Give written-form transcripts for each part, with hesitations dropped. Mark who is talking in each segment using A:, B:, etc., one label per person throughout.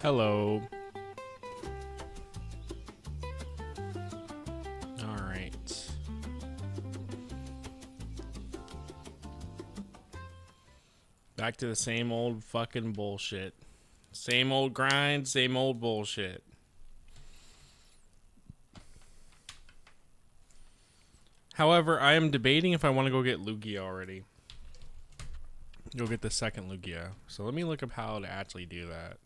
A: Hello. Alright. Back to the same old fucking bullshit. Same old grind, same old bullshit. However, I am debating if I want to go get Lugia already. Go get the second Lugia. So let me look up how to actually do that.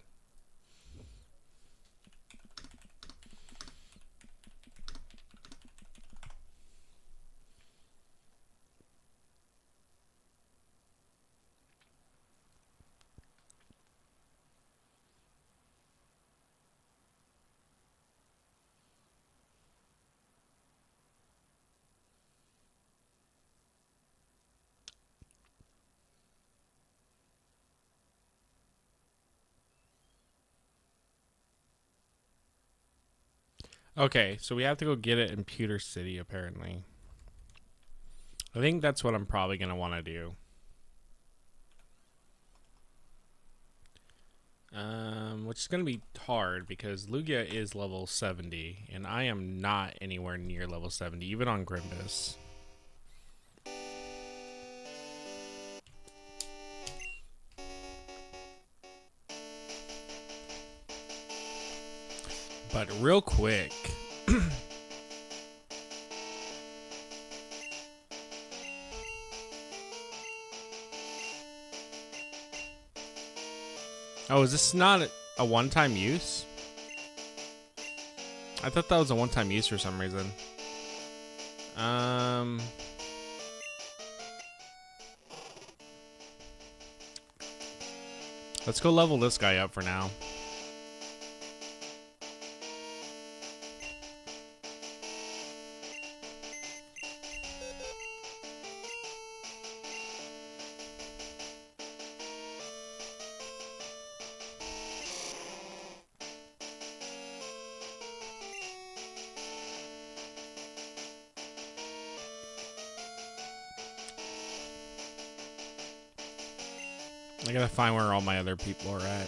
A: Okay, so we have to go get it in Pewter City, apparently. I think that's what I'm probably going to want to do. Which is going to be hard because Lugia is level 70, and I am not anywhere near level 70, even on Grimbus. But real quick... Oh, is this not a one-time use? I thought that was a one-time use for some reason. Let's go level this guy up for now. I gotta find where all my other people are at.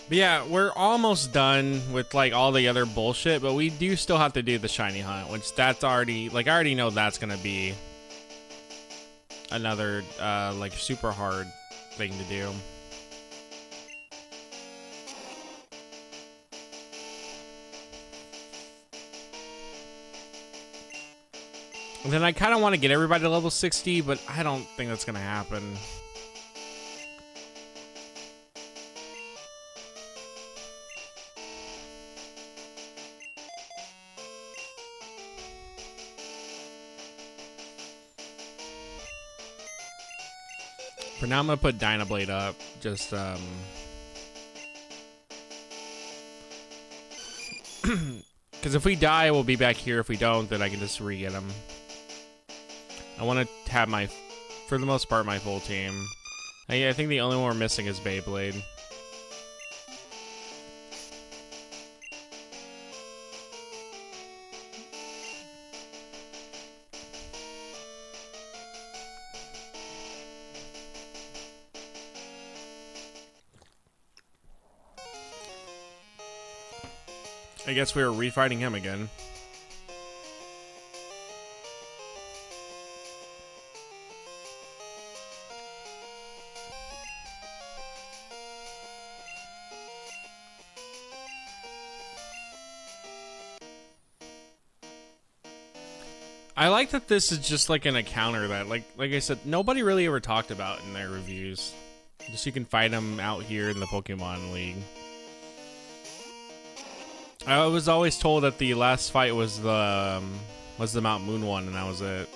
A: But yeah, we're almost done with like all the other bullshit, but we do still have to do the shiny hunt, which that's already, like, I already know that's gonna be another like super hard thing to do. And then I kind of want to get everybody to level 60, but I don't think that's gonna happen. For now, I'm gonna put Dynablade up. Just because if we die, we'll be back here. If we don't, then I can just re-get him. I want to have my, for the most part, my full team. I think the only one we're missing is Beyblade. I guess we were refighting him again. I like that this is just like an encounter that, like I said, nobody really ever talked about in their reviews. Just you can fight them out here in the Pokemon League. I was always told that the last fight was the Mount Moon one, and that was it.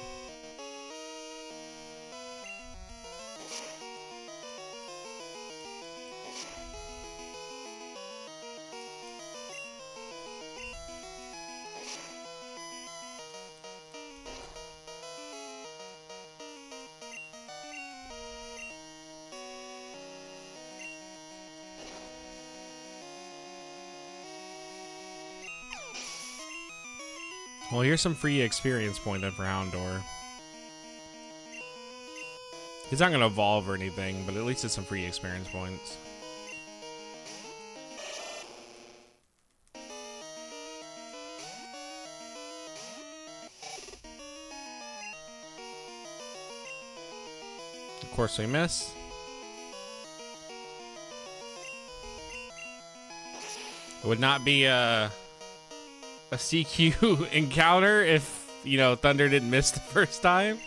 A: Well, here's some free experience point then for Houndour. He's not gonna evolve or anything, but at least it's some free experience points. Of course we miss. It would not be a CQ encounter if, you know, Thunder didn't miss the first time.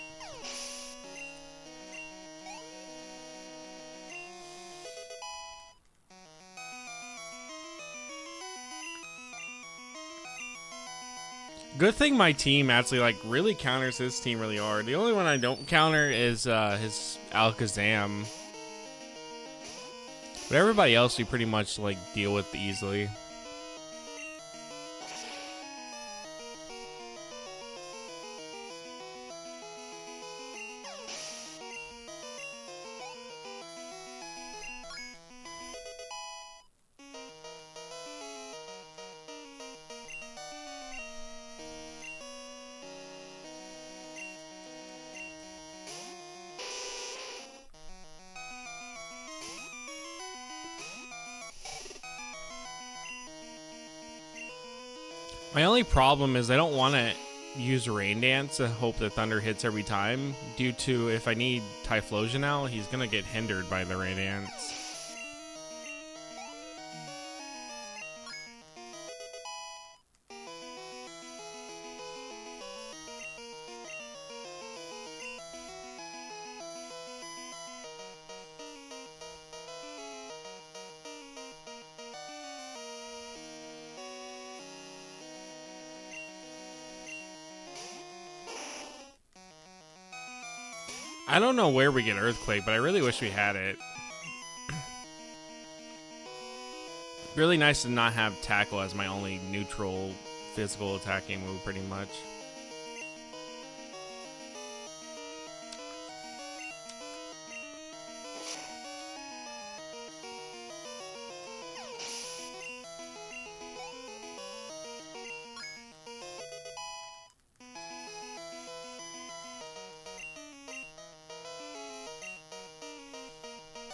A: Good thing my team actually like really counters his team really hard. The only one I don't counter is his Alakazam. But everybody else we pretty much like deal with easily. My only problem is I don't want to use Rain Dance and hope that Thunder hits every time, due to if I need Typhlosion out, he's going to get hindered by the Rain Dance. I don't know where we get Earthquake, but I really wish we had it. Really nice to not have Tackle as my only neutral physical attacking move, pretty much.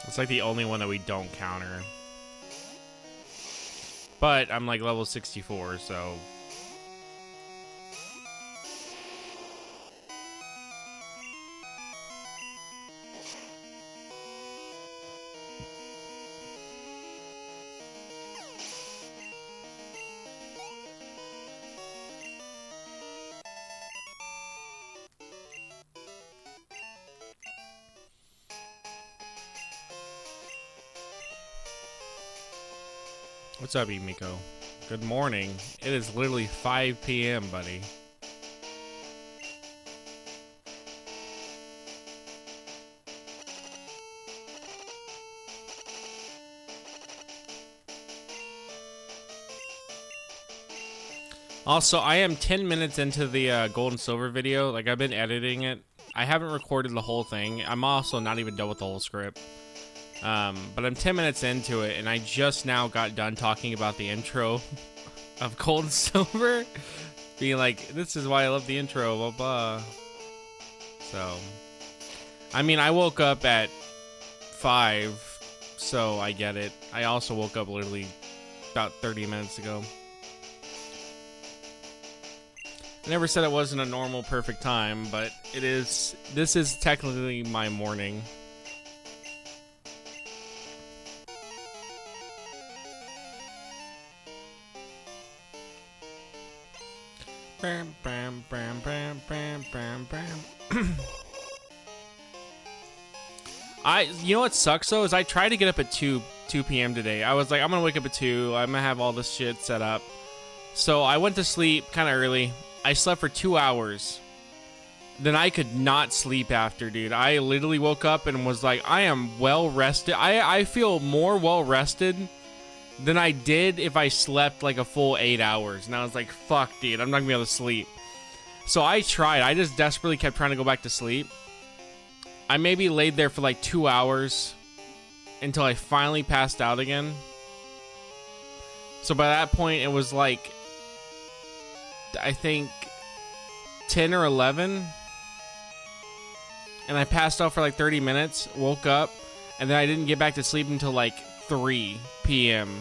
A: It's like the only one that we don't counter. But I'm like level 64, so... What's up, Emiko? Good morning. It is literally 5 p.m., buddy. Also, I am 10 minutes into the gold and silver video. Like, I've been editing it. I haven't recorded the whole thing. I'm also not even done with the whole script. But I'm 10 minutes into it, and I just now got done talking about the intro of Gold and Silver. Being like, this is why I love the intro, blah, blah. So, I mean, I woke up at 5, so I get it. I also woke up literally about 30 minutes ago. I never said it wasn't a normal, perfect time, but it is. This is technically my morning. Bam, bam, bam, bam, bam, bam, bam. You know what sucks though is I tried to get up at 2 p.m. today. I was like, I'm gonna wake up at 2. I'm gonna have all this shit set up. So I went to sleep kind of early. I slept for 2 hours. Then I could not sleep after, dude. I literally woke up and was like, I am well rested. I feel more well rested than I did if I slept like a full 8 hours. And I was like, fuck, dude, I'm not gonna be able to sleep. So I tried. I just desperately kept trying to go back to sleep. I maybe laid there for like 2 hours until I finally passed out again. So by that point, it was like, I think 10 or 11. And I passed out for like 30 minutes, woke up, and then I didn't get back to sleep until like 3 p.m.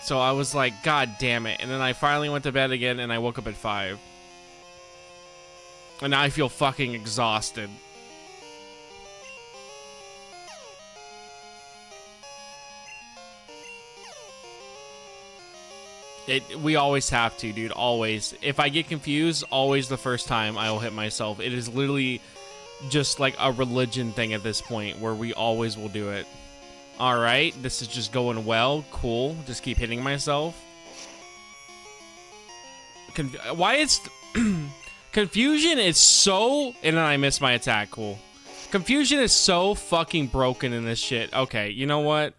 A: So I was like, God damn it. And then I finally went to bed again, and I woke up at 5. And now I feel fucking exhausted. We always have to, dude. Always. If I get confused, always the first time I will hit myself. It is literally just like a religion thing at this point where we always will do it. Alright, this is just going well. Cool. Just keep hitting myself. Why is... Confusion is so... And then I missed my attack. Cool. Confusion is so fucking broken in this shit. Okay, you know what?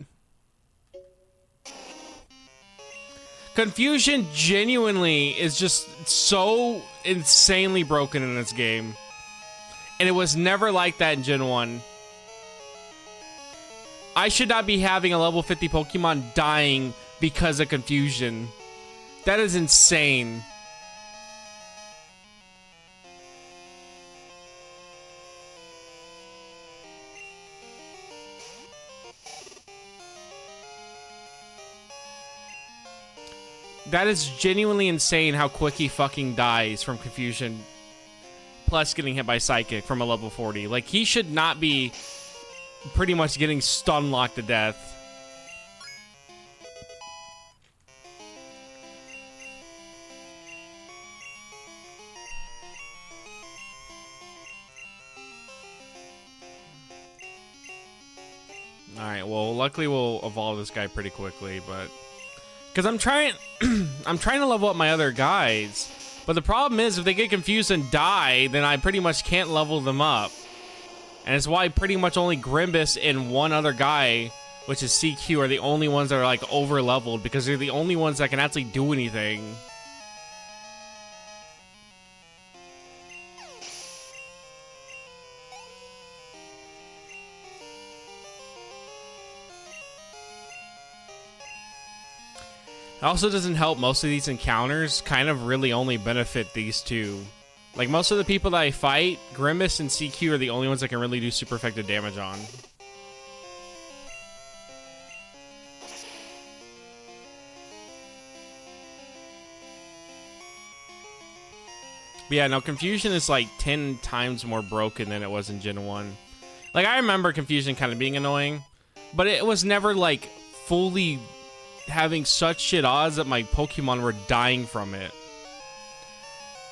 A: Confusion genuinely is just so insanely broken in this game. And it was never like that in Gen 1. I should not be having a level 50 Pokemon dying because of confusion. That is insane. That is genuinely insane how quick he fucking dies from confusion. Plus getting hit by Psychic from a level 40. Like, he should not be pretty much getting stun locked to death. Alright, well, luckily we'll evolve this guy pretty quickly, but... Because I'm trying... I'm trying to level up my other guys. But the problem is, if they get confused and die, then I pretty much can't level them up. And it's why pretty much only Grimbus and one other guy, which is CQ, are the only ones that are, like, over-leveled. Because they're the only ones that can actually do anything. It also doesn't help most of these encounters kind of really only benefit these two. Like, most of the people that I fight, Grimace and CQ are the only ones that can really do super effective damage on. But yeah, no, Confusion is like 10 times more broken than it was in Gen 1. Like, I remember Confusion kind of being annoying, but it was never like fully having such shit odds that my Pokemon were dying from it.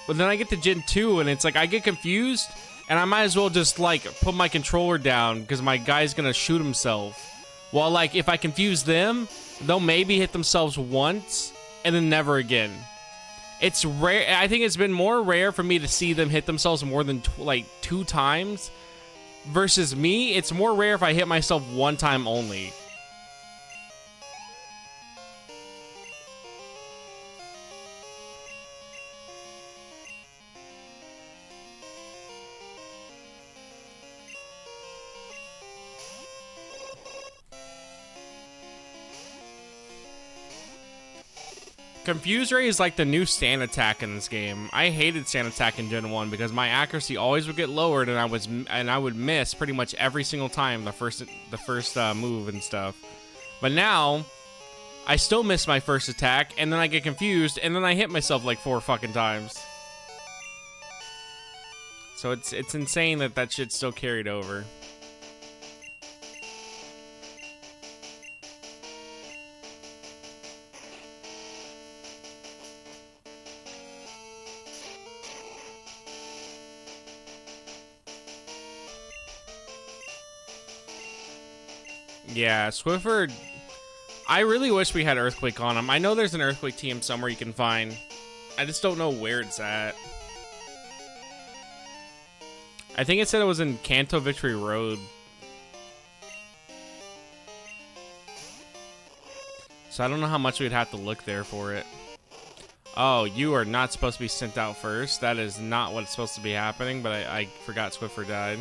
A: But then I get to Gen 2 and it's like I get confused and I might as well just like put my controller down because my guy's gonna shoot himself. While like if I confuse them, they'll maybe hit themselves once and then never again. It's rare. I think it's been more rare for me to see them hit themselves more than like 2 times versus me. It's more rare if I hit myself 1 time only. Confuse Ray is like the new Sand Attack in this game. I hated Sand Attack in Gen 1 because my accuracy always would get lowered and I would miss pretty much every single time the first move and stuff. But now I still miss my first attack and then I get confused and then I hit myself like 4 fucking times. So it's insane that that shit's still carried over. Yeah, Swiffer, I really wish we had Earthquake on him. I know there's an Earthquake team somewhere you can find. I just don't know where it's at. I think it said it was in Kanto Victory Road. So I don't know how much we'd have to look there for it. Oh, you are not supposed to be sent out first. That is not what's supposed to be happening, but I forgot Swiffer died.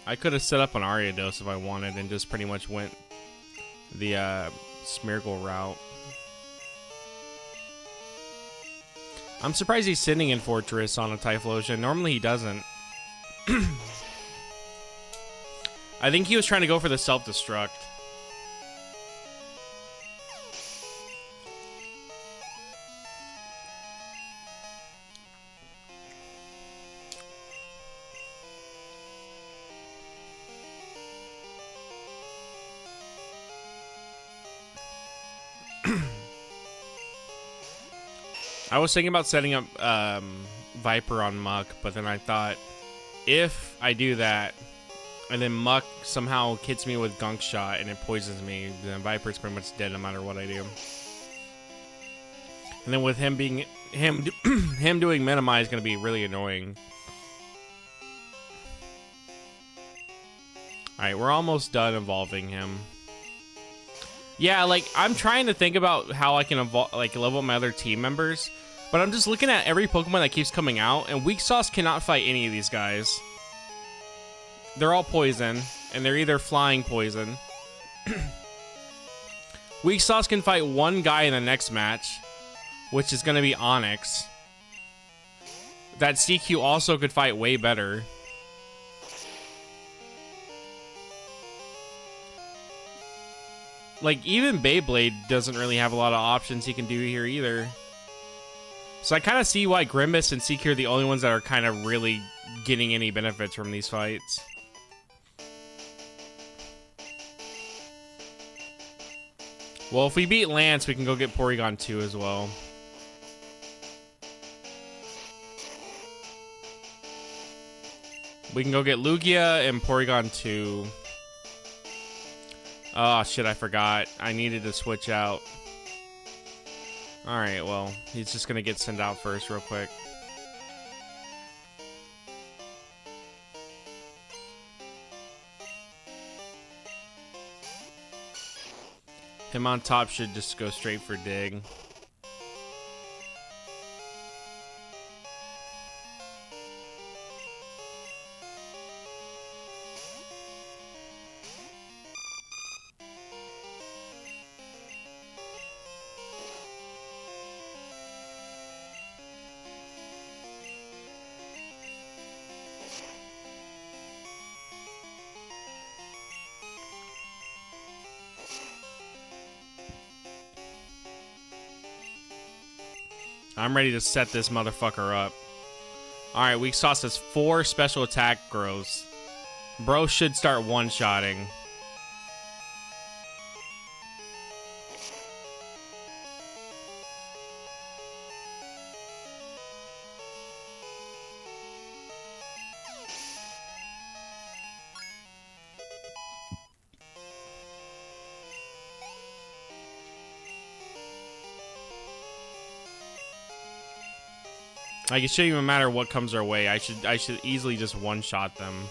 A: I could have set up an Ariados if I wanted and just pretty much went the Smeargle route. I'm surprised he's sitting in Fortress on a Typhlosion. Normally he doesn't. I think he was trying to go for the self-destruct. I was thinking about setting up Viper on Muck, but then I thought, if I do that, and then Muck somehow hits me with Gunk Shot and it poisons me, then Viper's pretty much dead no matter what I do. And then with him being him doing Minimize is gonna be really annoying. Alright, we're almost done evolving him. Yeah, like, I'm trying to think about how I can evolve, like, level up my other team members. But I'm just looking at every Pokemon that keeps coming out, and Weak Sauce cannot fight any of these guys. They're all poison, and they're either flying poison. Weak Sauce can fight one guy in the next match, which is going to be Onyx. That CQ also could fight way better. Like, even Beyblade doesn't really have a lot of options he can do here either. So I kind of see why Grimbus and CQ are the only ones that are kind of really getting any benefits from these fights. Well, if we beat Lance, we can go get Porygon 2 as well. We can go get Lugia and Porygon 2. Oh, shit, I forgot. I needed to switch out. Alright, well, he's just gonna get sent out first real quick. Him on top should just go straight for Dig. I'm ready to set this motherfucker up. Alright, Weak Sauce has 4 special attack grows. Bro should start one-shotting. Like, it shouldn't even matter what comes our way. I should easily just one-shot them.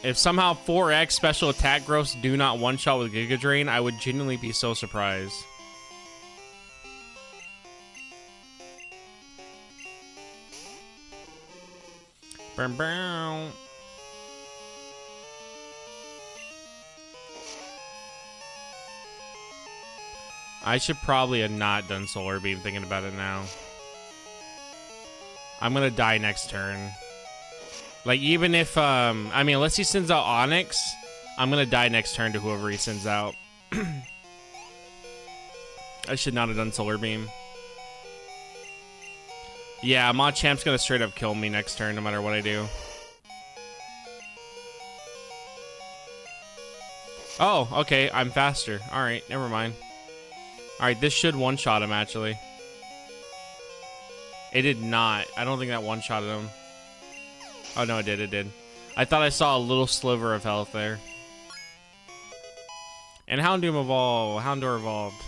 A: If somehow 4X special attack growths do not one-shot with Giga Drain, I would genuinely be so surprised. Bow, bow. I should probably have not done Solar Beam, thinking about it now. I'm gonna die next turn. Like, even if, I mean, unless he sends out Onyx, I'm gonna die next turn to whoever he sends out. I should not have done Solar Beam. Yeah, Machamp's gonna straight up kill me next turn, no matter what I do. Oh, okay, I'm faster. Alright, never mind. Alright, this should one-shot him, actually. It did not. I don't think that one-shotted him. Oh, no, it did. It did. I thought I saw a little sliver of health there. And Houndoom evolved. Houndour evolved.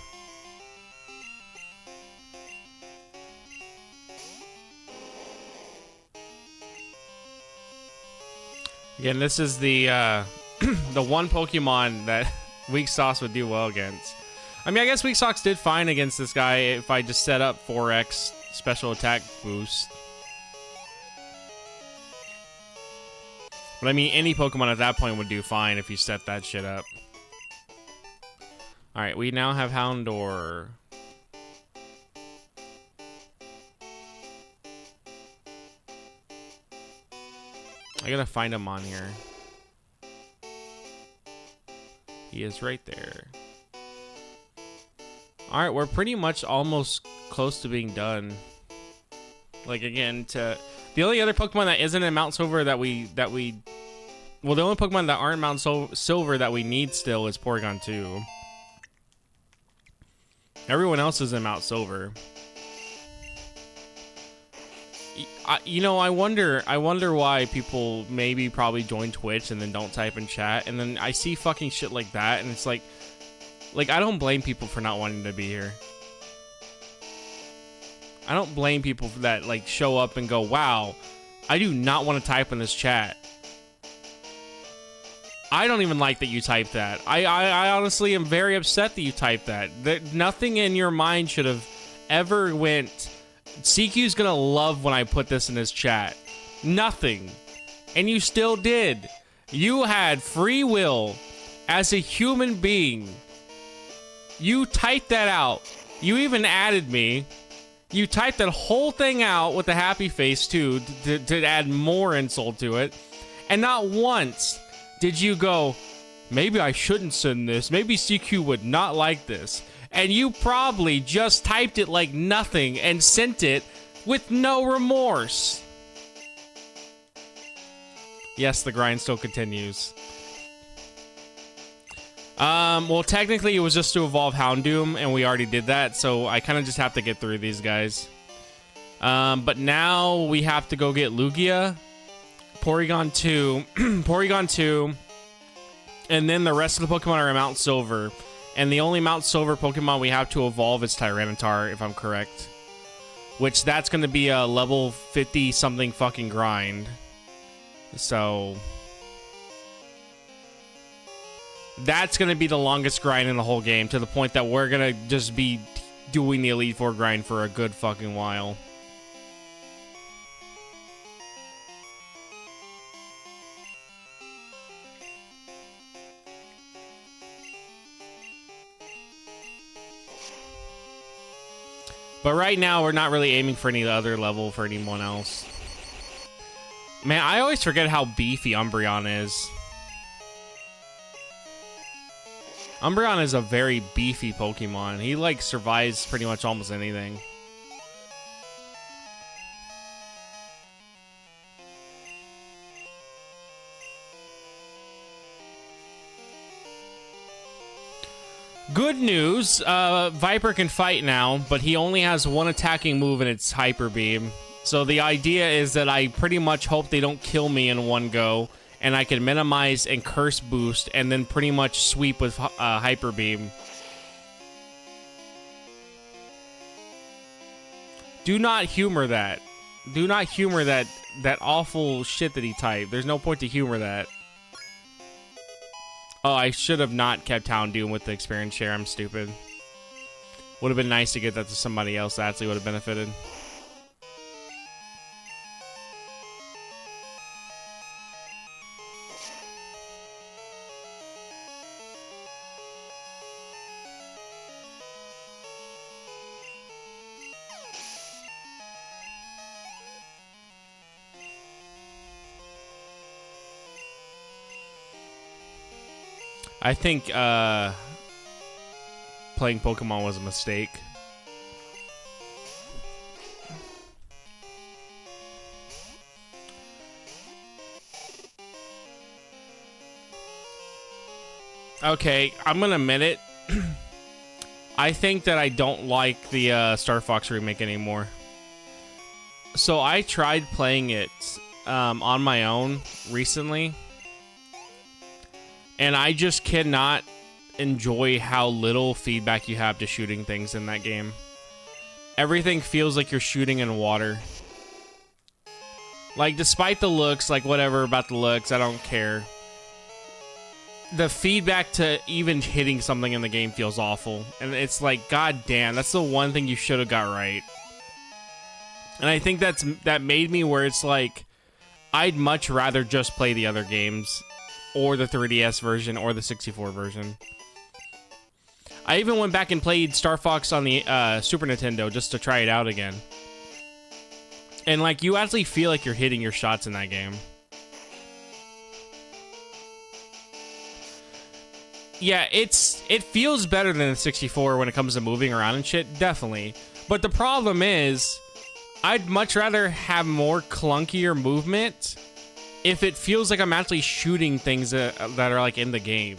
A: Again, this is the the one Pokemon that Weak Sauce would do well against. I mean, I guess Weak Sauce did fine against this guy if I just set up 4x special attack boost. But I mean, any Pokemon at that point would do fine if you set that shit up. Alright, we now have Houndour. I gotta find him on here. He is right there. Alright, we're pretty much almost close to being done. Like, again, the only other Pokemon that isn't in Mount Silver that we well, the only Pokemon that aren't Mount Silver that we need still is Porygon 2. Everyone else is in Mount Silver. You know, I wonder why people maybe probably join Twitch and then don't type in chat, and then I see fucking shit like that, and it's like I don't blame people for not wanting to be here. I don't blame people for that, like, show up and go, wow, I do not want to type in this chat. I don't even like that you typed that. I honestly am very upset that you typed that. Nothing in your mind should have ever went, CQ's gonna love when I put this in his chat. Nothing. And you still did. You had free will as a human being. You typed that out. You even added me. You typed that whole thing out with a happy face too to add more insult to it. And not once did you go, maybe I shouldn't send this. Maybe CQ would not like this. And you probably just typed it like nothing and sent it with no remorse. Yes, the grind still continues. Well, technically it was just to evolve Houndoom, and we already did that, so I kind of just have to get through these guys. But now we have to go get Lugia, Porygon 2, Porygon 2, and then the rest of the Pokemon are in Mount Silver. And the only Mount Silver Pokemon we have to evolve is Tyranitar, if I'm correct. Which, that's going to be a level 50-something fucking grind. So that's going to be the longest grind in the whole game, to the point that we're going to just be doing the Elite Four grind for a good fucking while. But right now, we're not really aiming for any other level for anyone else. Man, I always forget how beefy Umbreon is. Umbreon is a very beefy Pokemon. He, like, survives pretty much almost anything. Good news, Viper can fight now, but he only has one attacking move and it's Hyper Beam. So the idea is that I pretty much hope they don't kill me in one go, and I can minimize and Curse Boost, and then pretty much sweep with Hyper Beam. Do not humor that. Do not humor that awful shit that he typed. There's no point to humor that. Oh, I should have not kept Houndoom with the experience share. I'm stupid. Would have been nice to get that to somebody else that actually would have benefited. I think playing Pokemon was a mistake. Okay, I'm gonna admit it. I think that I don't like the Star Fox remake anymore. So I tried playing it on my own recently. And I just cannot enjoy how little feedback you have to shooting things in that game. Everything feels like you're shooting in water. Like, despite the looks, like, whatever about the looks, I don't care. the feedback to even hitting something in the game feels awful. And it's like, god damn, that's the one thing you should have got right. And I think that made me where it's like, I'd much rather just play the other games, or the 3DS version, or the 64 version. I even went back and played Star Fox on the Super Nintendo just to try it out again. And like, you actually feel like you're hitting your shots in that game. Yeah, it feels better than the 64 when it comes to moving around and shit, definitely. But the problem is, I'd much rather have more clunkier movement if it feels like I'm actually shooting things that are like in the game.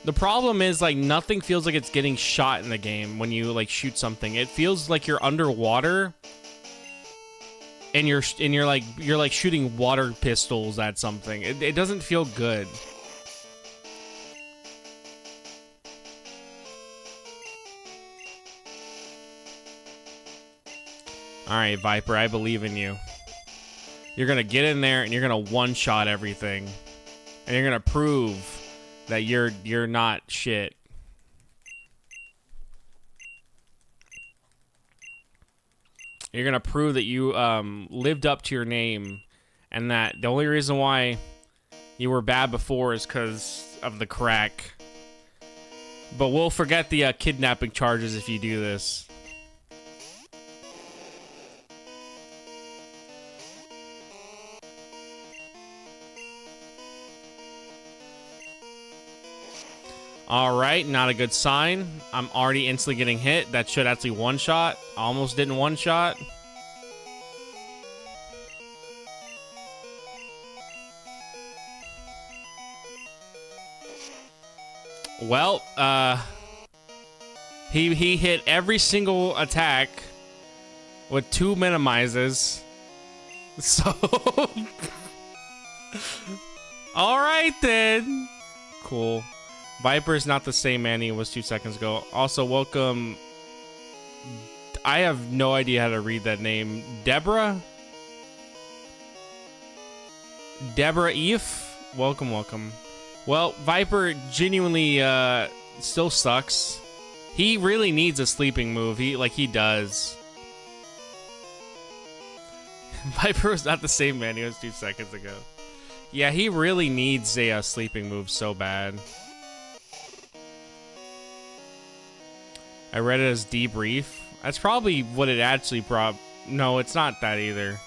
A: The problem is, like, nothing feels like it's getting shot in the game when you like shoot something. It feels like you're underwater and you're like shooting water pistols at something. It doesn't feel good. All right, Viper, I believe in you. You're gonna get in there and you're gonna one-shot everything, and you're gonna prove that you're not shit. You're gonna prove that you lived up to your name, and that the only reason why you were bad before is because of the crack. But we'll forget the kidnapping charges if you do this. Alright, not a good sign. I'm already instantly getting hit. That should actually one-shot. Almost didn't one-shot. Well, he hit every single attack with 2 minimizes. So... Alright then. Cool. Viper is not the same man he was 2 seconds ago. Also, welcome. I have no idea how to read that name. Deborah? Deborah Eve? Welcome, welcome. Well, Viper genuinely still sucks. He really needs a sleeping move. He does. Viper was not the same man he was 2 seconds ago. Yeah, he really needs a sleeping move so bad. I read it as debrief. That's probably what it actually No, it's not that either.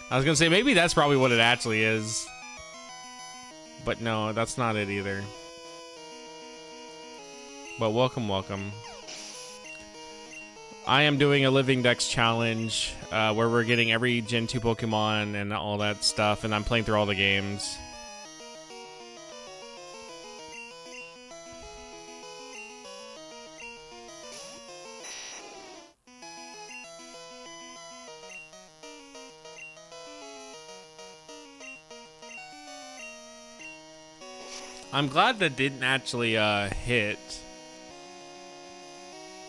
A: I was gonna say maybe that's probably what it actually is. But no, that's not it either. But welcome, welcome. I am doing a Living Dex challenge where we're getting every Gen 2 Pokemon and all that stuff, and I'm playing through all the games. I'm glad that didn't actually hit.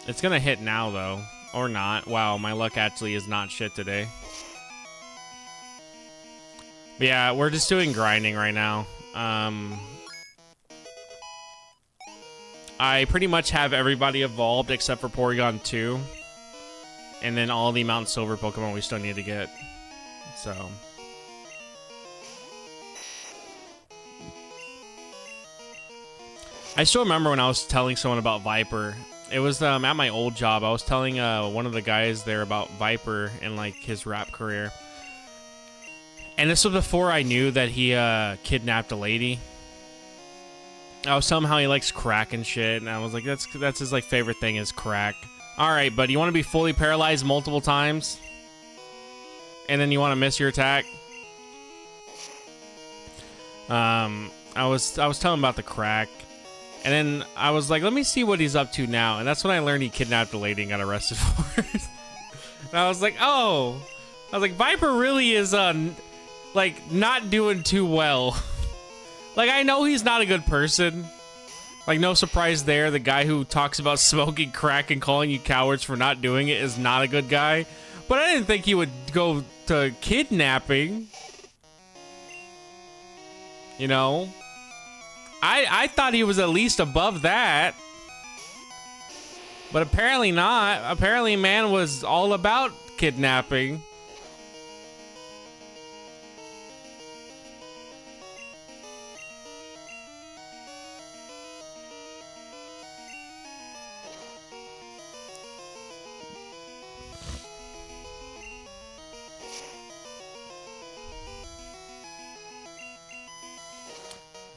A: It's gonna hit now though, or not. Wow, my luck actually is not shit today. But yeah, we're just doing grinding right now. I pretty much have everybody evolved except for Porygon 2. And then all the Mount Silver Pokemon we still need to get. So... I still remember when I was telling someone about Viper. It was at my old job. I was telling one of the guys there about Viper and like his rap career. And this was before I knew that he kidnapped a lady. I was telling him how he likes crack and shit, and I was like, that's his like favorite thing is crack. All right, buddy, you want to be fully paralyzed multiple times, and then you want to miss your attack? I was telling him about the crack. And then I was like, let me see what he's up to now. And that's when I learned he kidnapped a lady and got arrested for it. And I was like, oh. I was like, Viper really is, like, not doing too well. Like, I know he's not a good person. Like, no surprise there. The guy who talks about smoking crack and calling you cowards for not doing it is not a good guy. But I didn't think he would go to kidnapping. You know? I thought he was at least above that. But apparently not. Apparently man was all about kidnapping.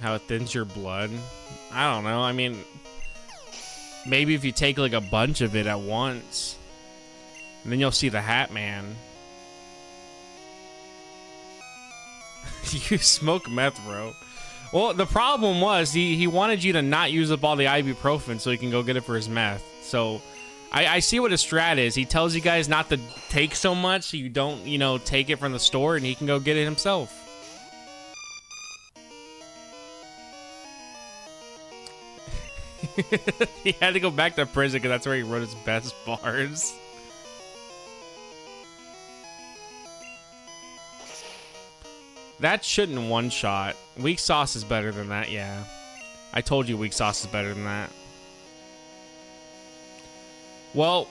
A: How it thins your blood. I don't know. I mean, maybe if you take like a bunch of it at once, and then you'll see the Hat Man. You smoke meth, bro. Well, the problem was he wanted you to not use up all the ibuprofen so he can go get it for his meth. So I see what his strat is. He tells you guys not to take so much so you don't, you know, take it from the store and he can go get it himself. He had to go back to prison because that's where he wrote his best bars. That shouldn't one-shot. Weak sauce is better than that, yeah. I told you weak sauce is better than that. Well,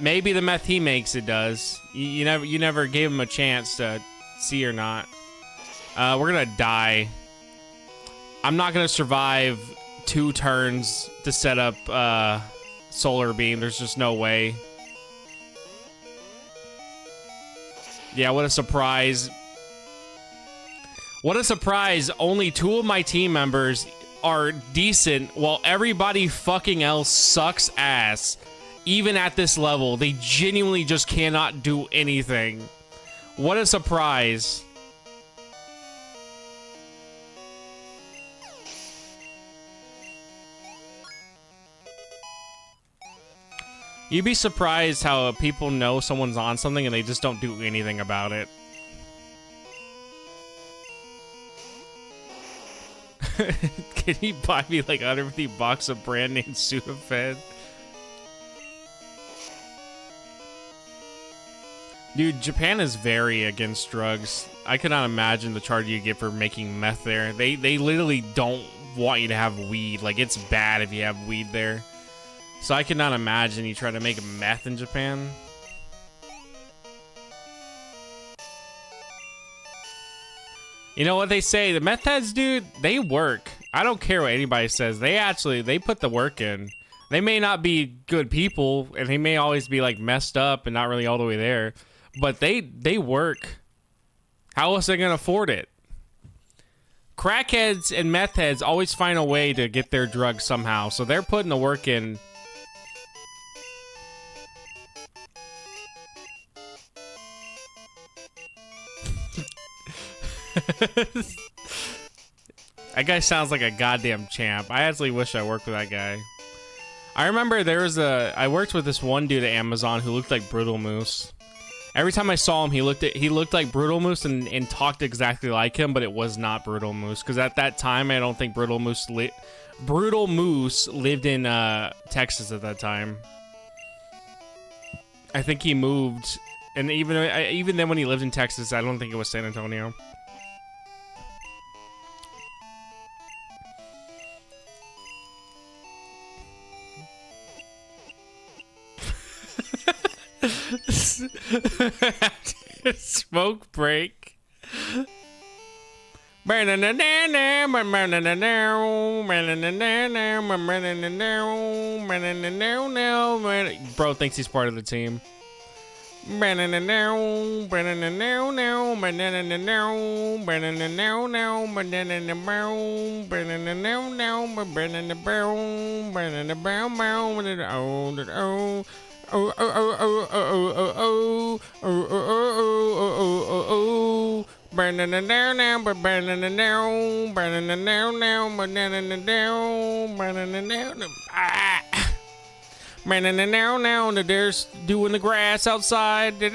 A: maybe the meth he makes it does. You never gave him a chance to see or not. We're gonna die. I'm not gonna survive 2 turns to set up solar beam. There's just no way. Yeah, what a surprise. What a surprise. Only 2 of my team members are decent while everybody fucking else sucks ass. Even at this level, they genuinely just cannot do anything. What a surprise. You'd be surprised how people know someone's on something and they just don't do anything about it. Can you buy me like 150 bucks of brand name Sudafed? Dude, Japan is very against drugs. I cannot imagine the charge you get for making meth there. They literally don't want you to have weed. Like, it's bad if you have weed there. So I cannot imagine you try to make meth in Japan. You know what they say? The meth heads, dude, they work. I don't care what anybody says. They put the work in. They may not be good people, and they may always be like messed up and not really all the way there, but they work. How else are they gonna afford it? Crackheads and meth heads always find a way to get their drugs somehow, so they're putting the work in. That guy sounds like a goddamn champ. I actually wish I worked with that guy. I remember I worked with this one dude at Amazon who looked like Brutal Moose. Every time I saw him, he looked like Brutal Moose and talked exactly like him, but it was not Brutal Moose. Because at that time, I don't think Brutal Moose lived in Texas at that time. I think he moved, and even then when he lived in Texas, I don't think it was San Antonio. Smoke break. Bro thinks he's part of the team. Oh, oh, oh, oh, oh, oh, oh, oh, oh, oh, burning it down now, but burning it down, burning it down now, but burning it down, burning it down. Burning it down now, they're doing the grass outside. The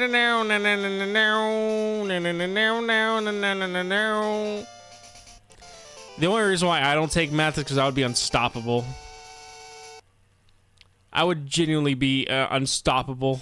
A: only reason why I don't take meth is because I would be unstoppable. I would genuinely be unstoppable.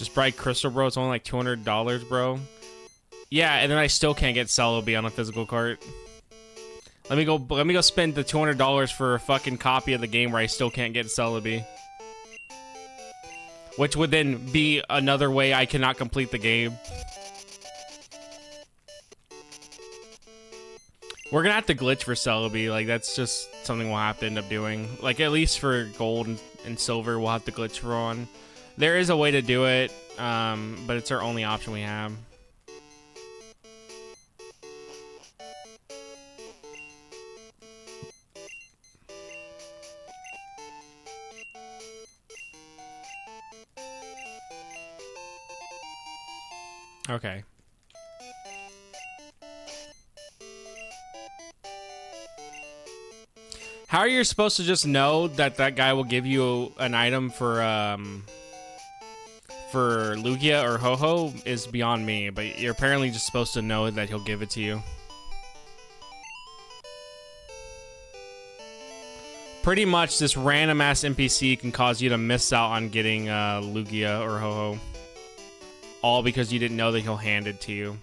A: Just Bright Crystal, bro. It's only like $200, bro. Yeah, and then I still can't get Celebi on a physical cart. Let me go spend the $200 for a fucking copy of the game where I still can't get Celebi. Which would then be another way I cannot complete the game. We're gonna have to glitch for Celebi. Like, that's just something we'll have to end up doing. Like, at least for gold and silver, we'll have to glitch for on. There is a way to do it, but it's our only option we have. Okay. How are you supposed to just know that that guy will give you an item for Lugia or Ho-Ho is beyond me, but you're apparently just supposed to know that he'll give it to you. Pretty much this random ass NPC can cause you to miss out on getting Lugia or Ho-Ho. All because you didn't know that he'll hand it to you.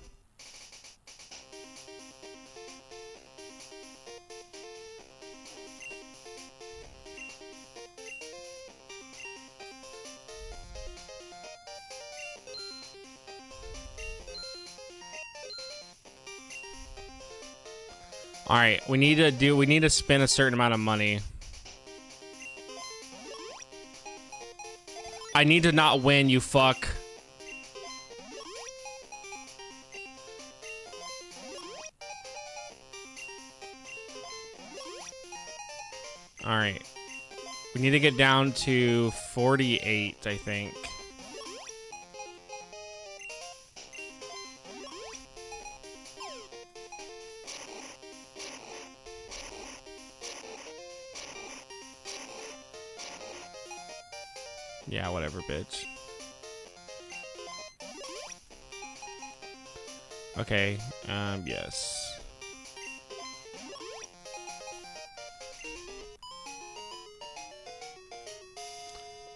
A: Alright, we need to spend a certain amount of money. I need to not win, you fuck. Alright. We need to get down to 48, I think. Yeah, whatever, bitch. Okay, yes.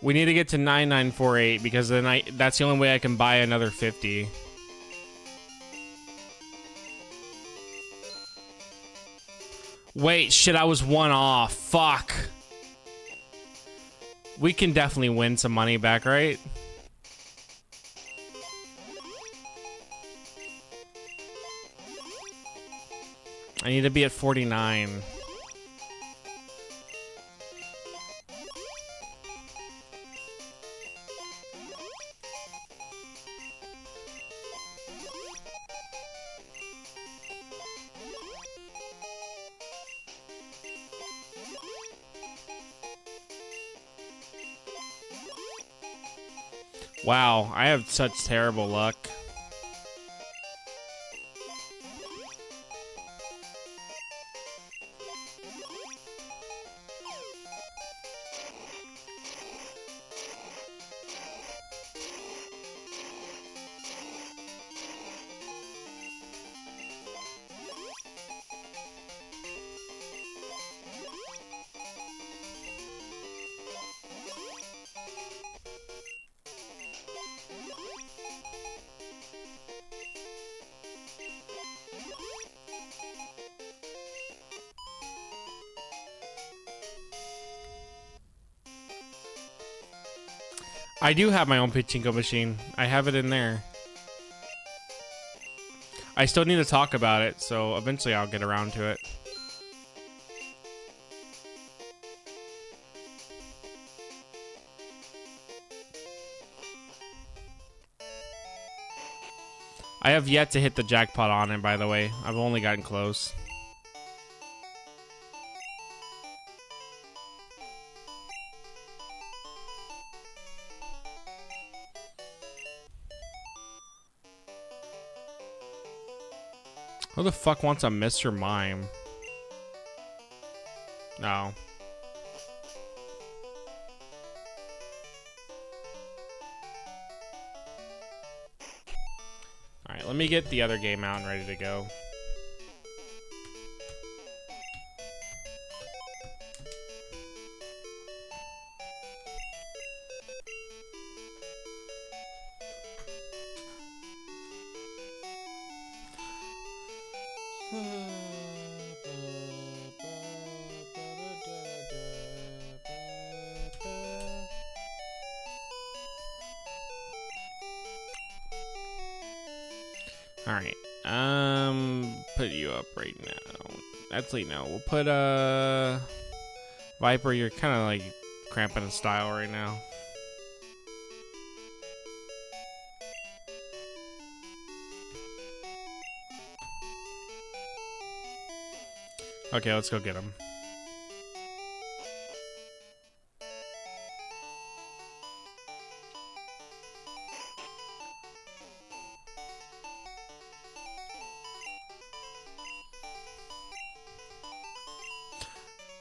A: We need to get to 9948 because then that's the only way I can buy another 50. Wait, shit, I was one off. Fuck. We can definitely win some money back, right? I need to be at 49. Wow, I have such terrible luck. I do have my own pachinko machine. I have it in there. I still need to talk about it, so eventually I'll get around to it. I have yet to hit the jackpot on it, by the way. I've only gotten close. Who the fuck wants a Mr. Mime? No. Alright, let me get the other game out and ready to go. Alright. Put you up right now. Actually, no. We'll put, Viper, you're kind of, like, cramping in style right now. Okay, let's go get him.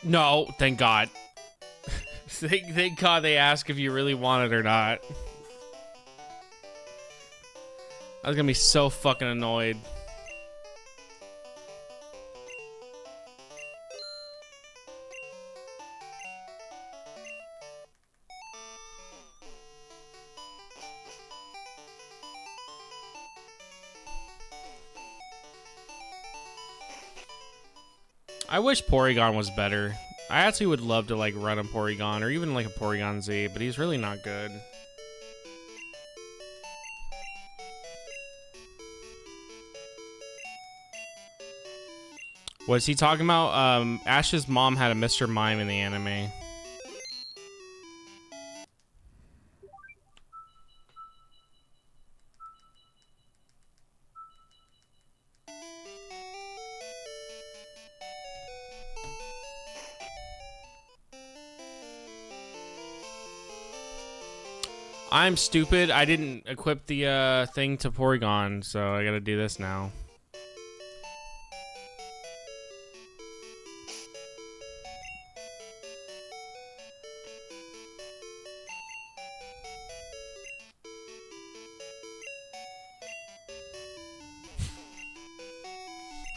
A: No, thank God. Thank God they ask if you really want it or not. I was gonna be so fucking annoyed. I wish Porygon was better. I actually would love to like run a Porygon or even like a Porygon Z, but he's really not good. Was he talking about Ash's mom had a Mr. Mime in the anime? I'm stupid. I didn't equip the thing to Porygon, so I gotta do this now.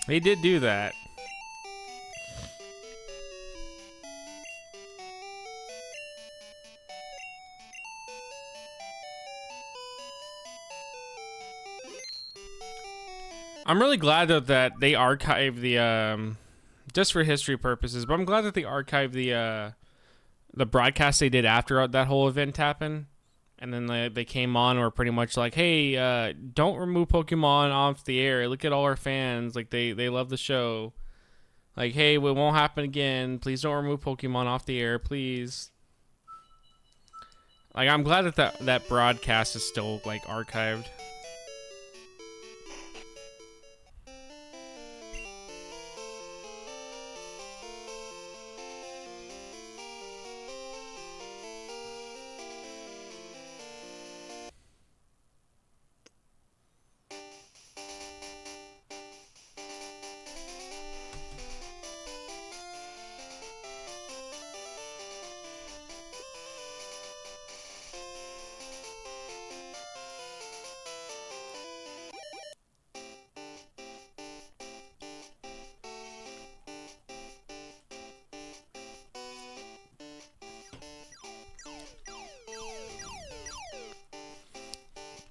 A: He did do that. I'm really glad that they archived the just for history purposes, but I'm glad that they archived the broadcast they did after that whole event happened. And then they came on and were pretty much like, hey, don't remove Pokemon off the air. Look at all our fans. Like, they love the show. Like, hey, it won't happen again. Please don't remove Pokemon off the air, please. Like, I'm glad that broadcast is still, like, archived.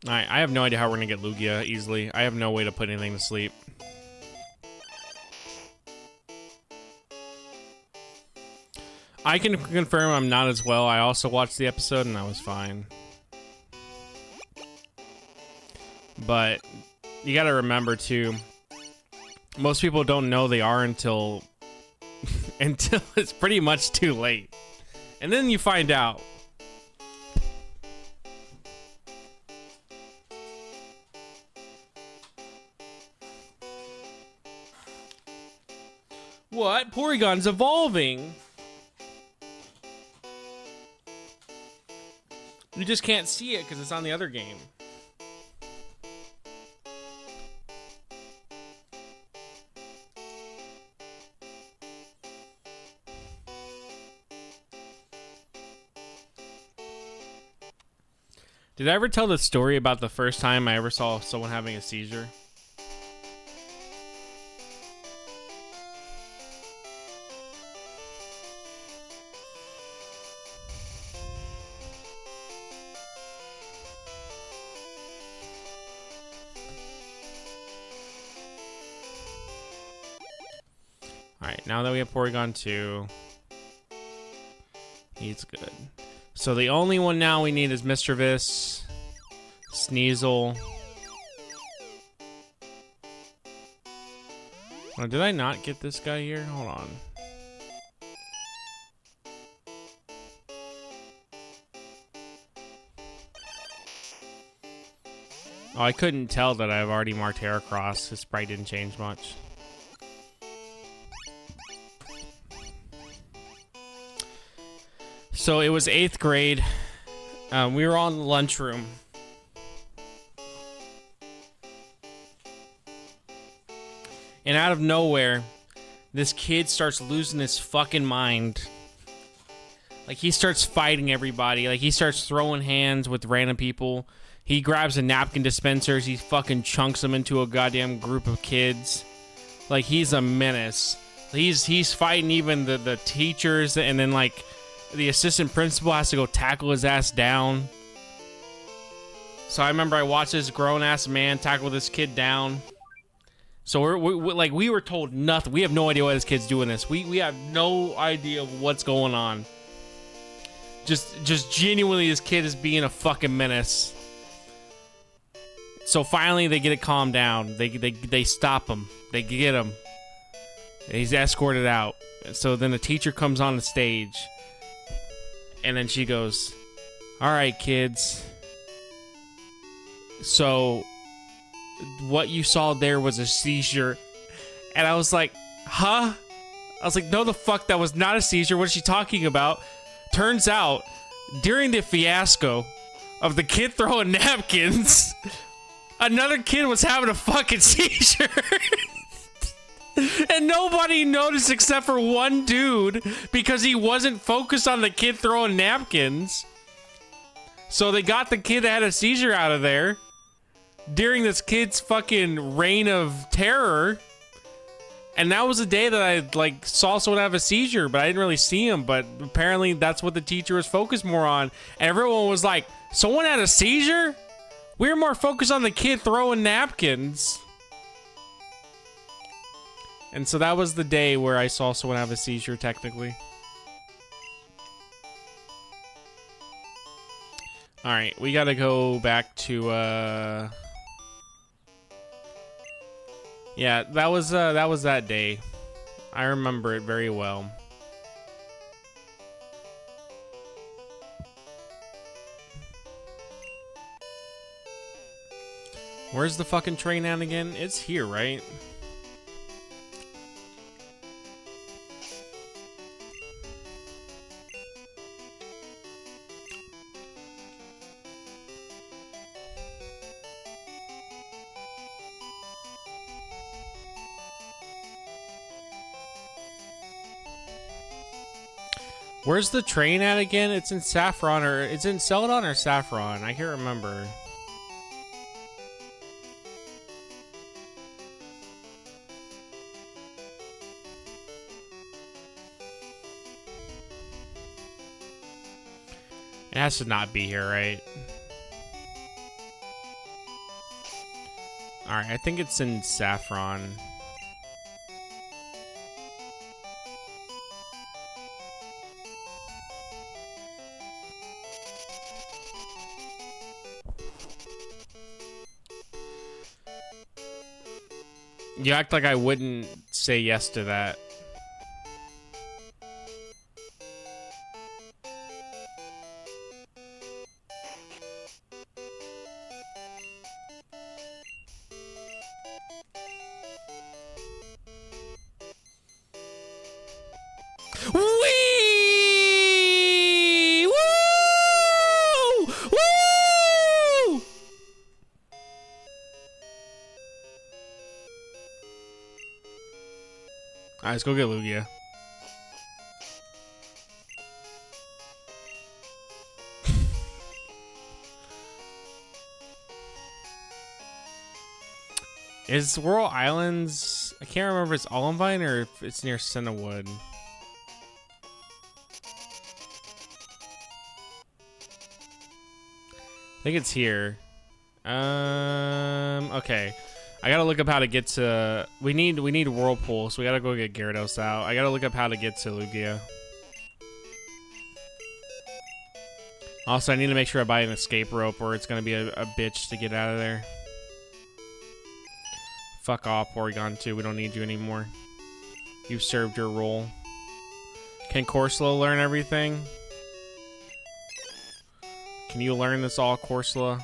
A: I have no idea how we're gonna get Lugia easily. I have no way to put anything to sleep. I can confirm I'm not as well. I also watched the episode and I was fine. But you gotta remember too, most people don't know they are until until it's pretty much too late. And then you find out. What? Porygon's evolving. You just can't see it because it's on the other game. Did I ever tell the story about the first time I ever saw someone having a seizure? Alright, now that we have Porygon 2, he's good. So the only one now we need is Mischievous, Sneasel. Oh, did I not get this guy here? Hold on. Oh, I couldn't tell that I've already marked Heracross. His sprite didn't change much. So it was 8th grade. We were all in the lunchroom. And out of nowhere, this kid starts losing his fucking mind. Like, he starts fighting everybody. Like, he starts throwing hands with random people. He grabs a napkin dispensers. He fucking chunks them into a goddamn group of kids. Like, he's a menace. He's fighting even the teachers, and then, like, the assistant principal has to go tackle his ass down. So I remember I watched this grown-ass man tackle this kid down. So we were told nothing. We have no idea why this kid's doing this. We have no idea what's going on. Just genuinely, this kid is being a fucking menace. So finally, they get it calmed down. They stop him. They get him. And he's escorted out. So then the teacher comes on the stage. And then she goes, "All right, kids. So what you saw there was a seizure." And I was like, huh? I was like, no, the fuck, that was not a seizure. What is she talking about? Turns out, during the fiasco of the kid throwing napkins, another kid was having a fucking seizure. And nobody noticed except for one dude, because he wasn't focused on the kid throwing napkins. So they got the kid that had a seizure out of there during this kid's fucking reign of terror. And that was the day that I, like, saw someone have a seizure, but I didn't really see him. But apparently that's what the teacher was focused more on. And everyone was like, someone had a seizure? We were more focused on the kid throwing napkins. And so that was the day where I saw someone have a seizure, technically. Alright, we gotta go back to, yeah, that was that day. I remember it very well. Where's the fucking train at again? It's here, right? Where's the train at again? It's in Saffron, or it's in Celadon or Saffron. I can't remember. It has to not be here, right? Alright, I think it's in Saffron. You act like I wouldn't say yes to that. Whee! Woo! Woo! Alright, let's go get Lugia. Is Whirl Islands... I can't remember if it's Olivine or if it's near Cinnawood. I think it's here. Okay. I gotta look up how to get to... We need Whirlpool, so we gotta go get Gyarados out. I gotta look up how to get to Lugia. Also, I need to make sure I buy an escape rope or it's gonna be a bitch to get out of there. Fuck off, Porygon 2. We don't need you anymore. You've served your role. Can Corsola learn everything? Can you learn this all, Corsola?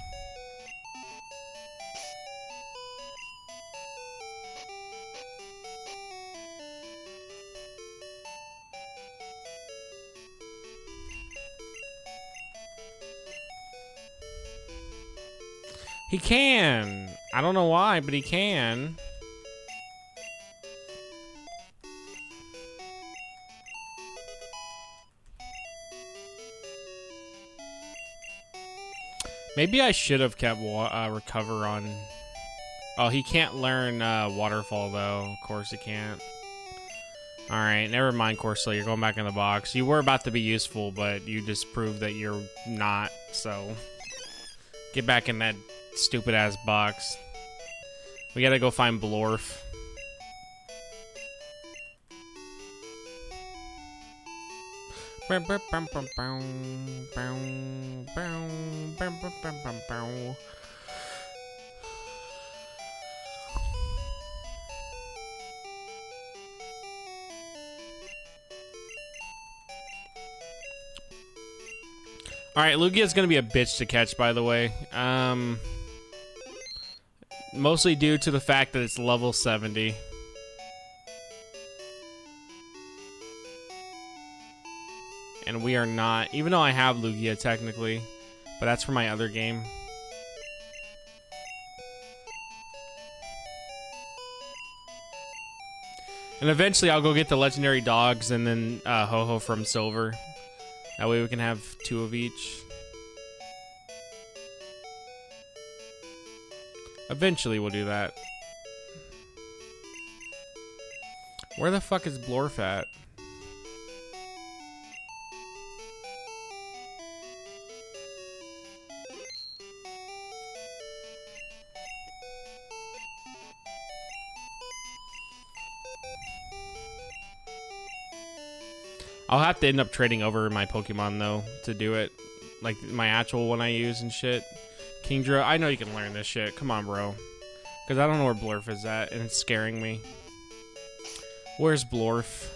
A: He can. I don't know why, but he can. Maybe I should have kept Recover on. Oh, he can't learn Waterfall, though. Of course he can't. Alright, never mind, Corsola. You're going back in the box. You were about to be useful, but you just proved that you're not, so... Get back in that stupid-ass box. We gotta go find Blorf. Alright, Lugia's gonna be a bitch to catch, by the way. Mostly due to the fact that it's level 70. And we are not, even though I have Lugia technically, but that's for my other game. And eventually I'll go get the legendary dogs and then Ho-Ho from Silver. That way we can have 2 of each. Eventually we'll do that. Where the fuck is Blorf at? I'll have to end up trading over my Pokemon, though, to do it. Like, my actual one I use and shit. Kingdra, I know you can learn this shit. Come on, bro. Because I don't know where Blorf is at, and it's scaring me. Where's Blorf?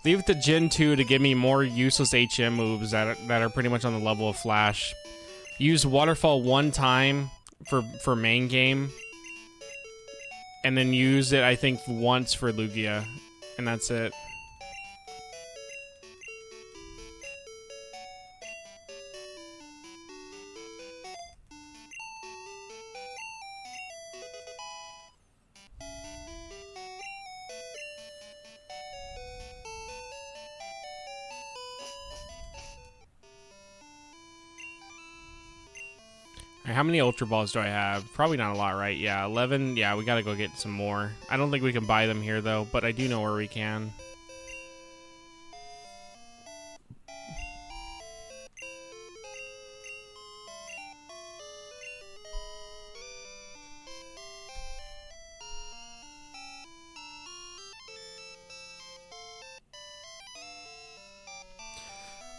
A: Leave it to Gen 2 to give me more useless HM moves that are pretty much on the level of Flash. Use Waterfall 1 time for main game. And then use it, I think, once for Lugia. And that's it. How many Ultra Balls do I have? Probably not a lot, right? Yeah, 11. Yeah, we gotta go get some more. I don't think we can buy them here, though, but I do know where we can.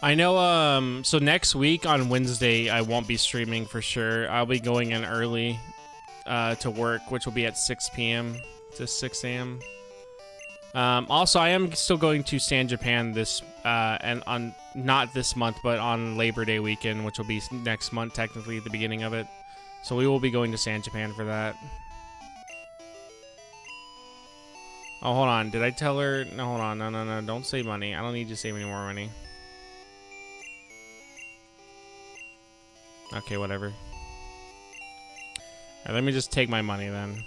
A: I know, so next week on Wednesday, I won't be streaming for sure. I'll be going in early to work, which will be at 6 p.m. to 6 a.m. Also, I am still going to San Japan this, and on, not this month, but on Labor Day weekend, which will be next month, technically, at the beginning of it. So we will be going to San Japan for that. Oh, hold on. Did I tell her? No, hold on. No. Don't save money. I don't need you to save any more money. Okay, whatever. Alright, let me just take my money then.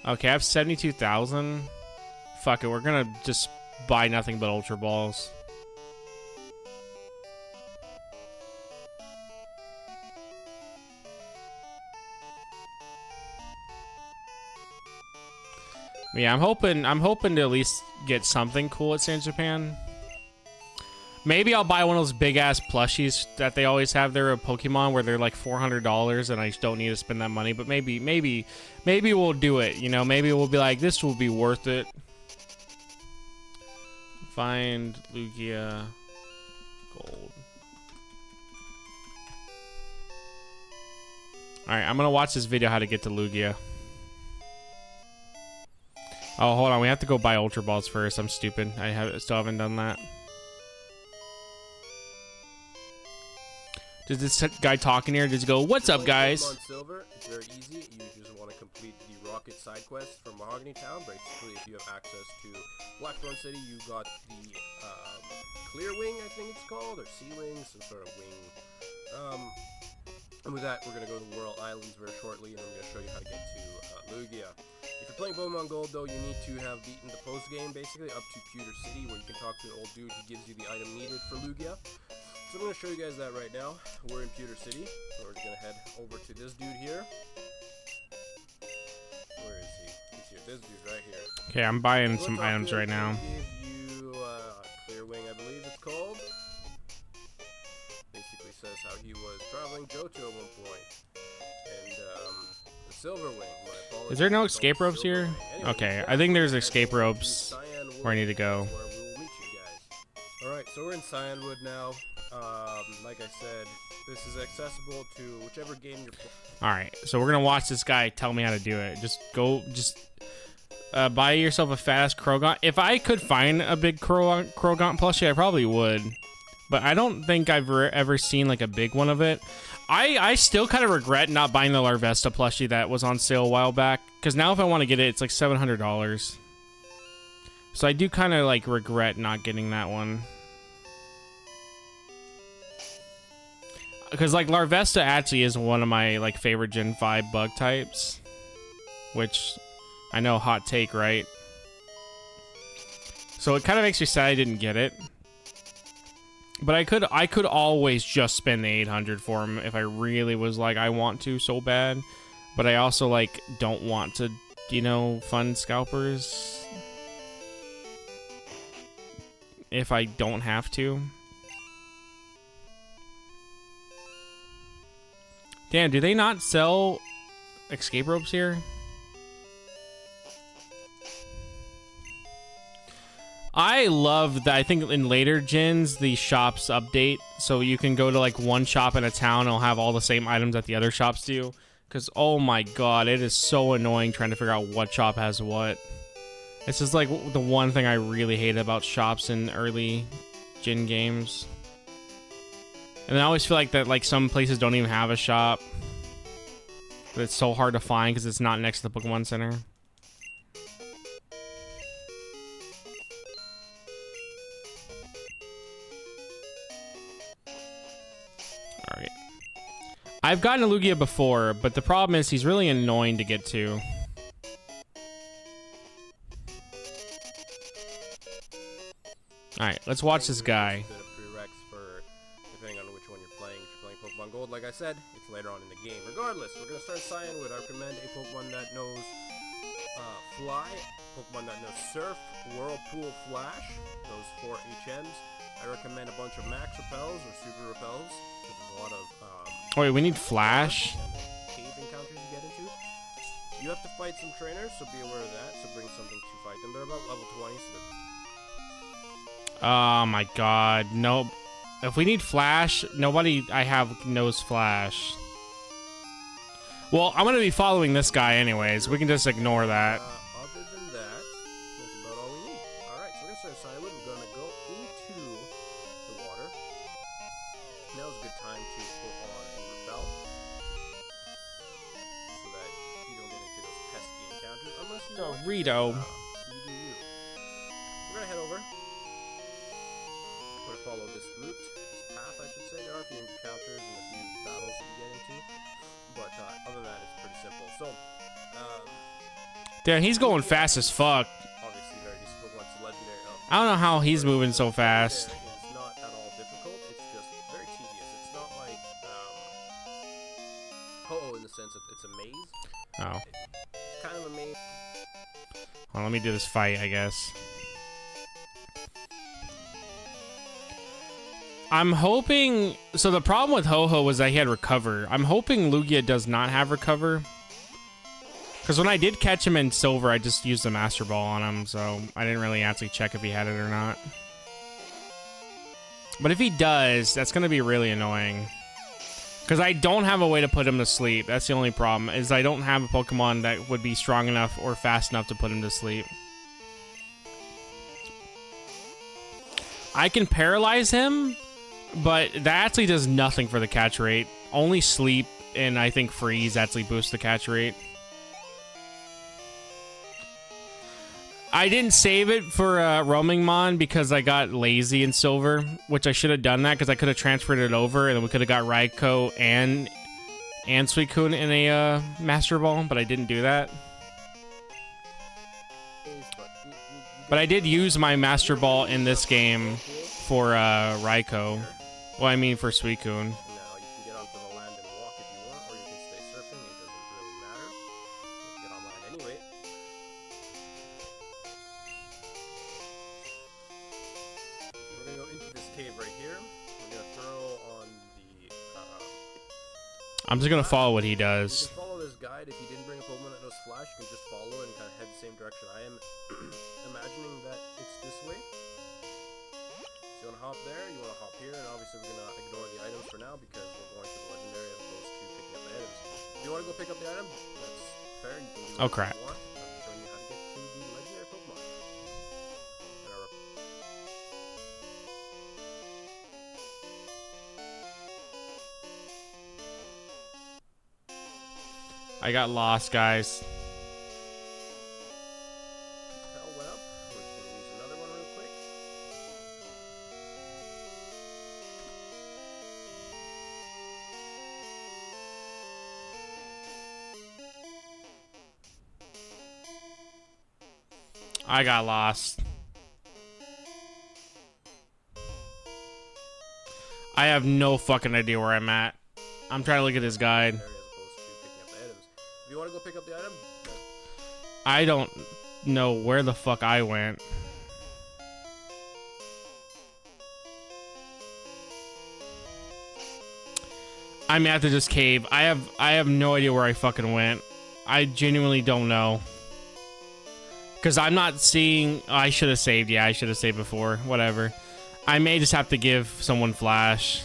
A: Okay, I have 72,000. Fuck it, we're gonna just buy nothing but Ultra Balls. Yeah, I'm hoping to at least get something cool at San Japan. Maybe I'll buy one of those big ass plushies that they always have there of Pokemon where they're like $400 and I just don't need to spend that money. But maybe we'll do it. You know, maybe we'll be like, this will be worth it. Find Lugia gold. All right, I'm gonna watch this video how to get to Lugia. Oh, hold on, we have to go buy Ultra Balls first. I'm stupid. Still haven't done that. Does this guy talking here just go, "What's up, guys?"
B: On Silver, it's very easy. You just want to complete the Rocket side quest from Mahogany Town. Basically, if you have access to Blackthorn City, you got the Clear Wing, I think it's called, or Sea Wing, some sort of wing. And with that, we're going to go to the Whirl Islands very shortly, and I'm going to show you how to get to Lugia. If you're playing Pokemon Gold, though, you need to have beaten the post-game, basically, up to Pewter City, where you can talk to an old dude who gives you the item needed for Lugia. So I'm going to show you guys that right now. We're in Pewter City. So we're just going to head over to this dude here. Where is he? He's here. This dude right here.
A: Okay, I'm buying some items right now.
B: Give you Clear Wing, I believe it's called. Basically says how he was traveling Johto at one point. And the Silver Wing. My apologies.
A: Is there no escape ropes here?
B: Anyway,
A: Okay, I think there's escape ropes where I need to go.
B: Where we will meet you guys. Alright, so we're in Cyanwood now. Like I said, this is accessible to whichever game you're playing.
A: Alright, so we're gonna watch this guy tell me how to do it. Just buy yourself a fast Krogant. If I could find a big Krogant plushie, I probably would. But I don't think I've ever seen like a big one of it. I still kind of regret not buying the Larvesta plushie that was on sale a while back. Because now if I want to get it, it's like $700. So I do kind of like regret not getting that one. Because like Larvesta actually is one of my like favorite Gen 5 bug types. Which I know, hot take, right? So it kind of makes me sad I didn't get it. But I could always just spend the 800 for him if I really was like, I want to so bad. But I also like don't want to, you know, fund scalpers if I don't have to. Damn, do they not sell escape ropes here? I love that. I think in later gens, the shops update. So you can go to like one shop in a town and it'll have all the same items that the other shops do. Because, oh my god, it is so annoying trying to figure out what shop has what. It's just like the one thing I really hate about shops in early gen games. And I always feel like that like some places don't even have a shop. But it's so hard to find because it's not next to the Pokemon Center. Alright. I've gotten a Lugia before, but the problem is he's really annoying to get to. Alright, let's watch this guy.
B: Depending on which one you're playing. If you're playing Pokemon Gold, like I said, it's later on in the game. Regardless, we're going to start Cyanwood. I recommend a Pokemon that knows Fly, Pokemon that knows Surf, Whirlpool, Flash, those 4 HMs. I recommend a bunch of Max Repels or Super Repels. There's a lot of
A: wait, we need Flash?
B: Cave encounters you get into. You have to fight some trainers, so be aware of that. So bring something to fight them. They're about level 20, so they're...
A: Oh my god, nope. If we need Flash, nobody I have knows Flash. Well, I'm gonna be following this guy anyways. We can just ignore that.
B: Other than that, that's about all we need. Alright, so we're gonna start Cyanwood. We're gonna go into the water. Now's a good time to put on a repel. So that you don't get into those pesky encounters. Unless you want to.
A: Rito.
B: You do you. We're gonna head over. We're gonna follow this route. Path, I should say. There are a few encounters and a few battles that you get into, but other than that, it's pretty simple. So,
A: damn, he's going fast as fuck.
B: Obviously, very decent Pokemon's legendary.
A: I don't know how he's moving so fast.
B: It's not at all difficult. It's just very tedious. It's not like Ho-Oh in the sense that it's a maze.
A: Oh.
B: It's kind of a maze.
A: Well, let me do this fight, I guess. I'm hoping... So the problem with Ho-Ho was that he had Recover. I'm hoping Lugia does not have Recover. Because when I did catch him in Silver, I just used the Master Ball on him, so I didn't really actually check if he had it or not. But if he does, that's going to be really annoying. Because I don't have a way to put him to sleep. That's the only problem, is I don't have a Pokemon that would be strong enough or fast enough to put him to sleep. I can paralyze him, but that actually does nothing for the catch rate. Only Sleep and I think Freeze actually boost the catch rate. I didn't save it for Roaming Mon because I got lazy in Silver, which I should have done that because I could have transferred it over and then we could have got Raikou and Suicune in a Master Ball, but I didn't do that. But I did use my Master Ball in this game for Raikou. Well, I mean for Suicune.
B: Now, you can get onto the land and walk if you want, or you can stay surfing. It doesn't really matter. You can get on land anyway. We're going to go into this cave right here. We're going to throw on the...
A: I'm just going to follow what he
B: You
A: does.
B: can follow this guide. If you didn't bring a Pokemon that knows Flash, you can just follow and kind of head the same direction I am imagining that it's this way. So you want to hop there, you want to hop here, and obviously we're going to ignore the items for now because we're going to the legendary as opposed to picking up the items. If you want to go pick up the item, that's fair. You can do
A: Oh,
B: whatever
A: crap.
B: you want. I'm showing you how to get to the legendary Pokemon.
A: I got lost, guys.
B: Hell web. We're just going to use another one real quick.
A: I got lost. I have no fucking idea where I'm at. I'm trying to look at this guide.
B: As opposed to picking up the items. If you want to go pick up the item,
A: I don't know where the fuck I went. I'm at this cave. I have no idea where I fucking went. I genuinely don't know. Because I'm not seeing... Oh, I should have saved. Yeah, I should have saved before. Whatever. I may just have to give someone Flash.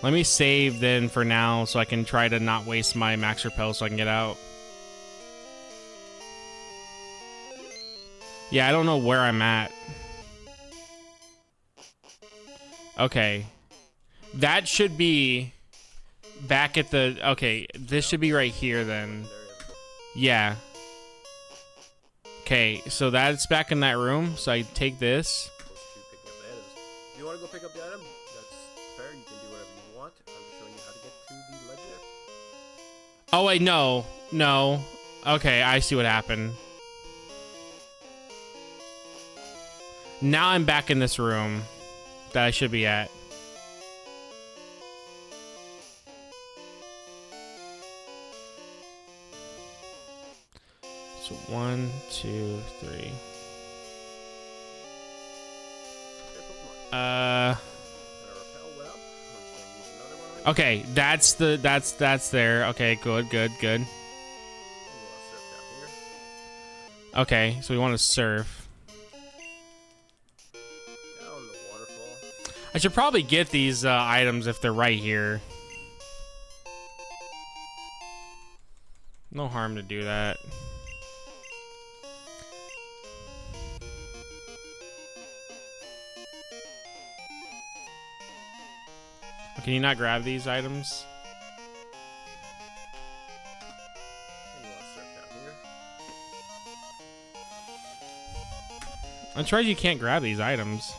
A: Let me save then for now so I can try to not waste my Max Repel so I can get out. Yeah, I don't know where I'm at. Okay. That should be back at the... Okay, this should be right here then. Yeah. Okay, so that's back in that room. So I take this.
B: if you want to go pick up the item, that's fair. You can do whatever you want. I'm just showing you how to get to the legendary.
A: Oh, wait, no. No. Okay, I see what happened. Now I'm back in this room that I should be at. So 1, 2, 3. Okay, that's there. Okay, good. Okay, so we want to surf.
B: Down the waterfall.
A: I should probably get these items if they're right here. No harm to do that. Can you not grab these items? I'm sure you can't grab these items.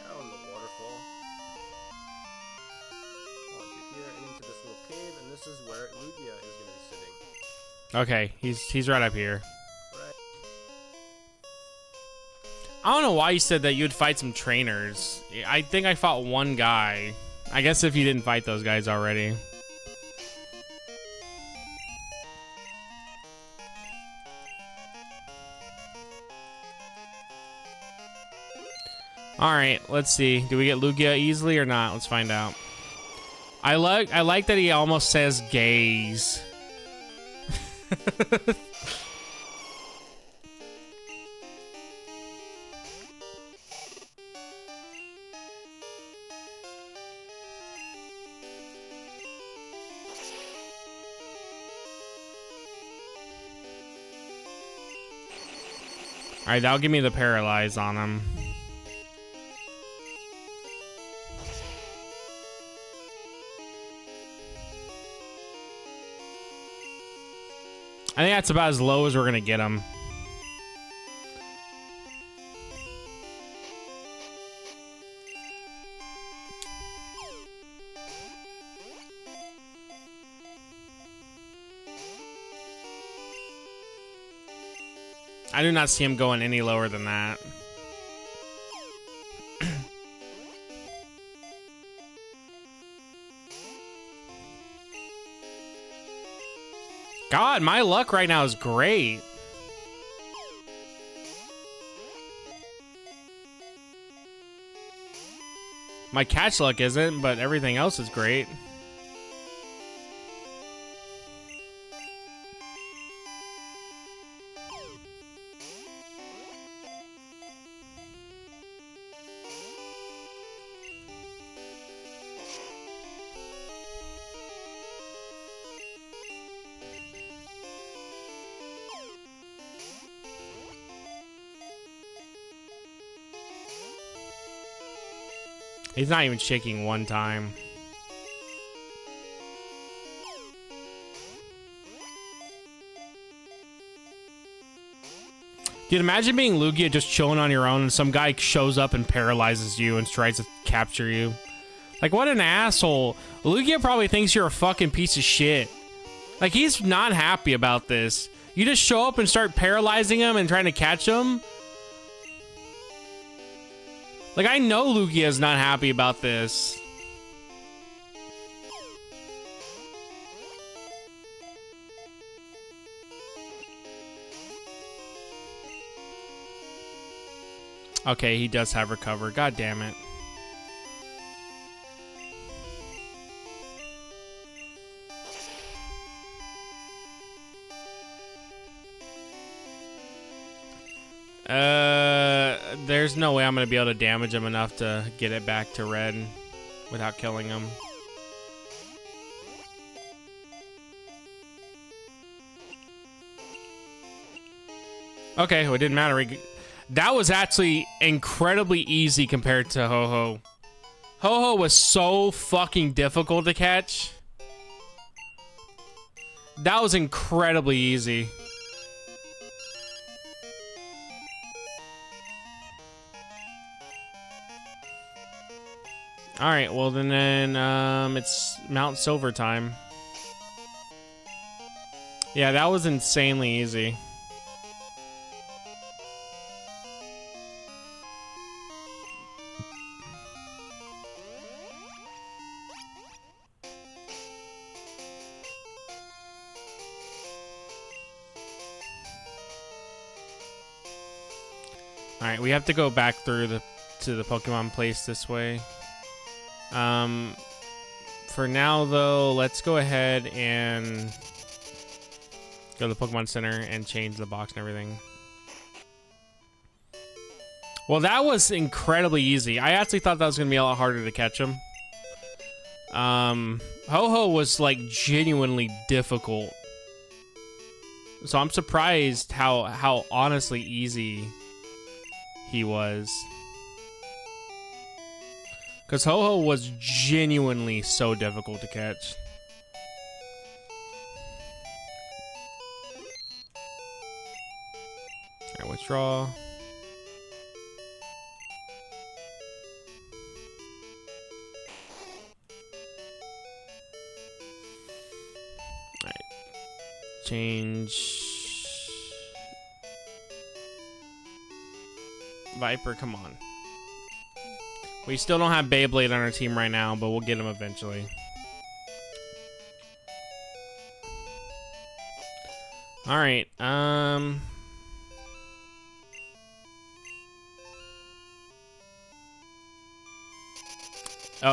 B: Down the waterfall. Onto here and into this little cave, and this is where Lugia is going to be sitting.
A: Okay, he's right up here. I don't know why you said that you'd fight some trainers. I think I fought one guy. I guess if you didn't fight those guys already. All right, let's see. Do we get Lugia easily or not? Let's find out. I like that he almost says gays. All right, that'll give me the paralyze on him. I think that's about as low as we're gonna get him. I do not see him going any lower than that. God, my luck right now is great. My catch luck isn't, but everything else is great. He's not even shaking one time. Dude, imagine being Lugia just chilling on your own and some guy shows up and paralyzes you and tries to capture you. Like, what an asshole. Lugia probably thinks you're a fucking piece of shit. Like, he's not happy about this. You just show up and start paralyzing him and trying to catch him. Like, I know Lugia's not happy about this. Okay, he does have recover. God damn it. There's no way I'm gonna be able to damage him enough to get it back to red without killing him. Okay, well, it didn't matter. That was actually incredibly easy compared to Ho-Ho. Ho-Ho was so fucking difficult to catch. That was incredibly easy. All right, well then it's Mount Silver time. Yeah, that was insanely easy. All right, we have to go back through to the Pokemon place this way. For now though, let's go ahead and go to the Pokemon Center and change the box and everything. Well, that was incredibly easy. I actually thought that was gonna be a lot harder to catch him. Ho-Ho was like genuinely difficult. So I'm surprised how honestly easy he was. Because Ho-Ho was genuinely so difficult to catch. Alright, withdraw. Alright. Change. Viper, come on. We still don't have Beyblade on our team right now, but we'll get him eventually. Alright, oh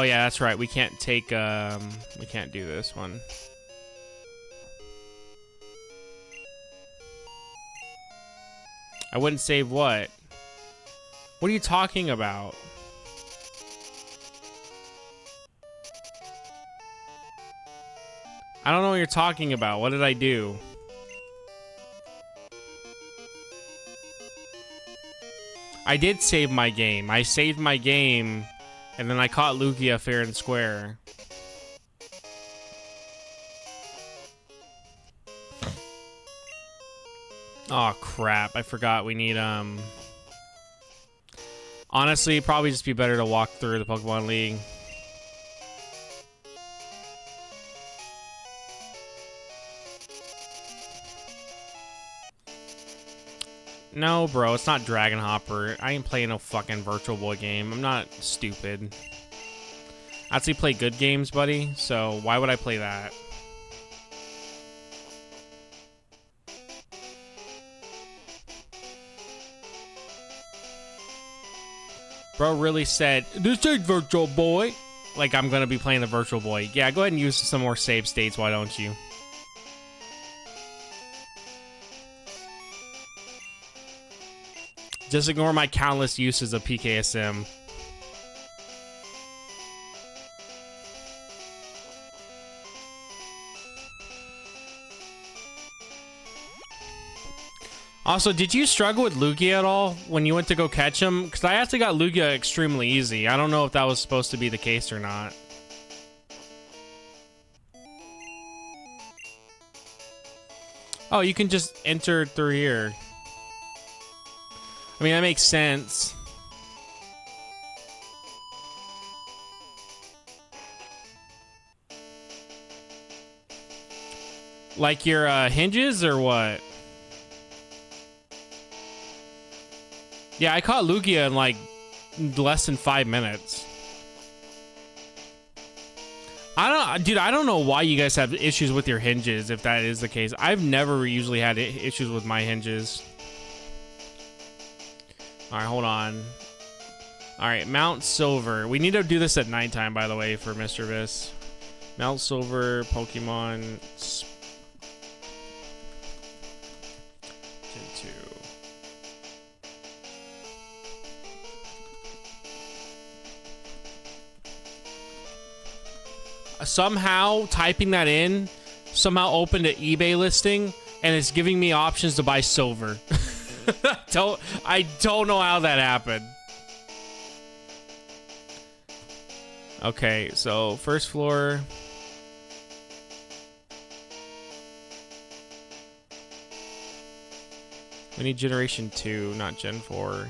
A: yeah, that's right. We can't take, we can't do this one. I wouldn't save what? What are you talking about? I don't know what you're talking about. What did I do? I did save my game. I saved my game, and then I caught Lugia fair and square. Oh crap, I forgot we need honestly, probably just be better to walk through the Pokemon League. No, bro, it's not Dragon Hopper. I ain't playing no fucking Virtual Boy game. I'm not stupid. I actually play good games, buddy, so why would I play that? Bro really said, this ain't Virtual Boy. Like I'm gonna be playing the Virtual Boy. Yeah, go ahead and use some more save states, why don't you? Just ignore my countless uses of PKSM. Also, did you struggle with Lugia at all when you went to go catch him? Because I actually got Lugia extremely easy. I don't know if that was supposed to be the case or not. Oh, you can just enter through here. I mean, that makes sense. Like your hinges or what? Yeah, I caught Lugia in like less than 5 minutes. Dude, I don't know why you guys have issues with your hinges if that is the case. I've never usually had issues with my hinges. All right, hold on. All right, Mount Silver. We need to do this at nighttime, by the way, for Mr. Vis. Mount Silver, Pokemon. Gen 2. Somehow typing that in somehow opened an eBay listing and it's giving me options to buy silver. I don't know how that happened. Okay, so first floor. We need Generation 2, not Gen 4.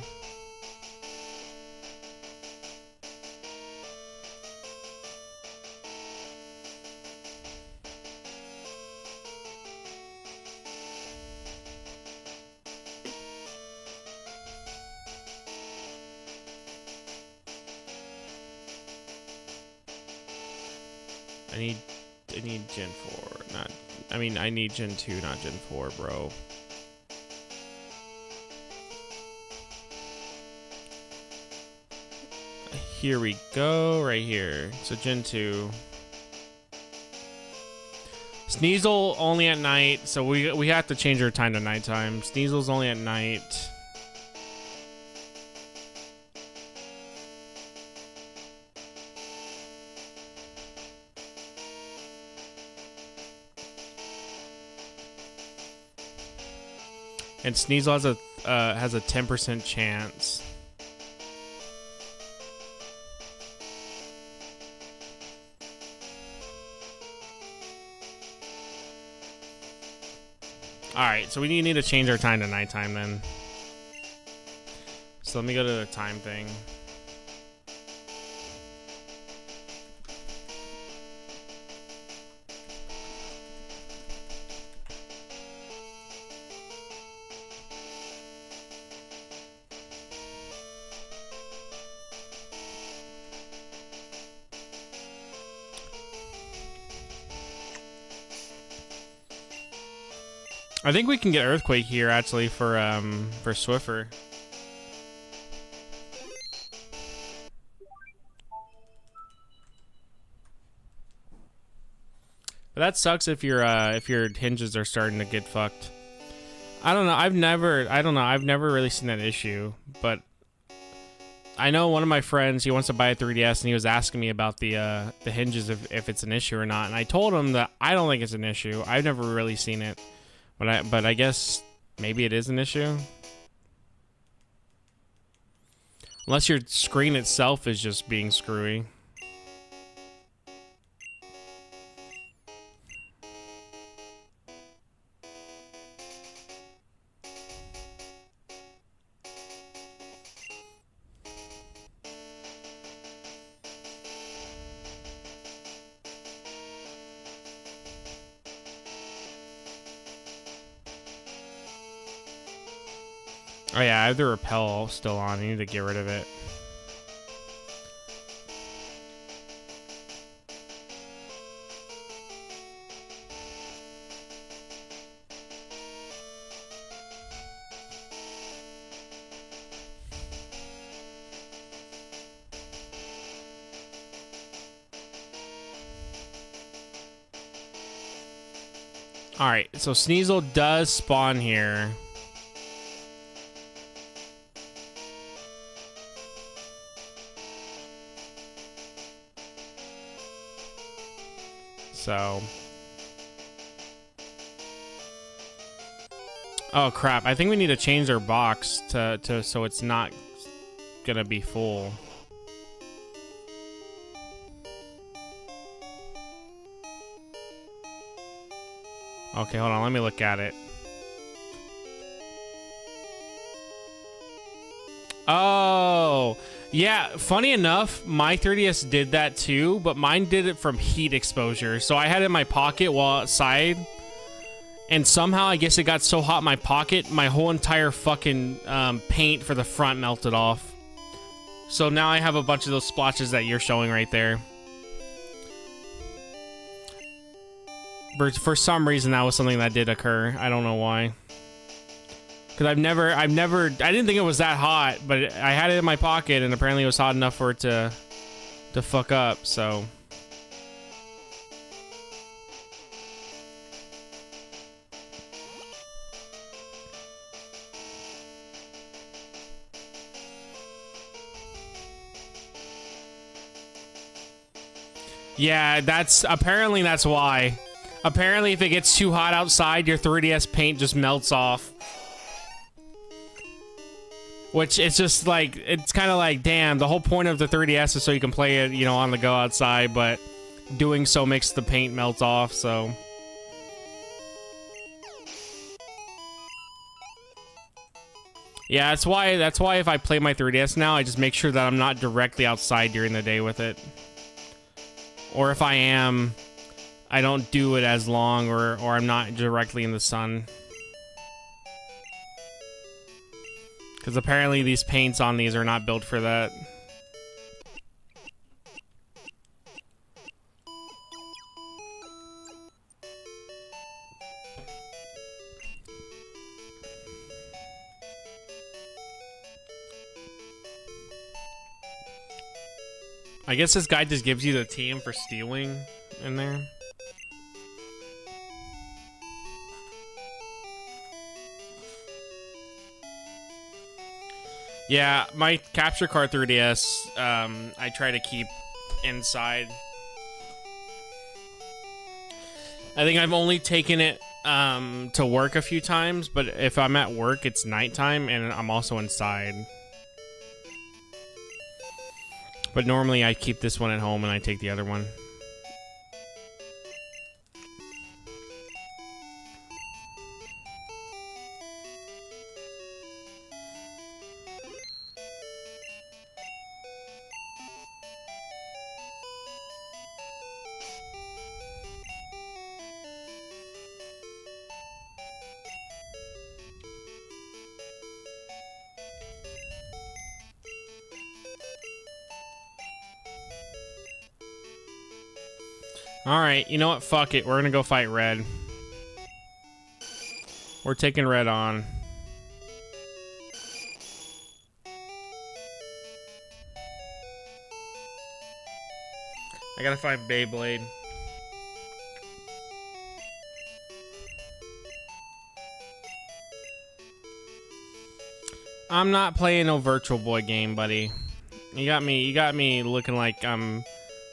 A: I need Gen 4, not... I mean, I need Gen 2, not Gen 4, bro. Here we go, right here. So Gen 2. Sneasel only at night, so we have to change our time to nighttime. Sneasel's only at night. And Sneasel has a 10% chance. Alright, so we need to change our time to nighttime then. So let me go to the time thing. I think we can get Earthquake here actually for Swiffer. But that sucks if your hinges are starting to get fucked. I don't know. I've never really seen that issue, but I know one of my friends, he wants to buy a 3DS and he was asking me about the hinges if it's an issue or not, and I told him that I don't think it's an issue. I've never really seen it, but I guess maybe it is an issue. Unless your screen itself is just being screwy. Oh yeah, I have the repel still on. I need to get rid of it. Alright, so Sneasel does spawn here. So, oh crap! I think we need to change our box to so it's not gonna be full. Okay, hold on. Let me look at it. Oh. Yeah, funny enough, my 3DS did that too, but mine did it from heat exposure. So I had it in my pocket while outside, and somehow I guess it got so hot in my pocket, my whole entire fucking paint for the front melted off. So now I have a bunch of those splotches that you're showing right there. For some reason, that was something that did occur. I don't know why. Because I didn't think it was that hot, but I had it in my pocket, and apparently it was hot enough for it to fuck up, so. Yeah, apparently that's why. Apparently if it gets too hot outside, your 3DS paint just melts off. Which it's just like, it's kind of like, damn, the whole point of the 3DS is so you can play it, you know, on the go outside, but doing so makes the paint melt off, so. Yeah, that's why if I play my 3DS now, I just make sure that I'm not directly outside during the day with it. Or if I am, I don't do it as long, or I'm not directly in the sun. Because apparently these paints on these are not built for that. I guess this guy just gives you the team for stealing in there. Yeah, my capture card 3DS, I try to keep inside. I think I've only taken it to work a few times, but if I'm at work, it's nighttime, and I'm also inside. But normally I keep this one at home and I take the other one. Alright, you know what? Fuck it. We're gonna go fight Red. We're taking red on. I gotta find Beyblade. I'm not playing no Virtual Boy game, buddy. You got me looking like I'm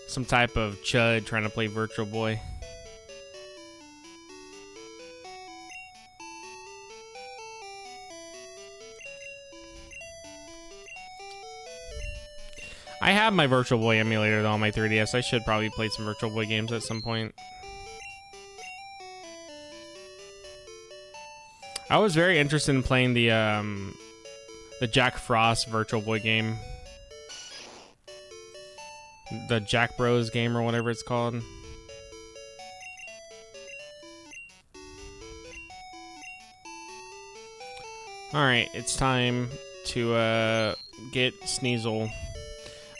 A: some type of chud trying to play Virtual Boy. I have my Virtual Boy emulator though on my 3DS. I should probably play some Virtual Boy games at some point. I was very interested in playing the Jack Frost Virtual Boy game. The Jack Bros game or whatever it's called. Alright, it's time to get Sneasel.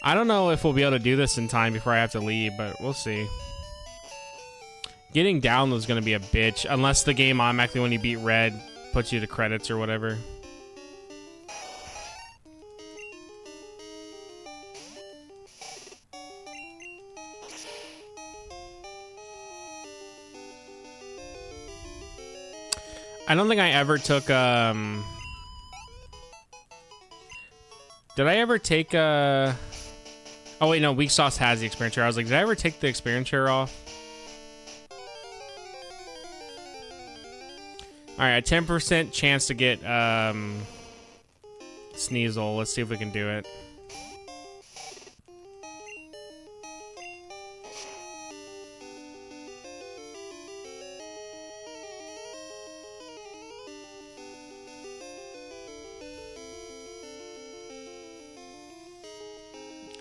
A: I don't know if we'll be able to do this in time before I have to leave, but we'll see. Getting down was going to be a bitch, unless the game automatically, when you beat red, puts you to credits or whatever. I don't think I ever took, did I ever take, oh wait, no, Weak Sauce has the experience share. I was like, did I ever take the experience share off? Alright, a 10% chance to get, Sneasel. Let's see if we can do it.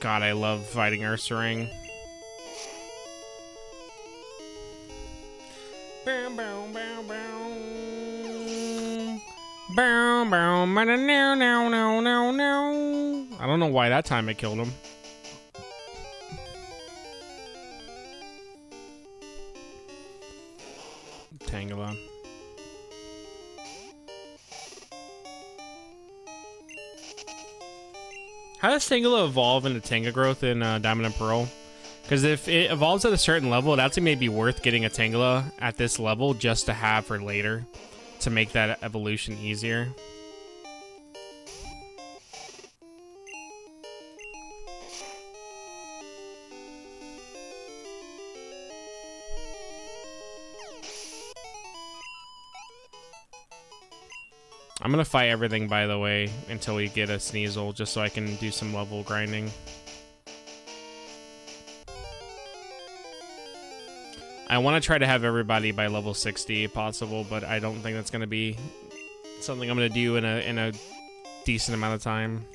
A: God, I love fighting Ursaring. Bow, bow, bow, bow. Bow, bow, no, no, no, no, no. I don't know why that time it killed him. Tangela. How does Tangela evolve into Tangrowth in Diamond and Pearl? Because if it evolves at a certain level, it actually may be worth getting a Tangela at this level just to have for later, to make that evolution easier. I'm gonna fight everything, by the way, until we get a Sneasel, just so I can do some level grinding. I want to try to have everybody by level 60 if possible, but I don't think that's gonna be something I'm gonna do in a decent amount of time.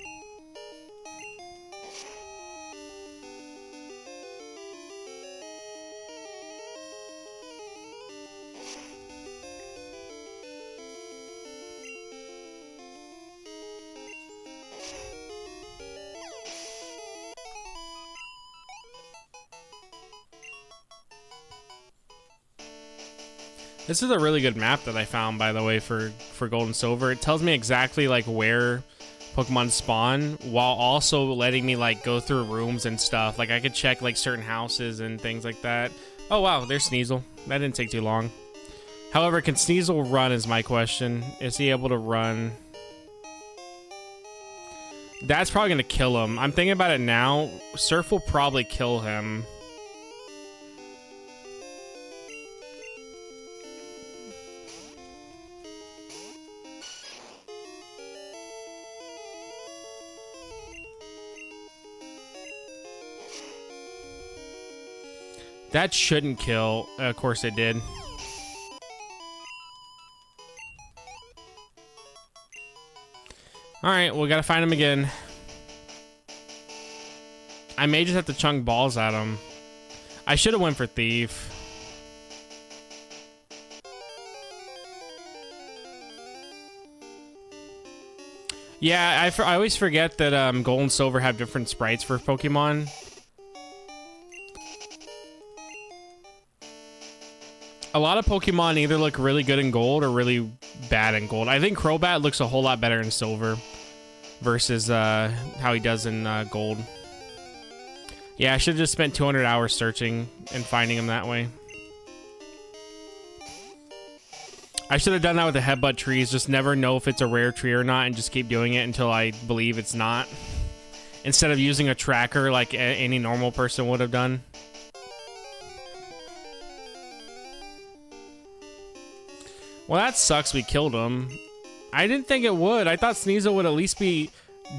A: This is a really good map that I found, by the way, for Gold and Silver. It tells me exactly like where Pokemon spawn, while also letting me like go through rooms and stuff. Like I could check like certain houses and things like that. Oh wow, there's Sneasel. That didn't take too long. However, can Sneasel run is my question. Is he able to run? That's probably gonna kill him. I'm thinking about it now. Surf will probably kill him. That shouldn't kill. Of course it did. Alright, we gotta find him again. I may just have to chunk balls at him. I should have went for Thief. Yeah, I always forget that Gold and Silver have different sprites for Pokemon. A lot of Pokemon either look really good in Gold or really bad in gold. I think Crobat looks a whole lot better in silver versus how he does in gold. Yeah, I should have just spent 200 hours searching and finding him that way. I should have done that with the headbutt trees. Just never know if it's a rare tree or not and just keep doing it until I believe it's not. Instead of using a tracker like any normal person would have done. Well, that sucks we killed him. I didn't think it would. I thought Sneasel would at least be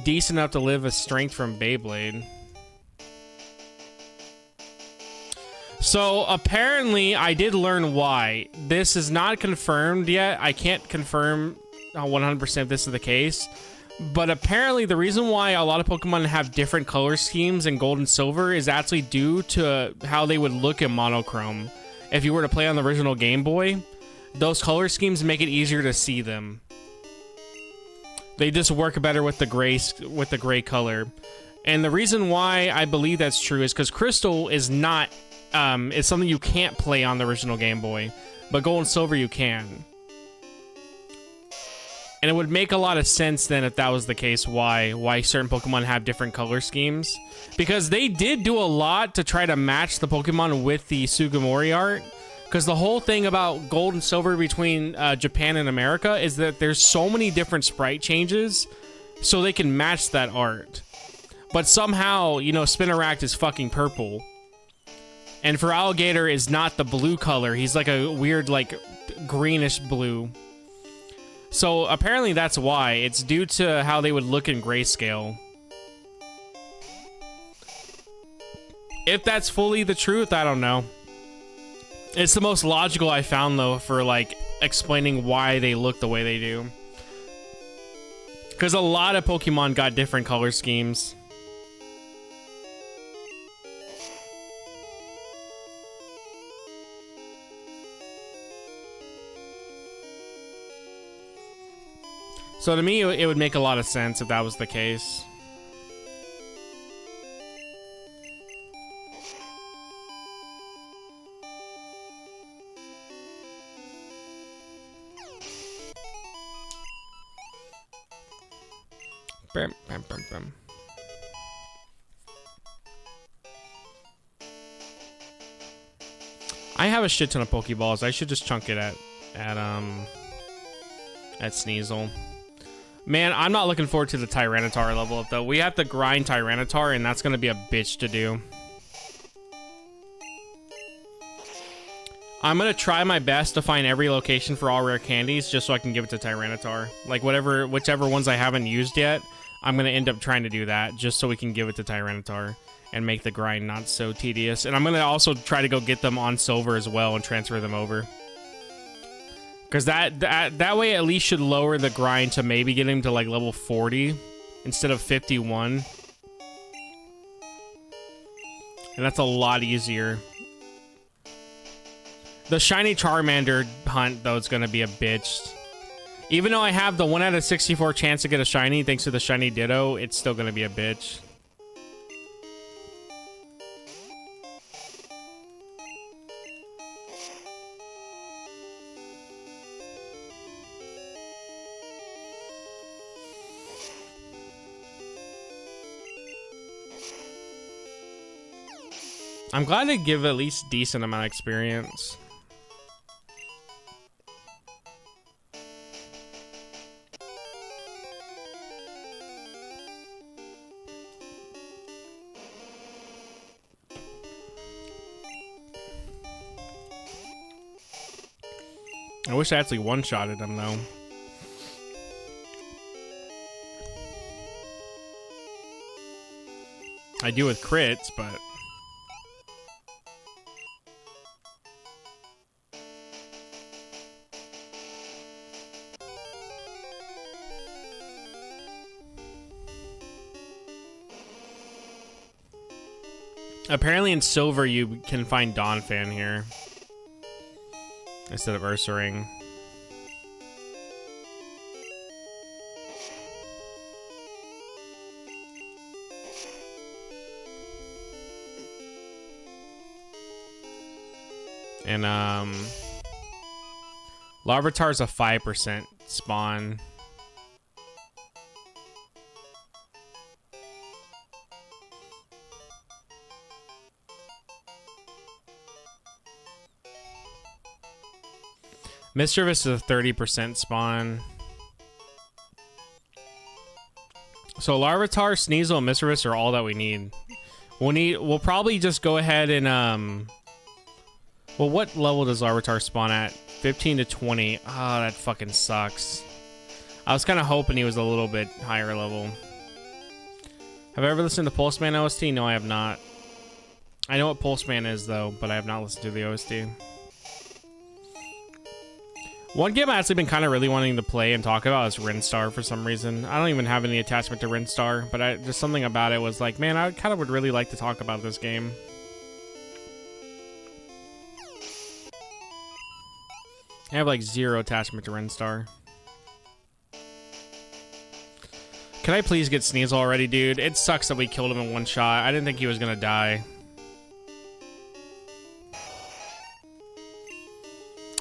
A: decent enough to live a strength from Beyblade. So apparently I did learn why. This is not confirmed yet. I can't confirm 100% if this is the case. But apparently the reason why a lot of Pokemon have different color schemes in Gold and Silver is actually due to how they would look in monochrome. If you were to play on the original Game Boy, those color schemes make it easier to see them. They just work better with the gray color. And the reason why I believe that's true is because Crystal is not it's something you can't play on the original Game Boy, but Gold and Silver you can. And it would make a lot of sense then if that was the case why certain Pokemon have different color schemes. Because they did do a lot to try to match the Pokemon with the Sugimori art. Because the whole thing about Gold and Silver between Japan and America is that there's so many different sprite changes so they can match that art. But somehow, you know, Spinarak is fucking purple. And for Alligator is not the blue color. He's like a weird, like, greenish blue. So apparently that's why. It's due to how they would look in grayscale. If that's fully the truth, I don't know. It's the most logical I found, though, for, like, explaining why they look the way they do. Because a lot of Pokemon got different color schemes. So to me, it would make a lot of sense if that was the case. Bam, bam, bam, bam. I have a shit ton of Pokeballs. I should just chunk it at Sneasel. Man, I'm not looking forward to the Tyranitar level up, though. We have to grind Tyranitar, and that's going to be a bitch to do. I'm going to try my best to find every location for all rare candies, just so I can give it to Tyranitar. Like, whichever ones I haven't used yet, I'm going to end up trying to do that, just so we can give it to Tyranitar and make the grind not so tedious. And I'm going to also try to go get them on Silver as well and transfer them over. Because that way at least should lower the grind to maybe get him to like level 40 instead of 51. And that's a lot easier. The shiny Charmander hunt, though, is going to be a bitch. Even though I have the 1 out of 64 chance to get a shiny thanks to the shiny Ditto, it's still going to be a bitch. I'm glad they give at least decent amount of experience. I wish I actually one-shotted him, though. I do with crits, but... Apparently in Silver you can find Donphan here instead of Ursaring. And Larvitar's a 5% spawn. Mischievous is a 30% spawn. So Larvitar, Sneasel, and Mischievous are all that we need. We'll probably just go ahead and well, what level does Larvitar spawn at? 15 to 20. Ah, that fucking sucks. I was kind of hoping he was a little bit higher level. Have I ever listened to Pulseman OST? No, I have not. I know what Pulseman is though, but I have not listened to the OST. One game I've actually been kind of really wanting to play and talk about is Rinstar for some reason. I don't even have any attachment to Rinstar, but just something about it was like, man, I kind of would really like to talk about this game. I have like 0 attachment to Rinstar. Can I please get Sneasel already, dude? It sucks that we killed him in one shot. I didn't think he was gonna die.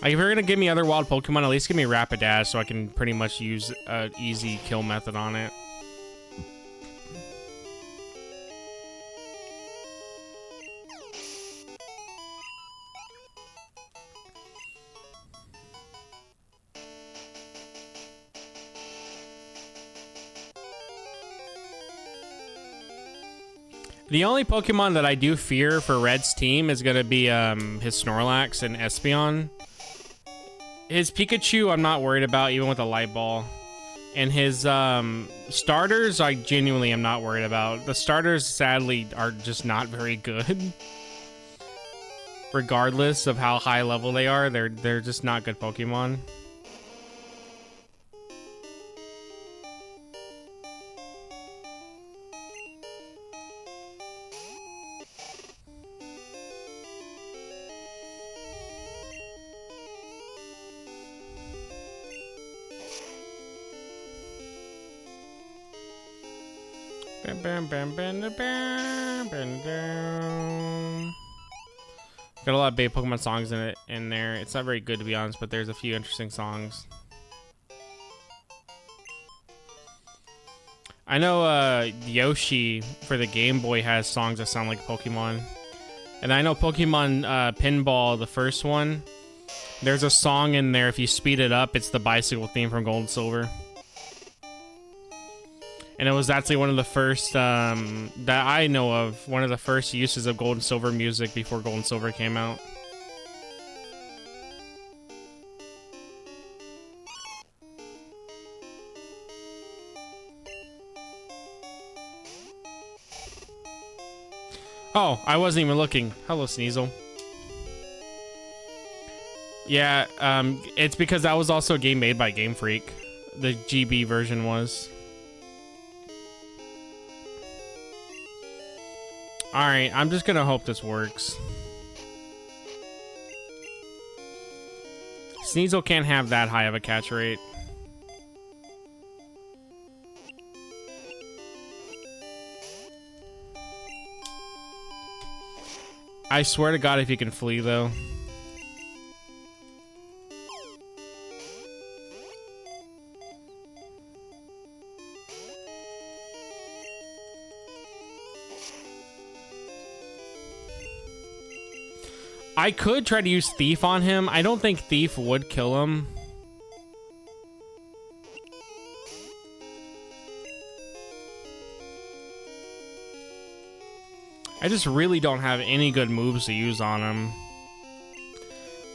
A: Like, if you're gonna give me other wild Pokemon, at least give me Rapidash so I can pretty much use an easy kill method on it. The only Pokemon that I do fear for Red's team is gonna be his Snorlax and Espeon. His Pikachu, I'm not worried about, even with a Light Ball. And his starters, I genuinely am not worried about. The starters, sadly, are just not very good. Regardless of how high level they are, they're just not good Pokemon. Bam, bam, bam, bam, bam, bam, bam. Got a lot of big Pokemon songs in there. It's not very good to be honest, but there's a few interesting songs. I know Yoshi for the Game Boy has songs that sound like Pokemon. And I know Pokemon Pinball, the first one, there's a song in there, if you speed it up, it's the bicycle theme from Gold and Silver. And it was actually one of the first, that I know of, one of the first uses of Gold and Silver music before Gold and Silver came out. Oh, I wasn't even looking. Hello, Sneasel. Yeah, it's because that was also a game made by Game Freak. The GB version was. Alright, I'm just gonna hope this works. Sneasel can't have that high of a catch rate. I swear to God if he can flee though. I could try to use Thief on him. I don't think Thief would kill him. I just really don't have any good moves to use on him.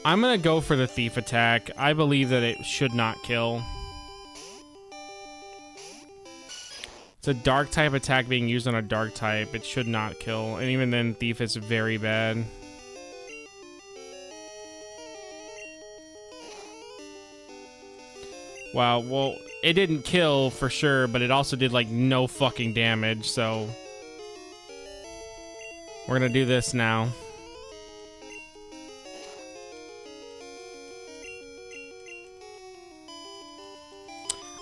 A: I'm gonna go for the Thief attack. I believe that it should not kill. It's a dark type attack being used on a dark type. It should not kill. And even then, Thief is very bad. Wow, well, it didn't kill for sure, but it also did like no fucking damage, so we're gonna do this now.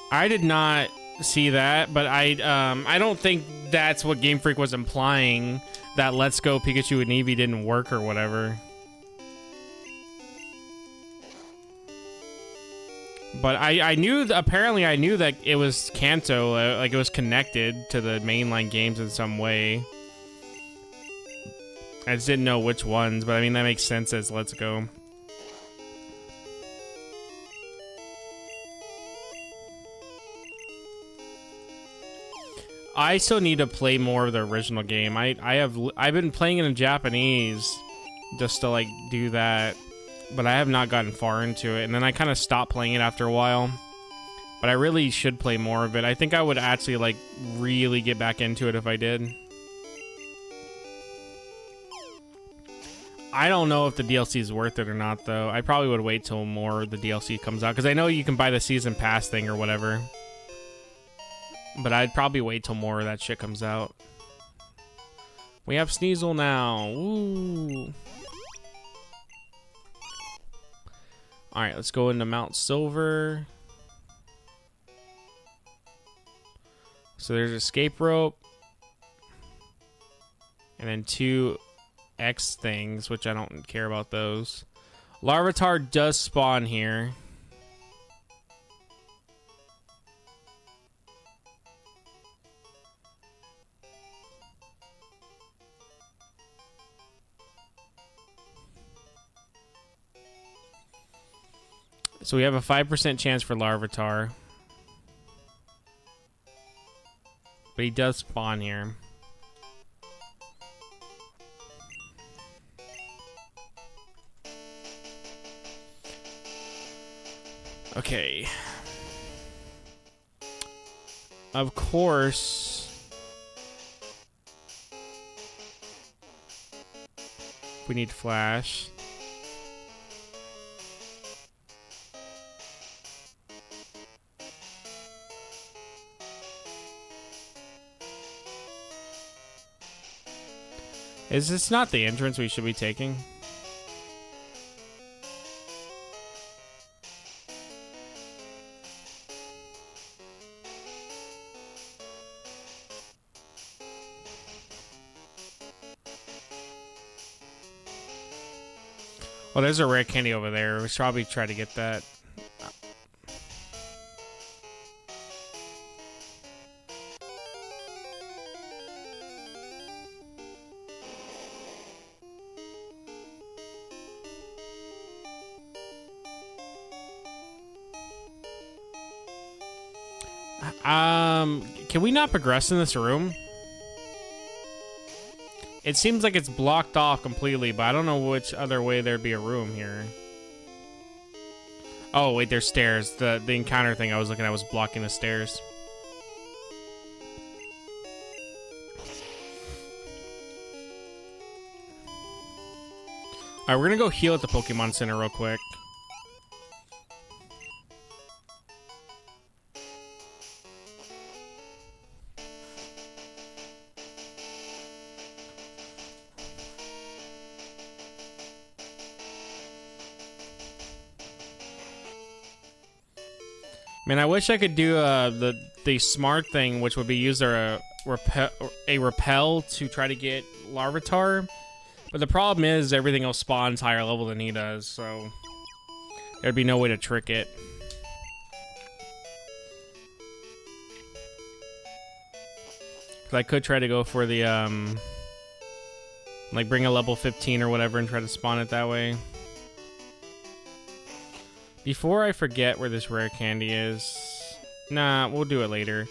A: I did not see that, but I don't think that's what Game Freak was implying, that Let's Go Pikachu and Eevee didn't work or whatever. But I knew, apparently I knew that it was Kanto, like it was connected to the mainline games in some way. I just didn't know which ones, but I mean, that makes sense as Let's Go. I still need to play more of the original game. I've been playing it in Japanese just to like do that, but I have not gotten far into it, and then I kind of stopped playing it after a while. But I really should play more of it. I think I would actually like really get back into it if I did. I don't know if the DLC is worth it or not, though. I probably would wait till more of the DLC comes out, because I know you can buy the season pass thing or whatever. But I'd probably wait till more of that shit comes out. We have Sneasel now. Ooh. Alright, let's go into Mount Silver. So there's escape rope. And then 2 X things, which I don't care about those. Larvitar does spawn here. So we have a 5% chance for Larvitar. But he does spawn here. Okay. Of course. We need Flash. Is this not the entrance we should be taking? Well, there's a rare candy over there. We should probably try to get that. Can we not progress in this room? It seems like it's blocked off completely, but I don't know which other way there'd be a room here. Oh, wait, there's stairs. The encounter thing I was looking at was blocking the stairs. Alright, we're gonna go heal at the Pokemon Center real quick. Man, I wish I could do the smart thing, which would be use a repel to try to get Larvitar. But the problem is everything else spawns higher level than he does, so there'd be no way to trick it. I could try to go for the like bring a level 15 or whatever and try to spawn it that way. Before I forget where this rare candy is, nah, we'll do it later.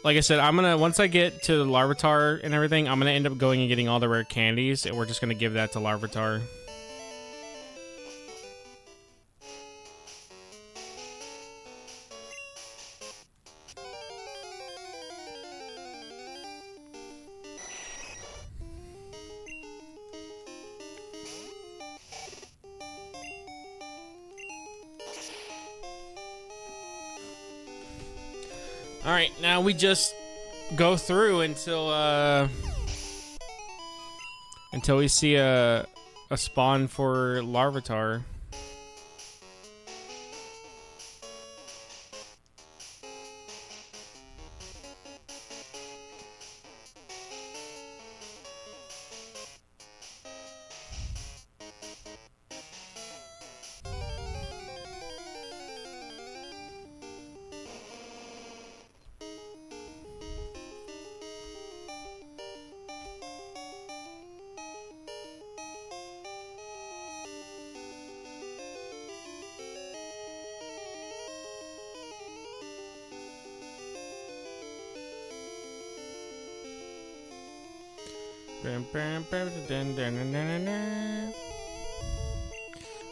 A: Like I said, once I get to the Larvitar and everything, I'm gonna end up going and getting all the rare candies, and we're just gonna give that to Larvitar. Alright, now we just go through until we see a spawn for Larvitar.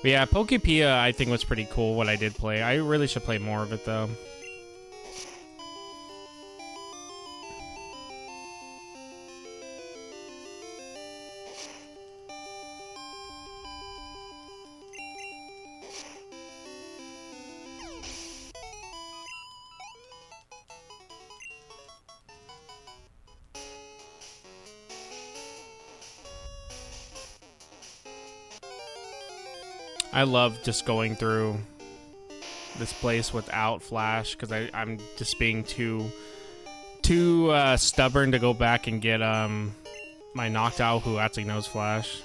A: But yeah, Pokepia I think was pretty cool what I did play. I really should play more of it though. I love just going through this place without Flash because I'm just being too stubborn to go back and get my knocked out who actually knows Flash.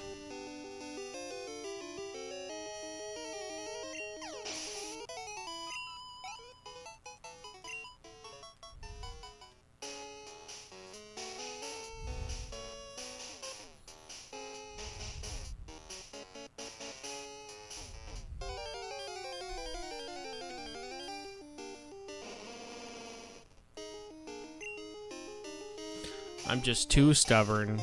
A: I'm just too stubborn.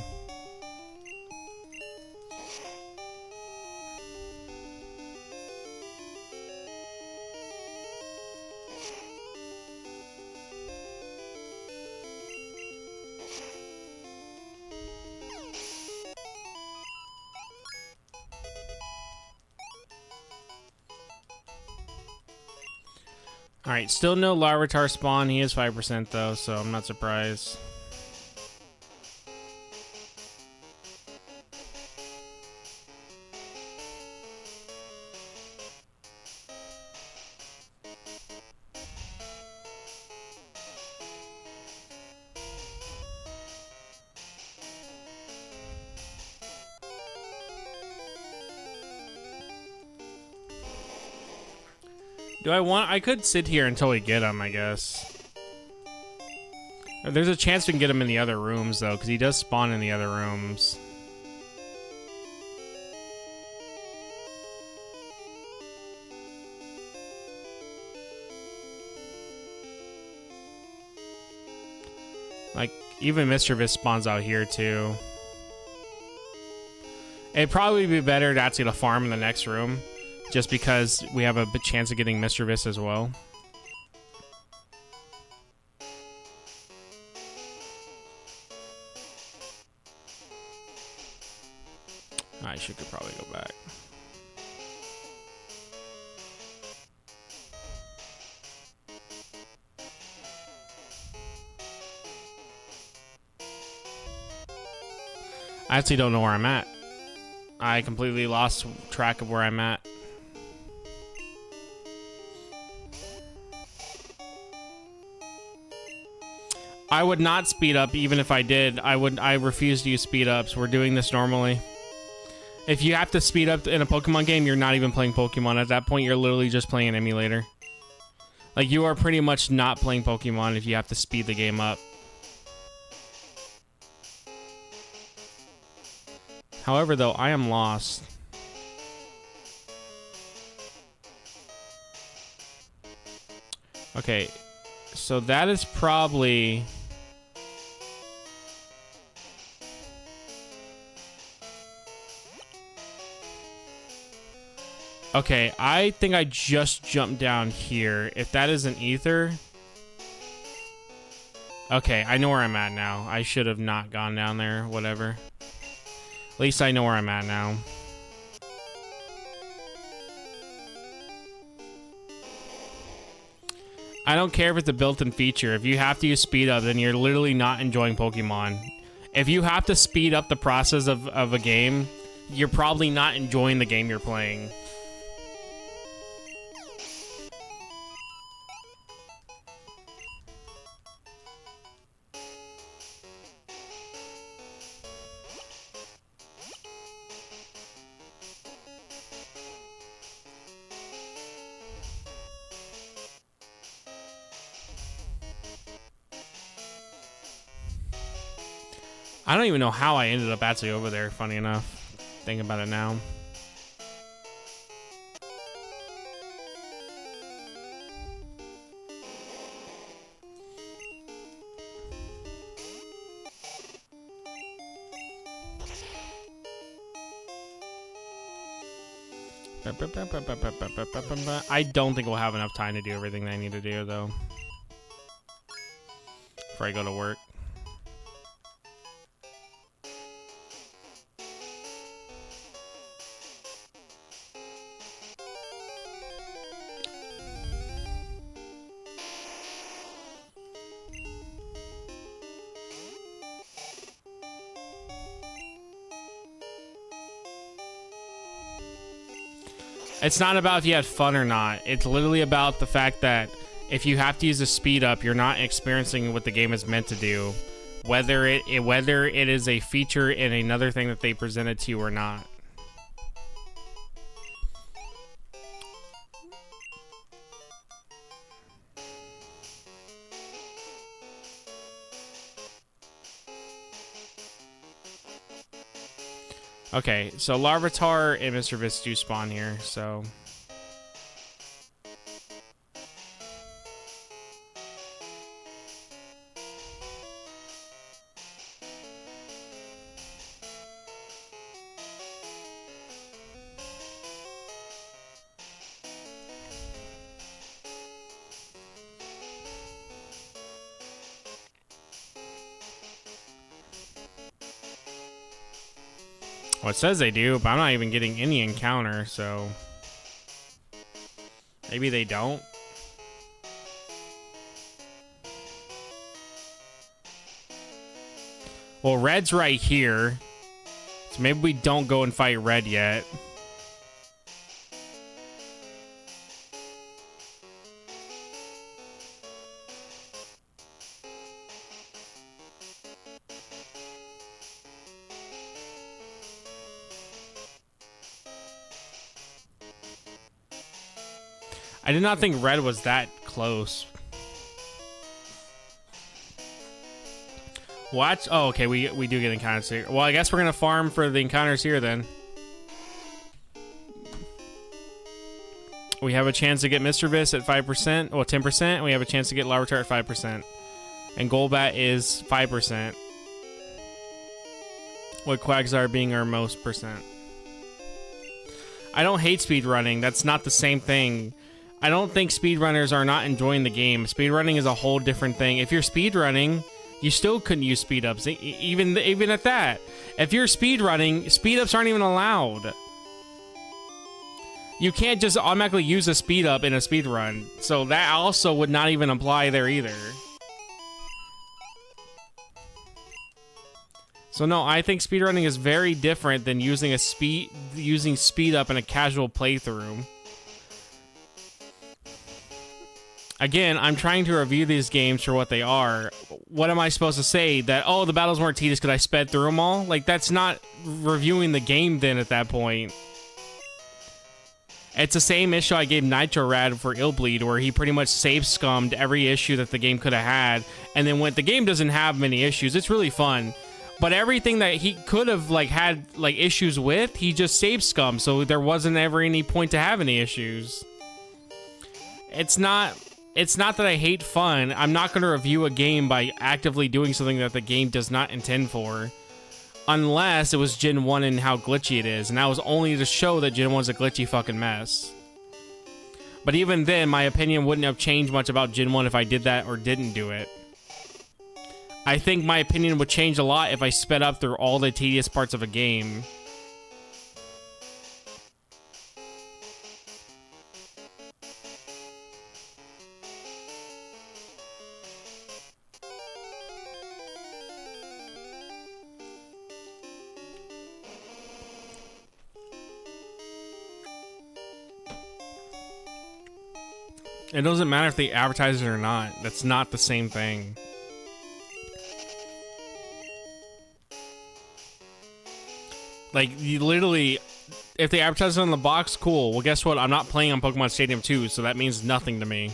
A: Alright, still no Larvitar spawn. He is 5% though, so I'm not surprised. I could sit here until we get him, I guess. There's a chance we can get him in the other rooms, though, because he does spawn in the other rooms. Like, even Mischievous spawns out here, too. It'd probably be better to actually farm in the next room. Just because we have a chance of getting Mischievous as well. I should could probably go back. I actually don't know where I'm at. I completely lost track of where I'm at. I would not speed up even if I did. I refuse to use speed ups. We're doing this normally. If you have to speed up in a Pokemon game, you're not even playing Pokemon. At that point, you're literally just playing an emulator. Like, you are pretty much not playing Pokemon if you have to speed the game up. However, though, I am lost. Okay, so that is probably... Okay, I think I just jumped down here. If that is an ether... Okay, I know where I'm at now. I should have not gone down there, whatever. At least I know where I'm at now. I don't care if it's a built-in feature. If you have to use speed up, then you're literally not enjoying Pokemon. If you have to speed up the process of a game, you're probably not enjoying the game you're playing. I don't even know how I ended up actually over there, funny enough. Thinking about it now. I don't think we'll have enough time to do everything that I need to do, though. Before I go to work. It's not about if you had fun or not. It's literally about the fact that if you have to use a speed up, you're not experiencing what the game is meant to do, whether it is a feature in another thing that they presented to you or not. Okay, so Larvitar and Mr. Vis do spawn here, so... Well, it says they do, but I'm not even getting any encounter, so... Maybe they don't? Well, Red's right here. So maybe we don't go and fight Red yet. I did not think Red was that close. What? Oh, okay, we do get encounters here. Well, I guess we're gonna farm for the encounters here then. We have a chance to get Mr. Vis at 5%, well 10%, and we have a chance to get Larvitar at 5%. And Golbat is 5%. With Quagsire being our most percent. I don't hate speedrunning, that's not the same thing. I don't think speedrunners are not enjoying the game. Speedrunning is a whole different thing. If you're speedrunning, you still couldn't use speed-ups, even at that. If you're speedrunning, speed-ups aren't even allowed. You can't just automatically use a speed-up in a speedrun, so that also would not even apply there either. So no, I think speedrunning is very different than using speed-up in a casual playthrough. Again, I'm trying to review these games for what they are. What am I supposed to say? That, oh, the battles weren't tedious because I sped through them all? Like, that's not reviewing the game then at that point. It's the same issue I gave Nitro Rad for Illbleed, where he pretty much save-scummed every issue that the game could have had. And then when the game doesn't have many issues, it's really fun. But everything that he could have, like, had, like, issues with, he just save-scummed, so there wasn't ever any point to have any issues. It's not that I hate fun. I'm not going to review a game by actively doing something that the game does not intend for. Unless it was Gen 1 and how glitchy it is. And that was only to show that Gen 1's a glitchy fucking mess. But even then, my opinion wouldn't have changed much about Gen 1 if I did that or didn't do it. I think my opinion would change a lot if I sped up through all the tedious parts of a game. It doesn't matter if they advertise it or not. That's not the same thing. Like, you literally, if they advertise it on the box, cool. Well, guess what? I'm not playing on Pokemon Stadium 2, so that means nothing to me.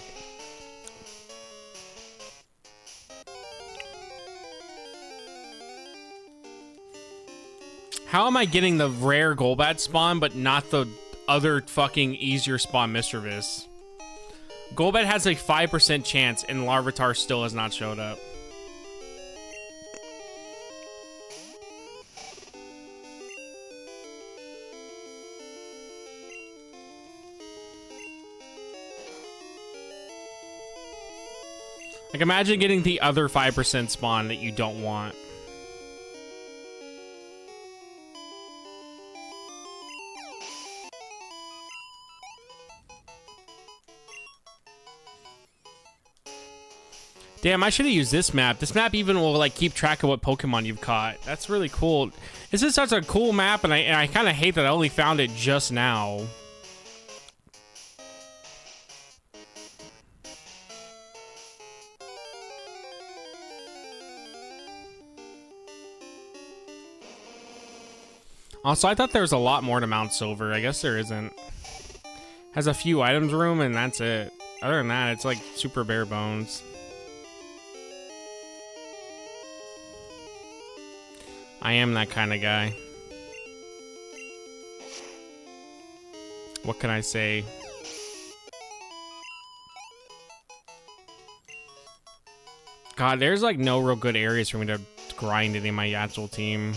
A: How am I getting the rare Golbat spawn, but not the other fucking easier spawn Mr. Vis? Golbat has a 5% chance, and Larvitar still has not showed up. Like, imagine getting the other 5% spawn that you don't want. Damn, I should have used this map. This map even will, like, keep track of what Pokemon you've caught. That's really cool. This is such a cool map, and I kind of hate that I only found it just now. Also, I thought there was a lot more to Mount Silver. I guess there isn't. Has a few items room, and that's it. Other than that, it's like super bare bones. I am that kind of guy. What can I say? God, there's like no real good areas for me to grind any of my actual team.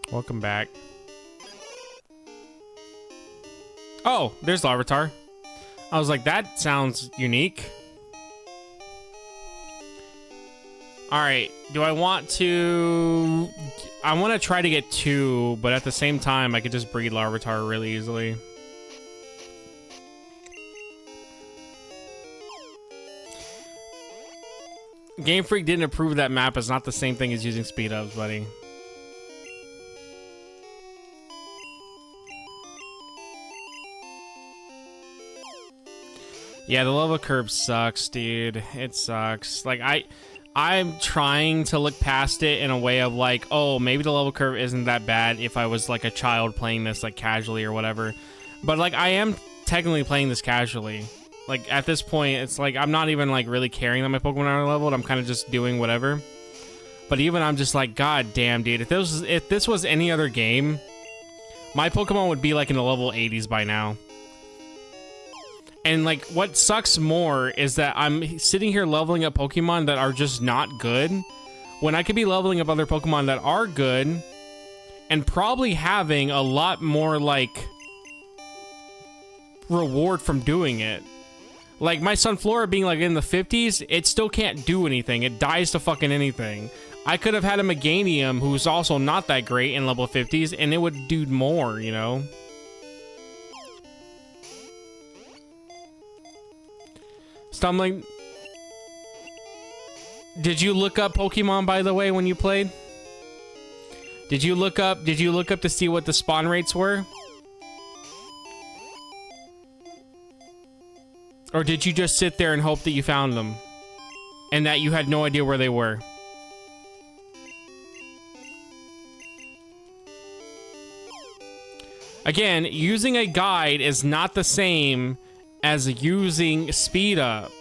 A: Welcome back. Oh, there's Larvitar. I was like, that sounds unique. Alright, do I want to... I want to try to get 2, but at the same time, I could just breed Larvitar really easily. Game Freak didn't approve that map. It's not the same thing as using speed ups, buddy. Yeah, the level curve sucks, dude. It sucks. Like, I'm trying to look past it in a way of like, oh, maybe the level curve isn't that bad if I was like a child playing this like casually or whatever. But like, I am technically playing this casually. Like, at this point, it's like, I'm not even like really caring that my Pokemon are leveled. I'm kind of just doing whatever. But even I'm just like, god damn, dude. If this was any other game, my Pokemon would be like in the level 80s by now. And like, what sucks more is that I'm sitting here leveling up Pokemon that are just not good, when I could be leveling up other Pokemon that are good, and probably having a lot more like reward from doing it. Like my Sunflora being like in the 50s, it still can't do anything. It dies to fucking anything. I could have had a Meganium who's also not that great in level 50s, and it would do more, you know? Stumbling. Did you look up Pokemon, by the way, when you played? Did you look up to see what the spawn rates were? Or did you just sit there and hope that you found them? And that you had no idea where they were? Again, using a guide is not the same as using speed up.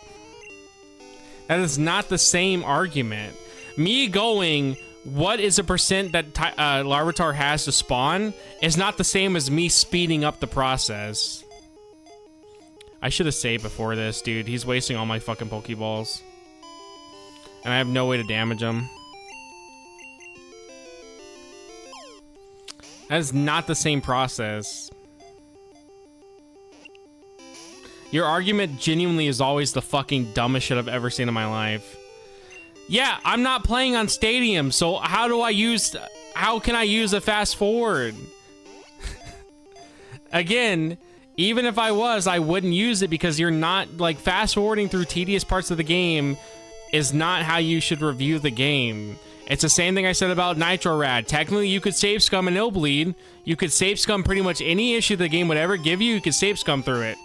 A: That is not the same argument. Me going, what is the percent that Larvitar has to spawn, is not the same as me speeding up the process. I should have saved before this, dude. He's wasting all my fucking Pokeballs. And I have no way to damage him. That is not the same process. Your argument genuinely is always the fucking dumbest shit I've ever seen in my life. Yeah, I'm not playing on Stadium, so how can I use a fast forward? Again, even if I was, I wouldn't use it because you're not, like, fast forwarding through tedious parts of the game is not how you should review the game. It's the same thing I said about Nitro Rad. Technically, you could save scum and it'll bleed. You could save scum pretty much any issue the game would ever give you, you could save scum through it.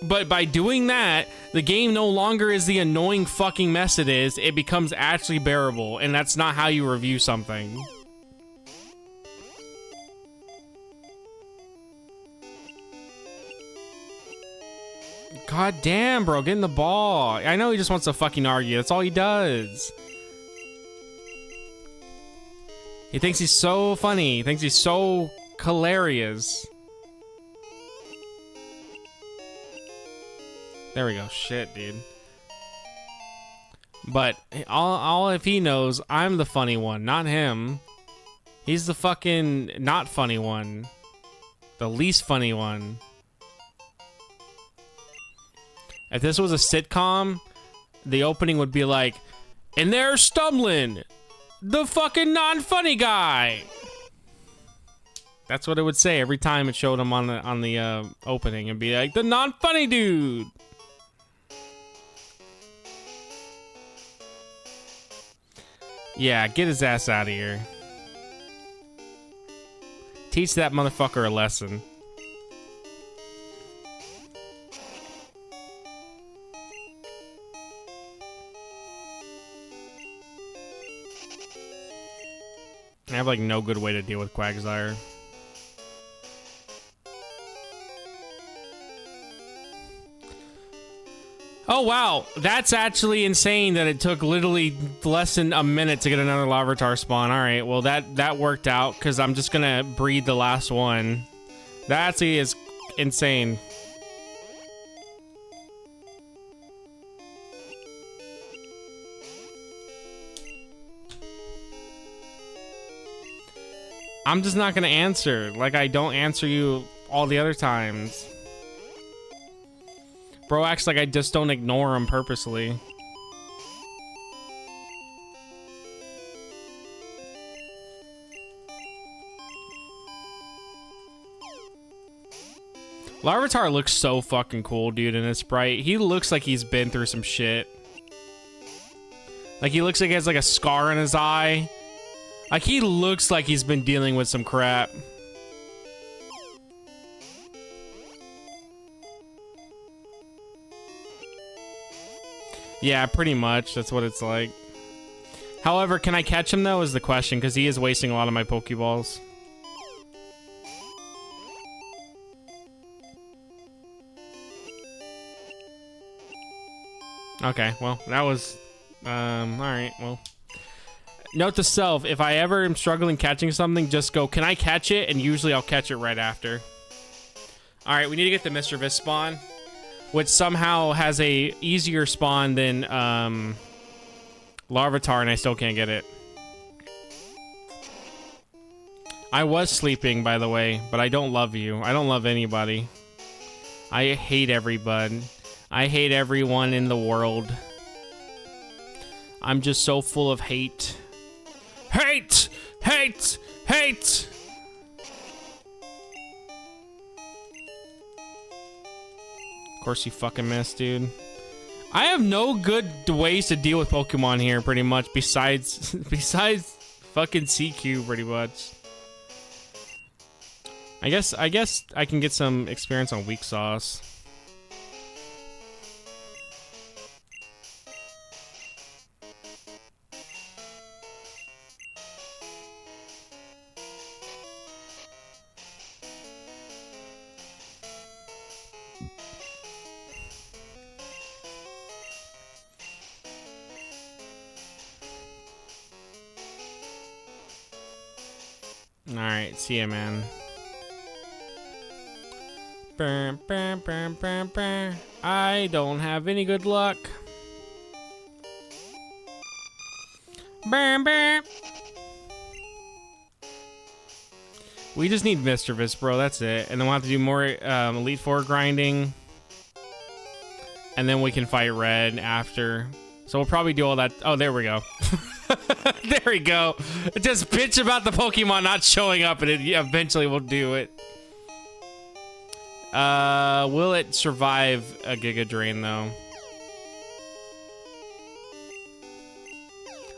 A: But by doing that, the game no longer is the annoying fucking mess it is. It becomes actually bearable, and that's not how you review something. God damn, bro, get in the ball. I know he just wants to fucking argue. That's all he does. He thinks he's so funny. He thinks he's so hilarious. There we go. Shit, dude. But all if he knows, I'm the funny one, not him. He's the fucking not funny one. The least funny one. If this was a sitcom, the opening would be like, and there's Stumbling, the fucking non-funny guy. That's what it would say every time it showed him on the opening. It'd be like, the non-funny dude. Yeah, get his ass out of here. Teach that motherfucker a lesson. I have like no good way to deal with Quagsire. Oh wow, that's actually insane that it took literally less than a minute to get another Larvitar spawn. Alright, well that worked out because I'm just gonna breed the last one. That actually is insane. I'm just not gonna answer like I don't answer you all the other times. Bro acts like I just don't ignore him purposely. Larvitar looks so fucking cool, dude, in his sprite. He looks like he's been through some shit. Like, he looks like he has, like, a scar in his eye. Like, he looks like he's been dealing with some crap. Yeah, pretty much. That's what it's like. However, can I catch him, though, is the question, because he is wasting a lot of my Pokeballs. Okay, well, that was... alright, well... Note to self, if I ever am struggling catching something, just go, can I catch it? And usually I'll catch it right after. Alright, we need to get the Mr. Vis spawn, which somehow has a easier spawn than Larvitar, and I still can't get it. I was sleeping, by the way, but I don't love you. I don't love anybody. I hate everybody. I hate everyone in the world. I'm just so full of hate. Hate! Hate! Hate! Of course you fucking missed, dude. I have no good ways to deal with Pokemon here, pretty much, besides fucking CQ, pretty much. I guess I can get some experience on Weak Sauce. Alright, see ya, man. I don't have any good luck. We just need Mr. Vis, bro. That's it. And then we'll have to do more Elite Four grinding. And then we can fight Red after. So we'll probably do all that. Oh, there we go. There we go. Just bitch about the Pokemon not showing up, and it eventually will do it. Will it survive a Giga Drain, though?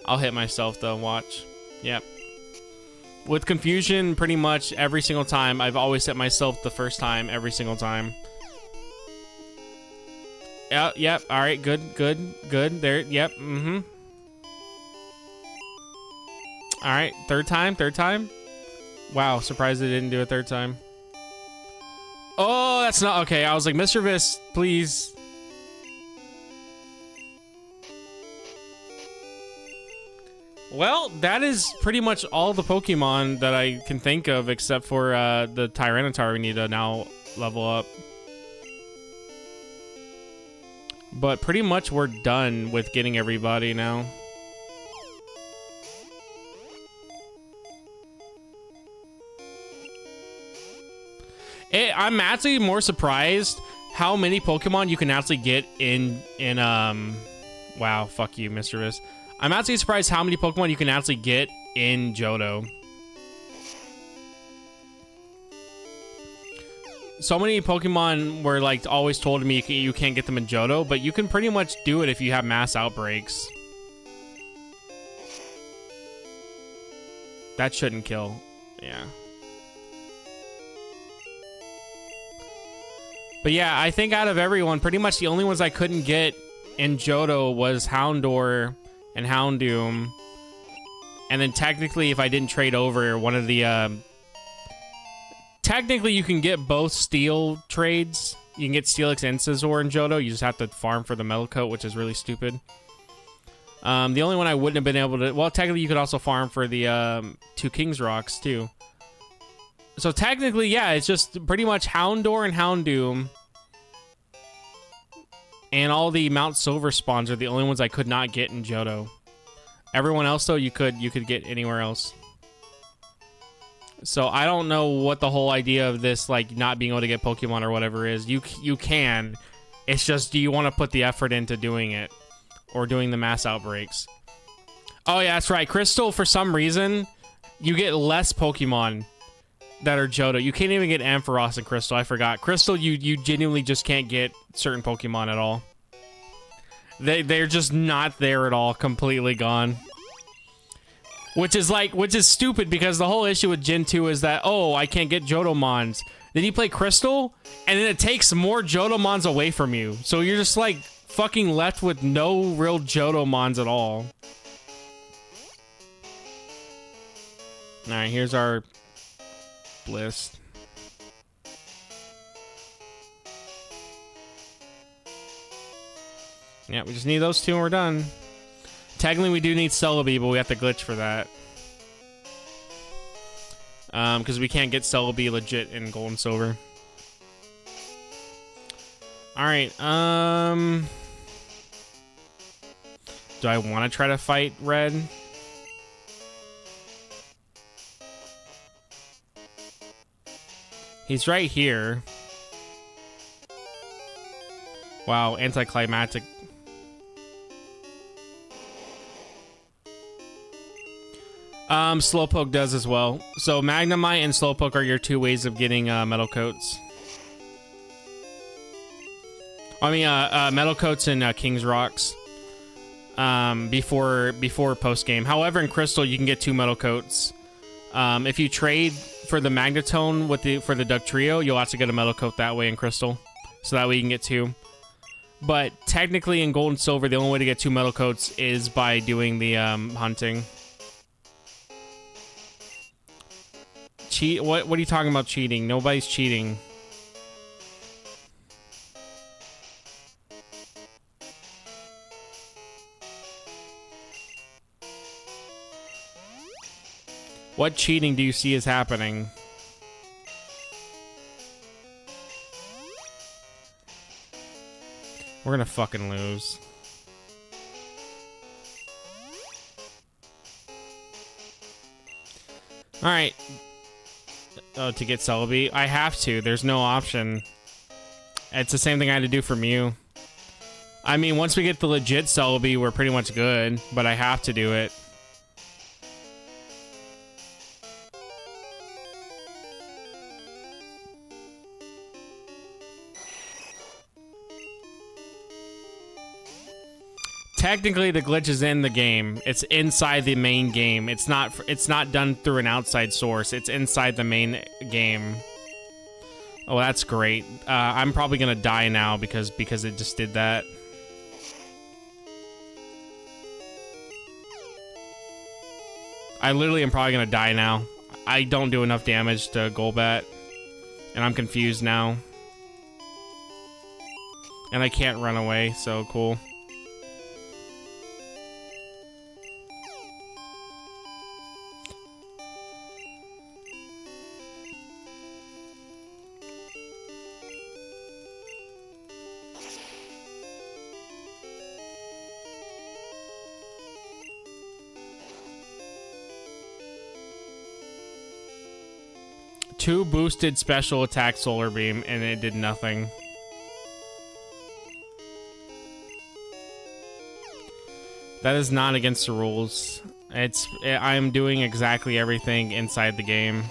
A: I'll hit myself, though. Watch. Yep. With Confusion, pretty much every single time, I've always hit myself the first time, every single time. Yep. All right. Good. There. Yep. Mm-hmm. All right. Third time. Wow. Surprised they didn't do a third time. Oh, that's not okay. I was like, Mr. Vis, please. Well, that is pretty much all the Pokemon that I can think of, except for the Tyranitar we need to now level up. But pretty much we're done with getting everybody now. I'm actually more surprised how many Pokemon you can actually get in wow, fuck you, Mr. Viz. I'm actually surprised how many Pokemon you can actually get in Johto. So many Pokemon were like always told to me you can't get them in Johto, but you can pretty much do it if you have mass outbreaks. That shouldn't kill. Yeah. But yeah, I think out of everyone, pretty much the only ones I couldn't get in Johto was Houndour and Houndoom. And then technically, if I didn't trade over one of the... technically, you can get both Steel trades. You can get Steelix and Scizor in Johto. You just have to farm for the Metal Coat, which is really stupid. The only one I wouldn't have been able to... Well, technically, you could also farm for the 2 King's Rocks, too. So technically, yeah, it's just pretty much Houndour and Houndoom. And all the Mount Silver spawns are the only ones I could not get in Johto. Everyone else, though, you could get anywhere else. So I don't know what the whole idea of this, like, not being able to get Pokemon or whatever is. You can. It's just, do you want to put the effort into doing it? Or doing the mass outbreaks? Oh, yeah, that's right. Crystal, for some reason, you get less Pokemon that are Johto. You can't even get Ampharos in Crystal. I forgot. Crystal, you genuinely just can't get certain Pokemon at all. They're just not there at all. Completely gone. Which is stupid because the whole issue with Gen 2 is that, oh, I can't get Johtomons. Then you play Crystal, and then it takes more Johtomons away from you. So you're just like fucking left with no real Johtomons at all. Alright, here's our list. Yeah, we just need those 2 and we're done. Technically, we do need Celebi, but we have to glitch for that. Because we can't get Celebi legit in Gold and Silver. Alright, do I want to try to fight Red? He's right here. Wow, anticlimactic. Slowpoke does as well. So Magnemite and Slowpoke are your 2 ways of getting Metal Coats. I mean, Metal Coats and King's Rocks. Before post game. However, in Crystal you can get 2 Metal Coats. If you trade for the Magnetone for the Dugtrio, you'll also get a Metal Coat that way in Crystal. So that way you can get 2. But technically in Gold and Silver, the only way to get 2 Metal Coats is by doing the hunting. Cheat? What are you talking about cheating? Nobody's cheating. What cheating do you see is happening? We're gonna fucking lose. Alright. Oh, to get Celebi? I have to. There's no option. It's the same thing I had to do from you. I mean, once we get the legit Celebi, we're pretty much good. But I have to do it. Technically, the glitch is in the game. It's inside the main game. It's not done through an outside source. It's inside the main game. Oh, that's great. I'm probably gonna die now because it just did that. I literally am probably gonna die now. I don't do enough damage to Golbat, and I'm confused now. And I can't run away, so cool. 2 boosted special attack solar beam and it did nothing. That is not against the rules. I am doing exactly everything inside the game.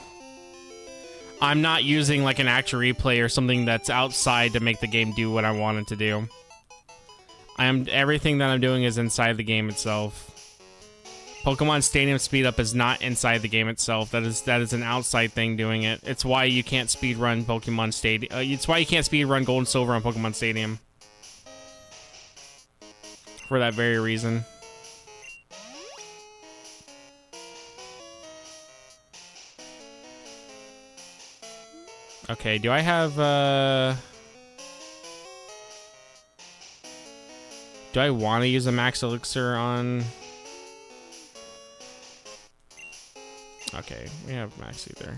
A: I'm not using like an actual replay or something that's outside to make the game do what I want it to do. Everything that I'm doing is inside the game itself. Pokemon Stadium speed up is not inside the game itself. That is an outside thing doing it. It's why you can't speed run Pokemon Stadium. It's why you can't speed run Gold and Silver on Pokemon Stadium. For that very reason. Okay, do I have, do I want to use a Max Elixir on... Okay, we have Max Ether.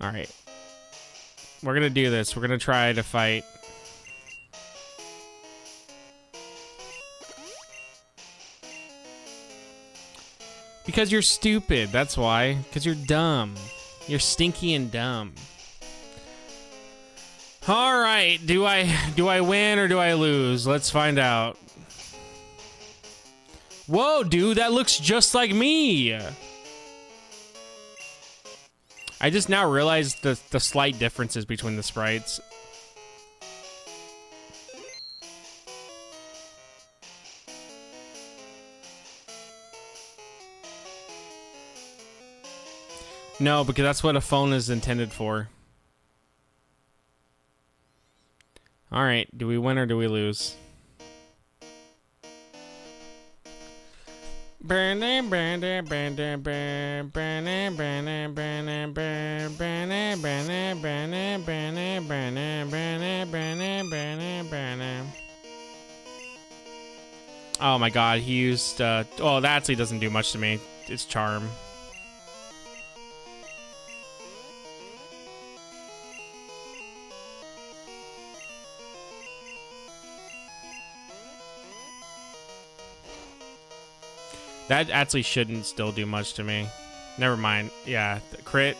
A: Alright. We're gonna do this. We're gonna try to fight... Because you're stupid, that's why. Because you're dumb. You're stinky and dumb. Alright, do I win or do I lose? Let's find out. Whoa, dude, that looks just like me! I just now realized the slight differences between the sprites. No, because that's what a phone is intended for. Alright, do we win or do we lose? Oh my god, he used, oh, that actually doesn't do much to me. It's Charm. That actually shouldn't still do much to me. Never mind. Yeah, crit.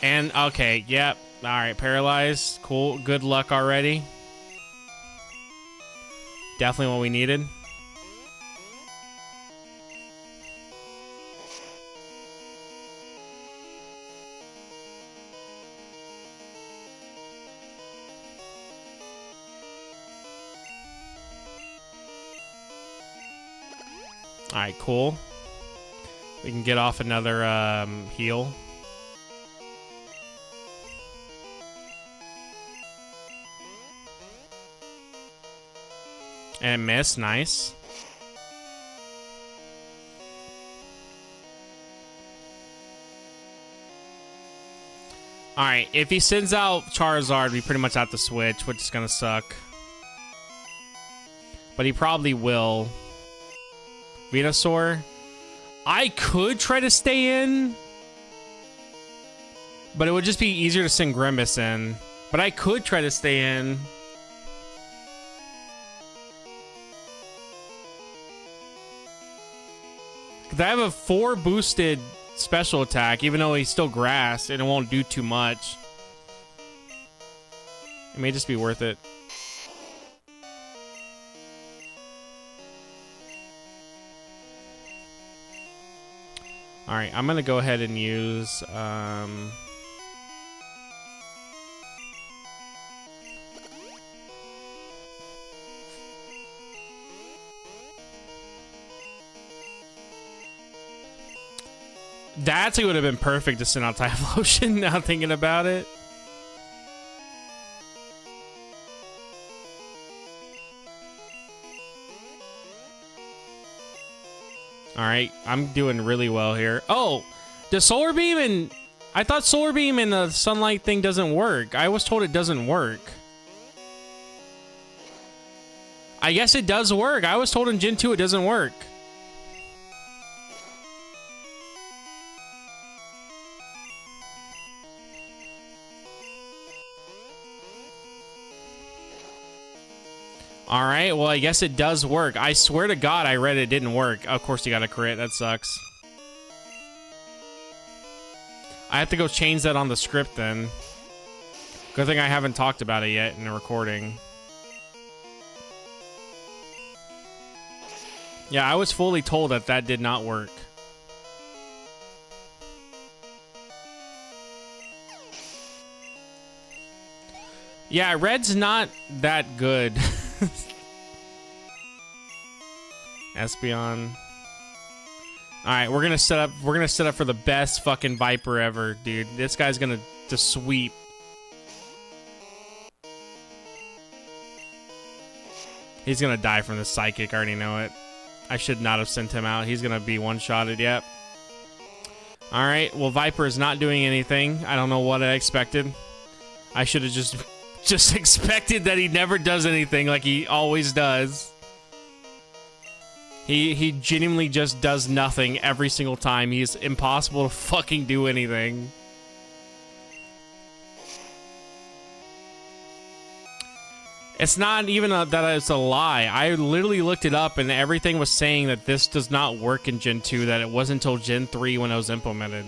A: And, okay, yep. Alright, paralyzed. Cool. Good luck already. Definitely what we needed. Alright, cool. We can get off another heal. And miss, nice. Alright, if he sends out Charizard, we pretty much have to switch, which is gonna suck. But he probably will. Venusaur. I could try to stay in, but it would just be easier to send Grimace in. But I could try to stay in. Because I have a 4 boosted special attack, even though he's still grass, and it won't do too much. It may just be worth it. Alright, I'm gonna go ahead and use, that actually would have been perfect to send out Typhlosion, now thinking about it. Alright, I'm doing really well here. Oh, the Solar Beam and... I thought Solar Beam and the Sunlight thing doesn't work. I was told it doesn't work. I guess it does work. I was told in Gen 2 it doesn't work. Alright, well, I guess it does work. I swear to God I read it didn't work. Of course you got a crit. That sucks. I have to go change that on the script then. Good thing I haven't talked about it yet in the recording. Yeah, I was fully told that that did not work. Yeah, red's not that good. Espeon. Alright, we're gonna set up for the best fucking Viper ever, dude. This guy's gonna just sweep. He's gonna die from the psychic, I already know it. I should not have sent him out. He's gonna be one-shotted, yep. Alright, well Viper is not doing anything. I don't know what I expected. I should have just expected that he never does anything like he always does. He genuinely just does nothing every single time. He's impossible to fucking do anything. It's not even that it's a lie. I literally looked it up and everything was saying that this does not work in Gen 2, that it wasn't until Gen 3 when it was implemented.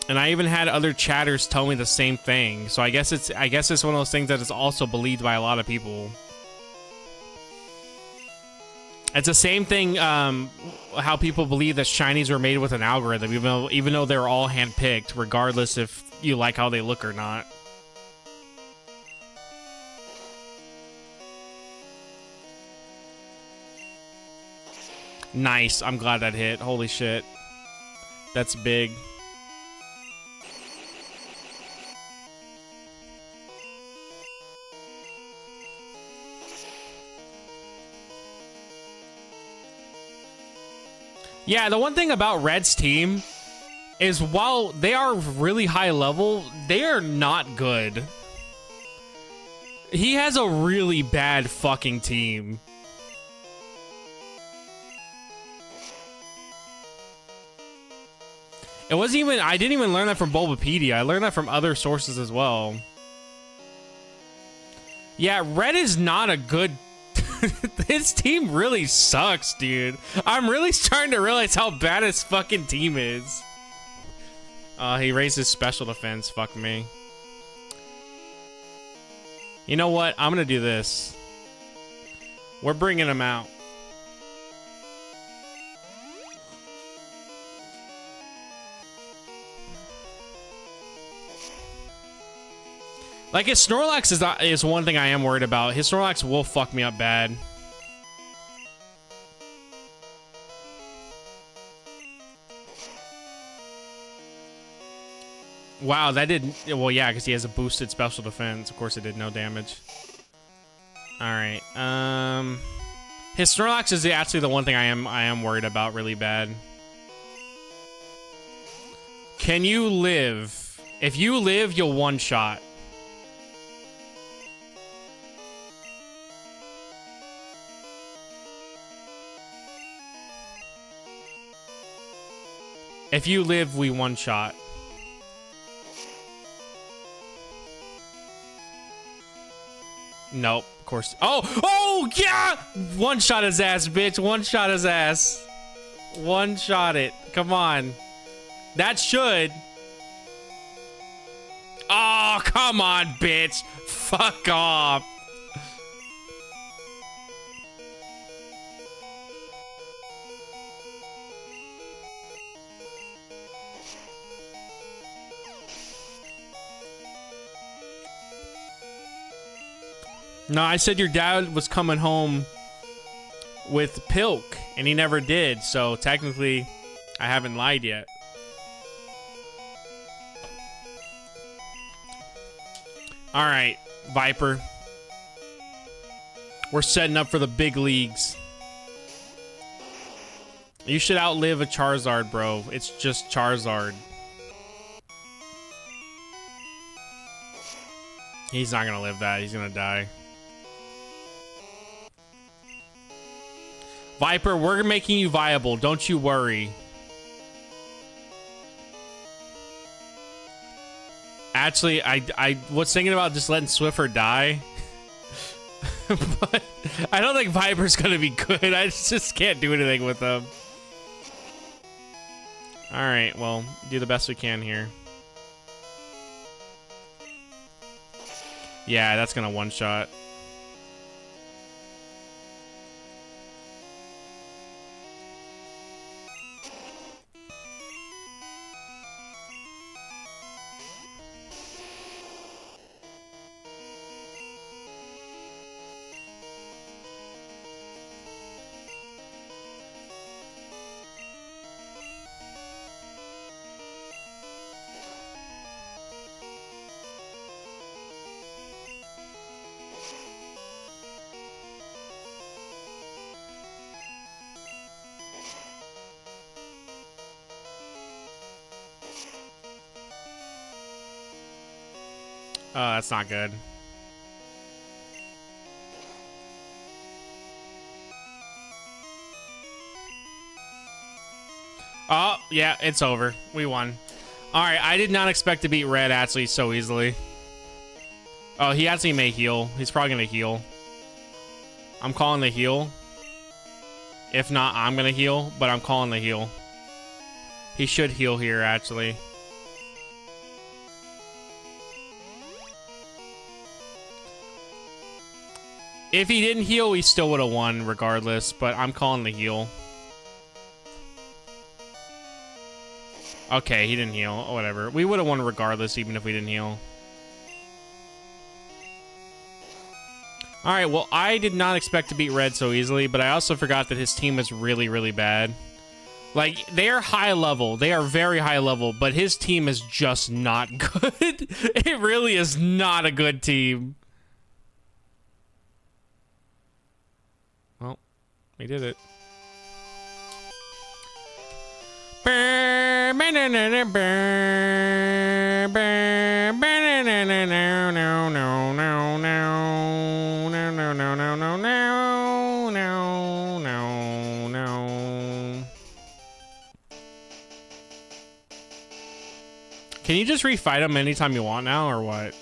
A: And I even had other chatters tell me the same thing. So I guess it's one of those things that is also believed by a lot of people. It's the same thing how people believe that shinies were made with an algorithm, even though they're all handpicked, regardless if you like how they look or not. Nice. I'm glad that hit. Holy shit. That's big. Yeah, the one thing about Red's team is while they are really high level, they are not good. He has a really bad fucking team. It wasn't even, I didn't even learn that from Bulbapedia. I learned that from other sources as well. Yeah, Red is not a good... His team really sucks, dude. I'm really starting to realize how bad his fucking team is. He raised his special defense. Fuck me. You know what? I'm gonna do this. We're bringing him out. Like, his Snorlax is one thing I am worried about. His Snorlax will fuck me up bad. Wow, that did... Well, yeah, because he has a boosted special defense. Of course, it did no damage. Alright, his Snorlax is actually the one thing I am worried about really bad. Can you live? If you live, you'll one-shot. If you live, we one-shot. Nope, of course. Oh, yeah! One-shot his ass, bitch. One-shot his ass. One-shot it. Come on. That should. Oh, come on, bitch. Fuck off. No, I said your dad was coming home with Pilk, and he never did, so technically, I haven't lied yet. Alright, Viper. We're setting up for the big leagues. You should outlive a Charizard, bro. It's just Charizard. He's not gonna live that. He's gonna die. Viper, we're making you viable. Don't you worry. Actually, I was thinking about just letting Swiffer die. But I don't think Viper's gonna be good. I just can't do anything with him. Alright, well, do the best we can here. Yeah, that's gonna one-shot. Oh, that's not good. Oh, yeah, it's over. We won. Alright, I did not expect to beat Red actually so easily. Oh, he actually may heal. He's probably gonna heal. I'm calling the heal. If not, I'm gonna heal, but I'm calling the heal. He should heal here, actually. If he didn't heal, he still would have won regardless, but I'm calling the heal. Okay, he didn't heal. Oh, whatever. We would have won regardless, even if we didn't heal. Alright, well, I did not expect to beat Red so easily, but I also forgot that his team is really, really bad. Like, they are high level. They are very high level, but his team is just not good. It really is not a good team. Well, we did it. Can you just refight him anytime you want now, or what?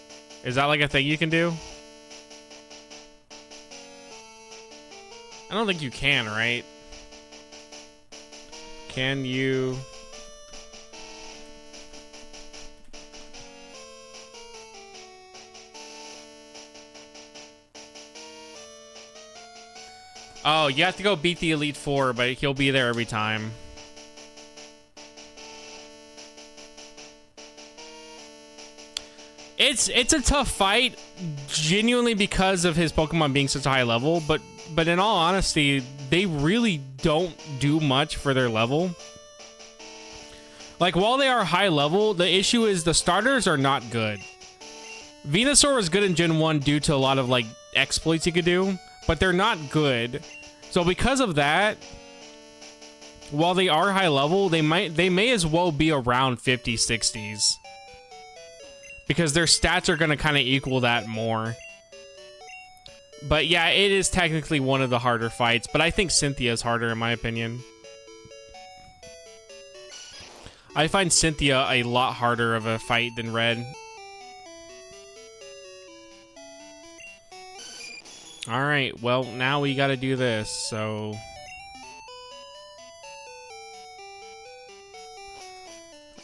A: Is that like a thing you can do? I don't think you can, right? Can you... Oh, you have to go beat the Elite Four, but he'll be there every time. It's a tough fight, genuinely because of his Pokemon being such a high level, but in all honesty, they really don't do much for their level. Like, while they are high level, the issue is the starters are not good. Venusaur was good in Gen 1 due to a lot of, like, exploits you could do, but they're not good. So because of that, while they are high level, they may as well be around 50s, 60s. Because their stats are going to kind of equal that more. But yeah, it is technically one of the harder fights, but I think Cynthia is harder in my opinion. I find Cynthia a lot harder of a fight than Red. Alright, well, now we gotta do this, so...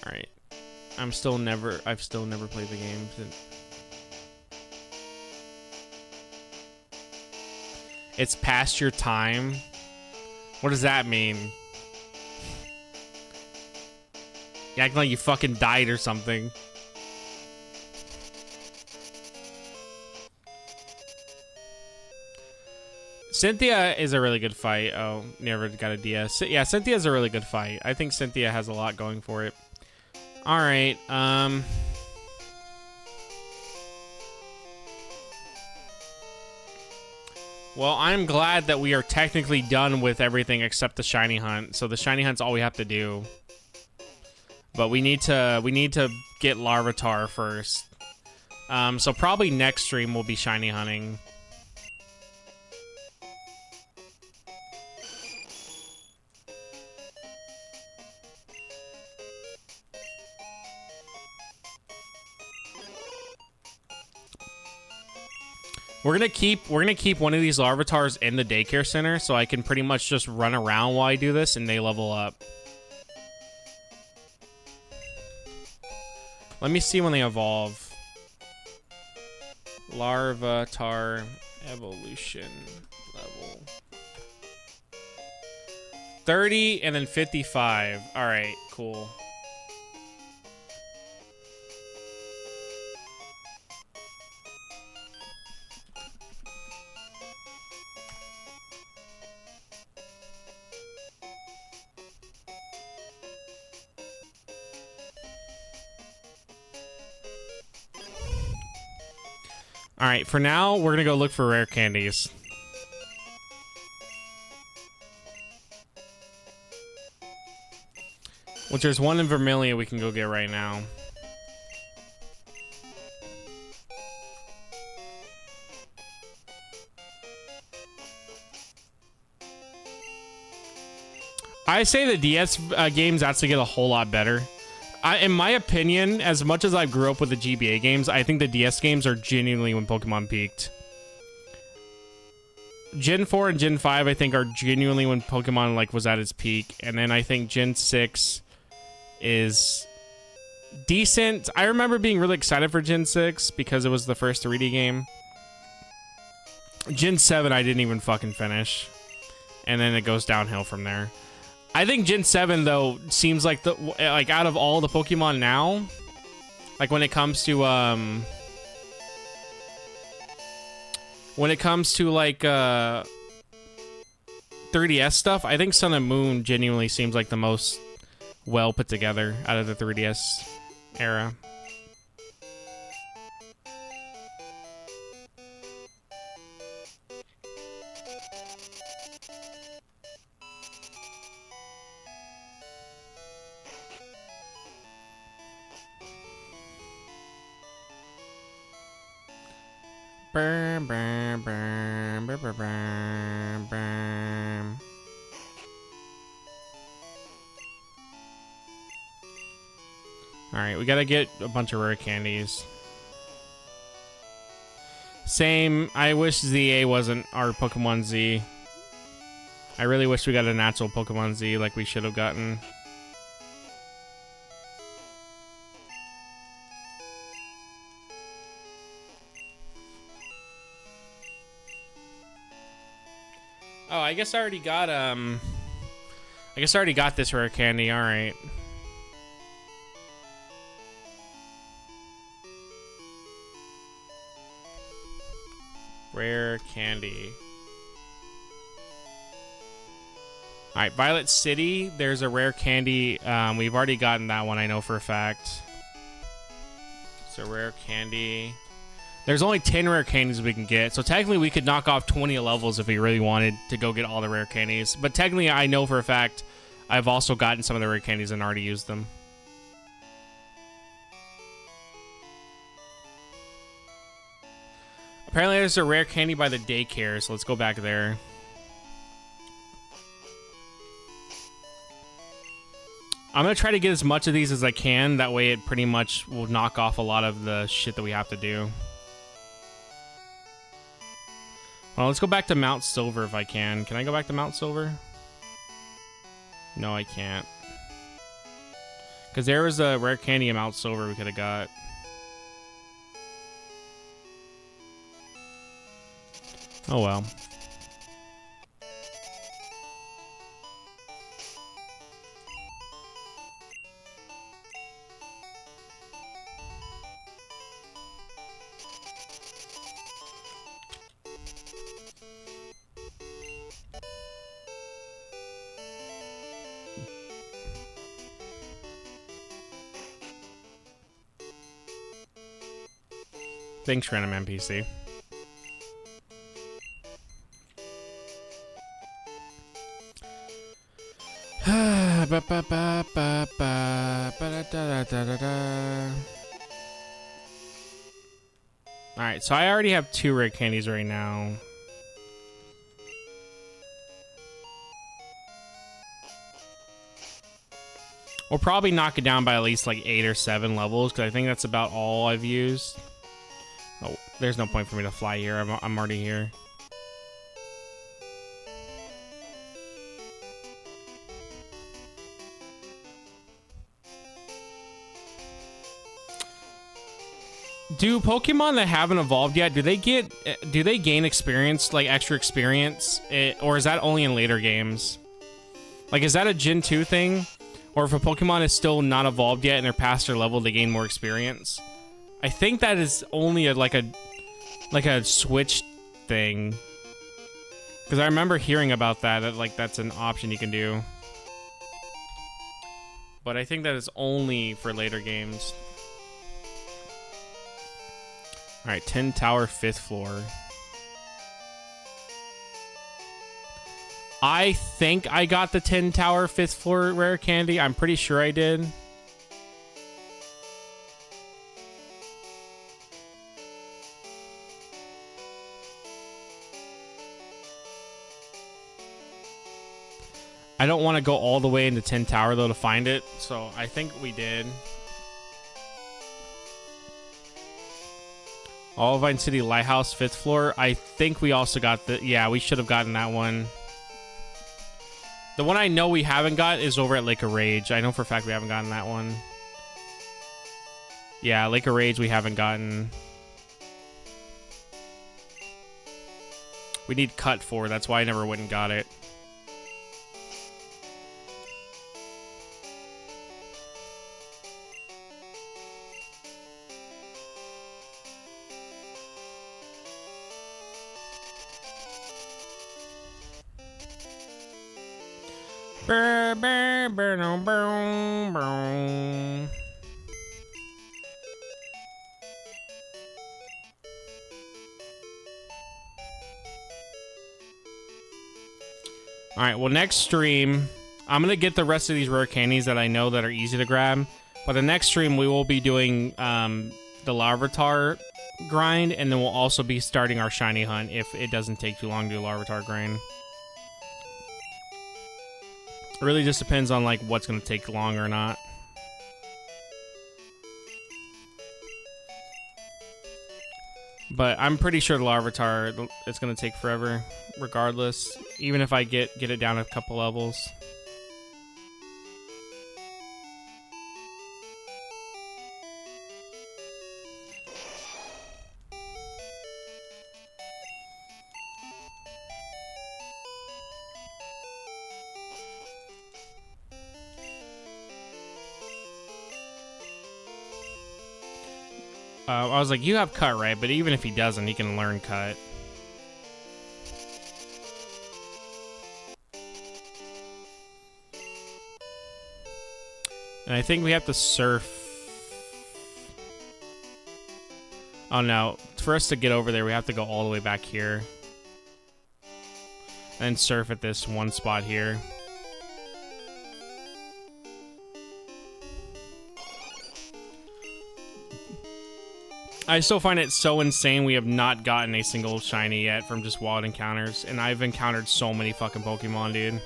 A: Alright. I've still never played the game. It's past your time? What does that mean? You acting like you fucking died or something. Cynthia is a really good fight. Oh, never got a DS. Yeah, Cynthia's a really good fight. I think Cynthia has a lot going for it. Alright, well, I'm glad that we are technically done with everything except the shiny hunt. So the shiny hunt's all we have to do. But we need to get Larvitar first. So probably next stream will be shiny hunting. We're gonna keep one of these Larvitars in the daycare center, so I can pretty much just run around while I do this, and they level up. Let me see when they evolve. Larvitar evolution level. 30 and then 55. All right, cool. All right, for now, we're gonna go look for rare candies. Which there's one in Vermilion we can go get right now. I say the DS games actually get a whole lot better. In my opinion, as much as I grew up with the GBA games, I think the DS games are genuinely when Pokemon peaked. Gen 4 and Gen 5, I think, are genuinely when Pokemon like was at its peak. And then I think Gen 6 is decent. I remember being really excited for Gen 6 because it was the first 3D game. Gen 7, I didn't even fucking finish. And then it goes downhill from there. I think Gen 7 though seems like the out of all the Pokemon now, like when it comes to like 3DS stuff, I think Sun and Moon genuinely seems like the most well put together out of the 3DS era. Burm, burm, burm, burm, burm, burm, burm. Alright, we gotta get a bunch of rare candies. Same, I wish ZA wasn't our Pokemon Z. I really wish we got a natural Pokemon Z like we should have gotten. Oh, I guess I already got this rare candy, alright. Rare candy. Alright, Violet City, there's a rare candy. We've already gotten that one, I know for a fact. It's a rare candy. There's only 10 rare candies we can get, so technically we could knock off 20 levels if we really wanted to go get all the rare candies. But technically, I know for a fact I've also gotten some of the rare candies and already used them. Apparently there's a rare candy by the daycare, so let's go back there. I'm going to try to get as much of these as I can, that way it pretty much will knock off a lot of the shit that we have to do. Well, let's go back to Mount Silver if I can. Can I go back to Mount Silver? No, I can't. Because there was a rare candy in Mount Silver we could have got. Oh well. Thanks, random NPC. Alright, so I already have 2 rare candies right now. We'll probably knock it down by at least like 8 or 7 levels, because I think that's about all I've used. Oh, there's no point for me to fly here. I'm already here. Do Pokemon that haven't evolved yet, do they gain experience, like extra experience, or is that only in later games? Like, is that a Gen 2 thing? Or if a Pokemon is still not evolved yet and they're past their level, they gain more experience? I think that is only like a Switch thing. Because I remember hearing about that, like that's an option you can do. But I think that is only for later games. Alright, 10 Tower, 5th floor. I think I got the 10 Tower, 5th floor rare candy. I'm pretty sure I did. I don't want to go all the way into 10 Tower, though, to find it. So I think we did. Olivine City Lighthouse, 5th floor. I think we also got the... Yeah, we should have gotten that one. The one I know we haven't got is over at Lake of Rage. I know for a fact we haven't gotten that one. Yeah, Lake of Rage we haven't gotten. We need Cut for. That's why I never went and got it. Alright, well, next stream, I'm going to get the rest of these rare candies that I know that are easy to grab. But the next stream, we will be doing the Larvitar grind, and then we'll also be starting our shiny hunt if it doesn't take too long to do Larvitar grind. It really just depends on like what's going to take long or not. But I'm pretty sure the Larvitar, it's going to take forever, regardless. Even if I get it down a couple levels. I was like, you have Cut, right? But even if he doesn't, he can learn Cut. And I think we have to surf. Oh no, for us to get over there, we have to go all the way back here. And surf at this one spot here. I still find it so insane we have not gotten a single shiny yet from just wild encounters. And I've encountered so many fucking Pokemon, dude.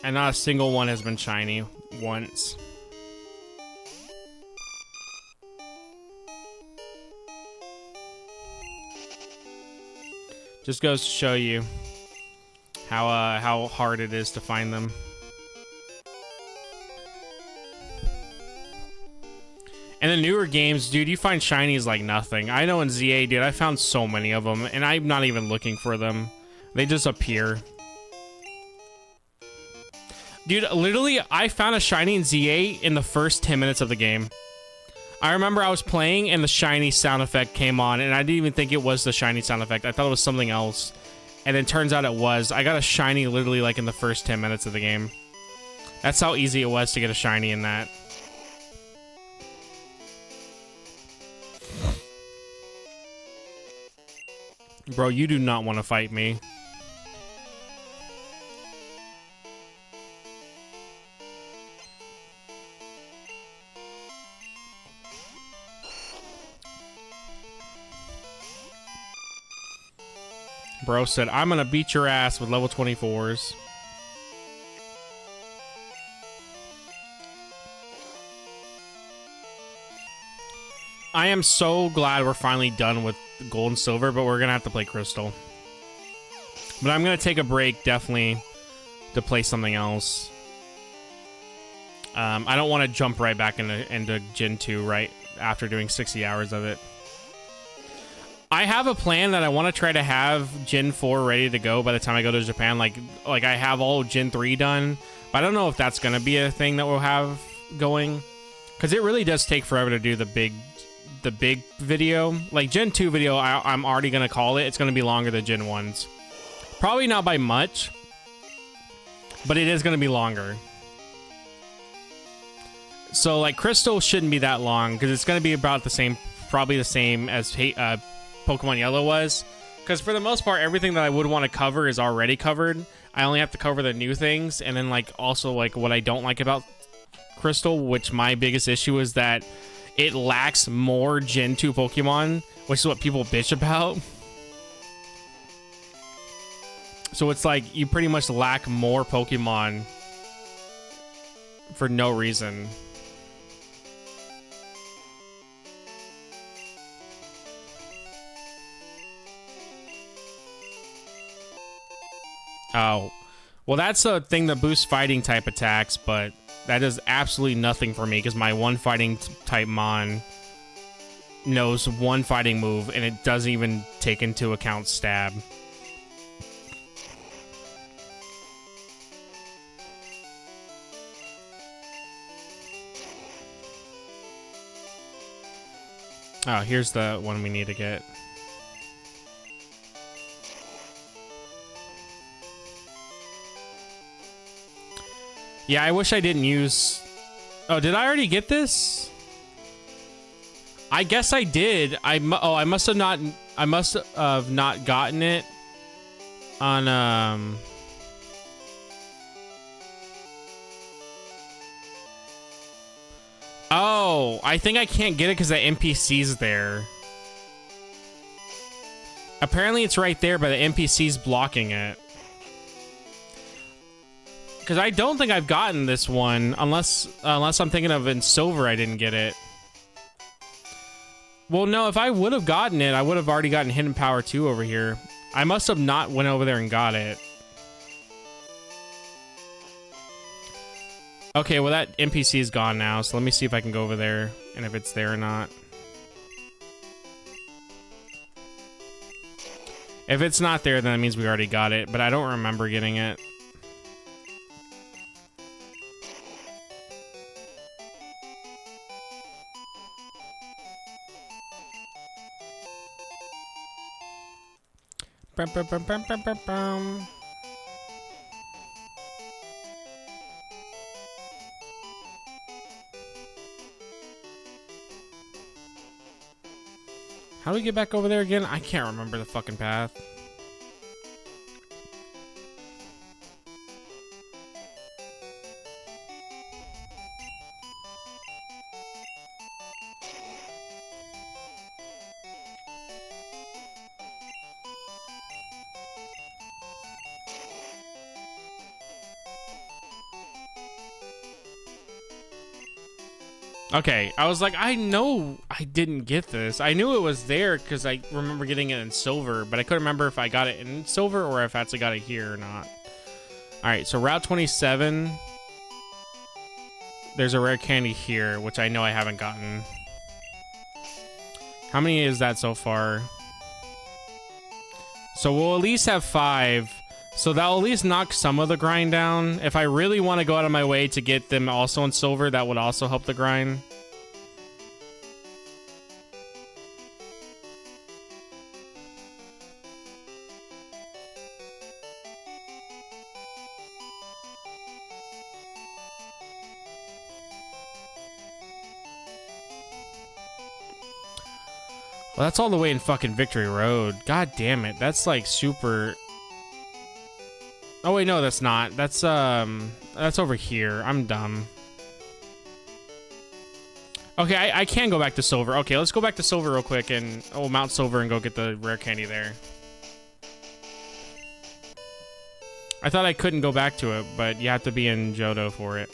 A: And not a single one has been shiny once. Just goes to show you how hard it is to find them. And the newer games, dude, you find shinies like nothing. I know in ZA, dude, I found so many of them, and I'm not even looking for them. They just appear. Dude, literally, I found a shiny in ZA in the first 10 minutes of the game. I remember I was playing, and the shiny sound effect came on, and I didn't even think it was the shiny sound effect. I thought it was something else. And then turns out it was. I got a shiny literally like in the first 10 minutes of the game. That's how easy it was to get a shiny in that. Bro, you do not want to fight me. Bro said, I'm gonna beat your ass with level 24s. I am so glad we're finally done with Gold and Silver, but we're gonna have to play Crystal. But I'm gonna take a break, definitely, to play something else. I don't want to jump right back into Gen 2 right after doing 60 hours of it. I have a plan that I want to try to have Gen 4 ready to go by the time I go to Japan. Like I have all Gen 3 done, but I don't know if that's going to be a thing that we'll have going, because it really does take forever to do the big video. Like Gen 2 video, I'm already going to call it. It's going to be longer than Gen 1's. Probably not by much, but it is going to be longer. So like Crystal shouldn't be that long because it's going to be about the same, probably the same as Pokemon Yellow was. Because for the most part, everything that I would want to cover is already covered. I only have to cover the new things, and then like also like what I don't like about Crystal, which my biggest issue is that it lacks more Gen 2 Pokemon, which is what people bitch about. So it's like you pretty much lack more Pokemon for no reason. Oh, well, that's a thing that boosts fighting type attacks, but that does absolutely nothing for me because my one fighting type Mon knows one fighting move and it doesn't even take into account stab. Oh, here's the one we need to get. Yeah, I wish I didn't use... Oh, did I already get this? I guess I did. I must have not... I must have not gotten it on... Oh, I think I can't get it because the NPC's there. Apparently it's right there, but the NPC's blocking it. Because I don't think I've gotten this one, unless I'm thinking of in silver I didn't get it. Well, no, if I would have gotten it, I would have already gotten Hidden Power 2 over here. I must have not went over there and got it. Okay, well that NPC is gone now, so let me see if I can go over there and if it's there or not. If it's not there, then that means we already got it, but I don't remember getting it. Bum, bum, bum, bum, bum, bum, bum. How do we get back over there again? I can't remember the fucking path. Okay, I was like, I know I didn't get this. I knew it was there because I remember getting it in silver, but I couldn't remember if I got it in silver or if I actually got it here or not. Alright, so Route 27. There's a rare candy here, which I know I haven't gotten. How many is that so far? So we'll at least have 5. So that'll at least knock some of the grind down. If I really want to go out of my way to get them also in silver, that would also help the grind. Well, that's all the way in fucking Victory Road. God damn it. That's like super... Oh wait, no, that's not. That's over here. I'm dumb. Okay, I can go back to silver. Okay, let's go back to silver real quick and Mount Silver and go get the rare candy there. I thought I couldn't go back to it, but you have to be in Johto for it.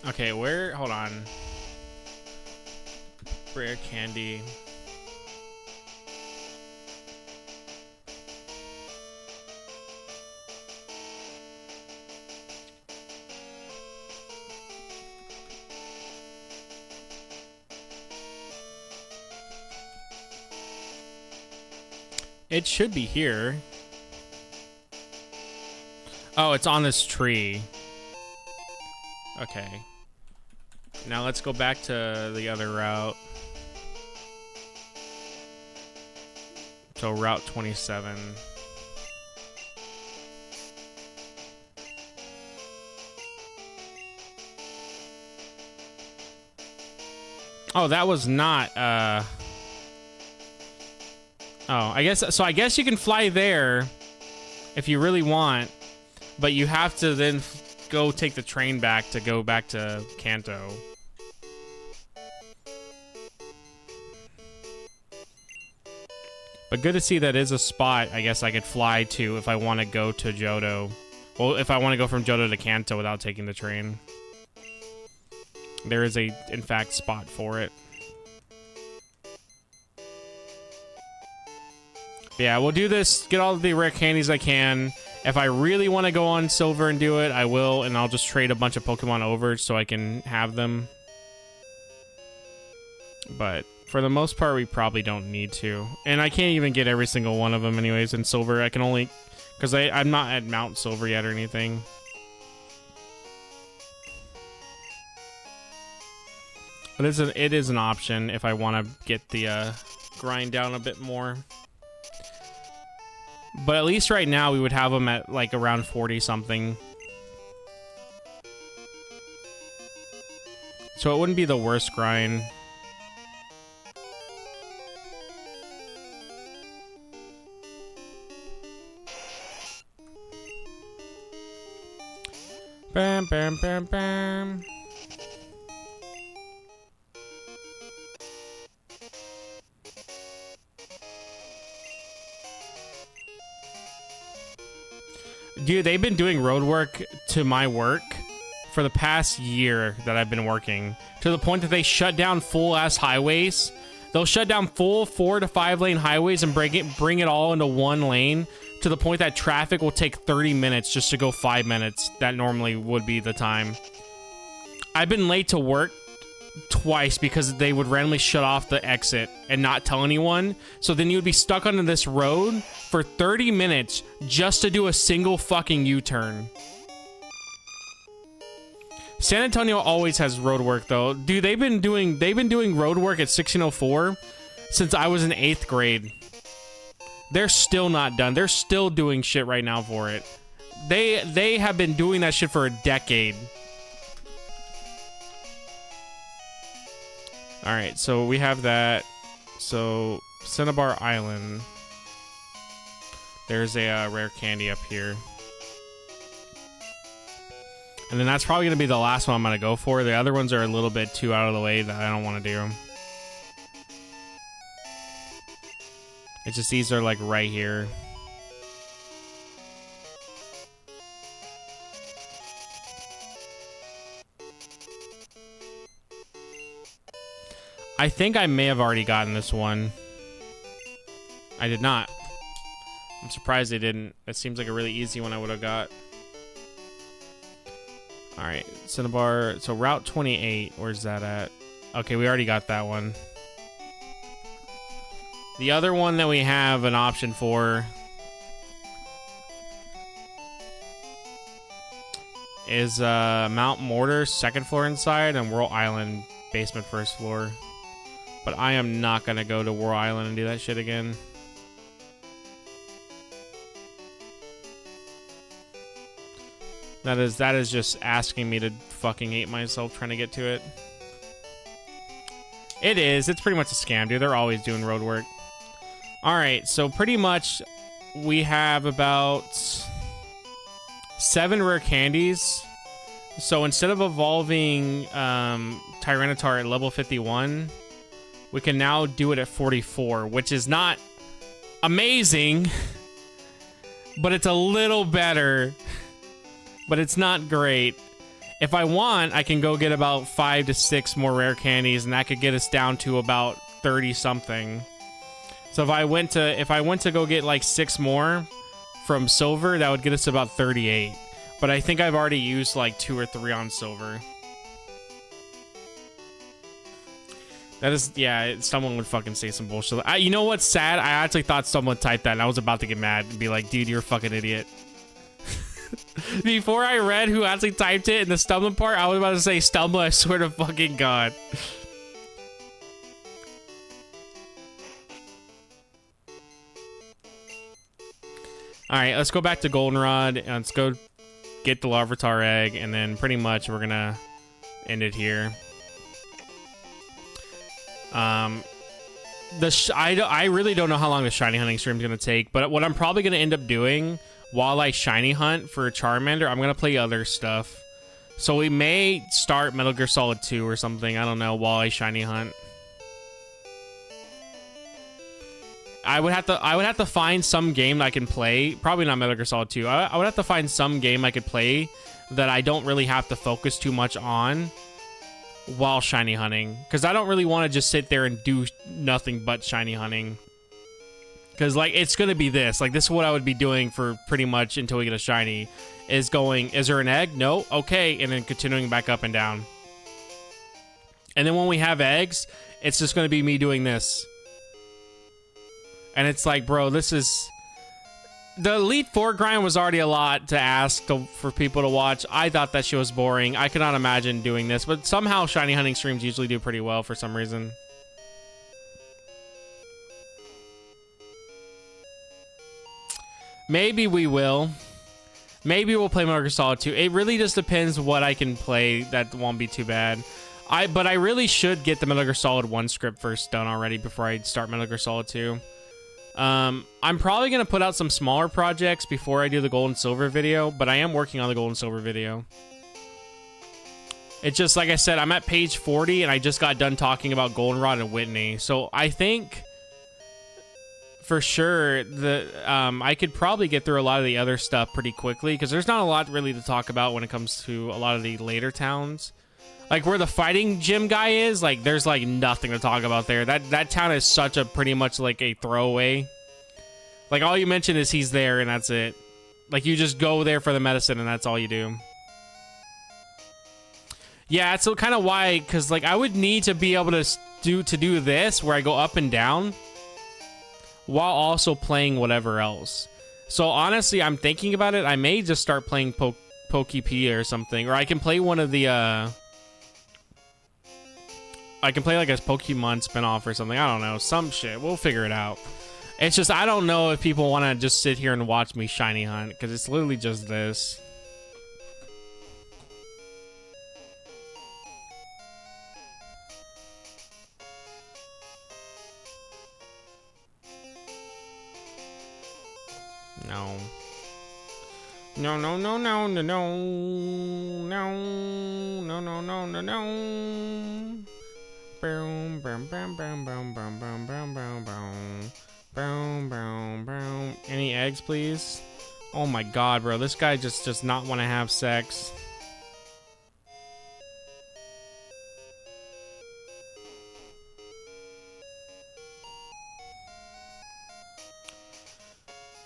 A: Okay, where? Hold on. Rare candy. It should be here. Oh, it's on this tree. Okay. Now let's go back to the other route. So Route 27. Oh, that was not, oh, I guess you can fly there if you really want, but you have to then go take the train back to go back to Kanto. But good to see that is a spot I guess I could fly to if I want to go to Johto. Well, if I want to go from Johto to Kanto without taking the train. There is a, in fact, spot for it. But yeah, we'll do this, get all the rare candies I can. If I really want to go on Silver and do it, I will, and I'll just trade a bunch of Pokemon over so I can have them. But for the most part, we probably don't need to. And I can't even get every single one of them anyways in Silver. I can only... because I'm not at Mount Silver yet or anything. But it is an option if I want to get the grind down a bit more. But at least right now, we would have them at like around 40 something. So it wouldn't be the worst grind. Bam, bam, bam, bam. Dude, they've been doing road work to my work for the past year that I've been working, to the point that they shut down full-ass highways. They'll shut down full 4 to 5 lane highways and bring it all into one lane, to the point that traffic will take 30 minutes just to go 5 minutes. That normally would be the time. I've been late to work twice because they would randomly shut off the exit and not tell anyone. So then you would be stuck on this road for 30 minutes just to do a single fucking U-turn. San Antonio always has road work though. Dude, they've been doing road work at 1604 since I was in 8th grade. They're still not done. They're still doing shit right now for it. They have been doing that shit for a decade. Alright, so we have that. So, Cinnabar Island. There's a rare candy up here. And then that's probably going to be the last one I'm going to go for. The other ones are a little bit too out of the way that I don't want to do. It's just these are like right here. I think I may have already gotten this one. I did not. I'm surprised they didn't. That seems like a really easy one I would have got. Alright, Cinnabar. So Route 28, where's that at? Okay, we already got that one. The other one that we have an option for is Mount Mortar, 2nd floor inside, and Whirl Island, basement, 1st floor. But I am not going to go to Whirl Island and do that shit again. That is just asking me to fucking hate myself trying to get to it. It is. It's pretty much a scam, dude. They're always doing road work. Alright, so pretty much we have about 7 rare candies. So instead of evolving Tyranitar at level 51, we can now do it at 44, which is not amazing, but it's a little better. But it's not great. If I want, I can go get about 5 to 6 more rare candies, and that could get us down to about 30 something. So if I went to go get like 6 more from silver, that would get us about 38. But I think I've already used like 2 or 3 on silver. That is, yeah, someone would fucking say some bullshit. You know what's sad? I actually thought someone typed that, and I was about to get mad and be like, dude, you're a fucking idiot. Before I read who actually typed it in the stumbling part, I was about to say stumble, I swear to fucking God. Alright, let's go back to Goldenrod, and let's go get the Larvitar egg, and then pretty much we're gonna end it here. I really don't know how long the shiny hunting stream is gonna take, but what I'm probably gonna end up doing while I shiny hunt for Charmander, I'm gonna play other stuff. So we may start Metal Gear Solid 2 or something, I don't know, while I shiny hunt. I would have to find some game that I can play. Probably not Metal Gear Solid 2. I would have to find some game I could play that I don't really have to focus too much on while shiny hunting, because I don't really want to just sit there and do nothing but shiny hunting. Because, like, it's going to be this. Like, this is what I would be doing for pretty much until we get a shiny. Is going, is there an egg? No? Okay. And then continuing back up and down. And then when we have eggs, it's just going to be me doing this. And it's like, bro, this is... The Elite Four grind was already a lot to ask for people to watch. I thought that shit was boring. I could not imagine doing this. But somehow shiny hunting streams usually do pretty well for some reason. Maybe we will. Maybe we'll play Metal Gear Solid 2. It really just depends what I can play. That won't be too bad. But I really should get the Metal Gear Solid 1 script first done already before I start Metal Gear Solid 2. I'm probably going to put out some smaller projects before I do the gold and silver video, but I am working on the gold and silver video. It's just, like I said, I'm at page 40, and I just got done talking about Goldenrod and Whitney. So I think, for sure, I could probably get through a lot of the other stuff pretty quickly, because there's not a lot really to talk about when it comes to a lot of the later towns. Like, where the fighting gym guy is, like, there's, like, nothing to talk about there. That town is such a pretty much, like, a throwaway. Like, all you mention is he's there, and that's it. Like, you just go there for the medicine, and that's all you do. Yeah, it's kind of why, because, like, I would need to be able to do this, where I go up and down, while also playing whatever else. So, honestly, I'm thinking about it. I may just start playing Pokepedia or something, or I can play one of the, I can play like a Pokemon spinoff or something. I don't know. Some shit. We'll figure it out. It's just, I don't know if people want to just sit here and watch me shiny hunt, because it's literally just this. No. No, no, no, no, no, no. No. No, no, no, no, no. Boom, boom, boom, boom, boom, boom, boom, boom, boom, boom. Boom, boom, boom. Any eggs, please? Oh my god, bro. This guy just does not want to have sex.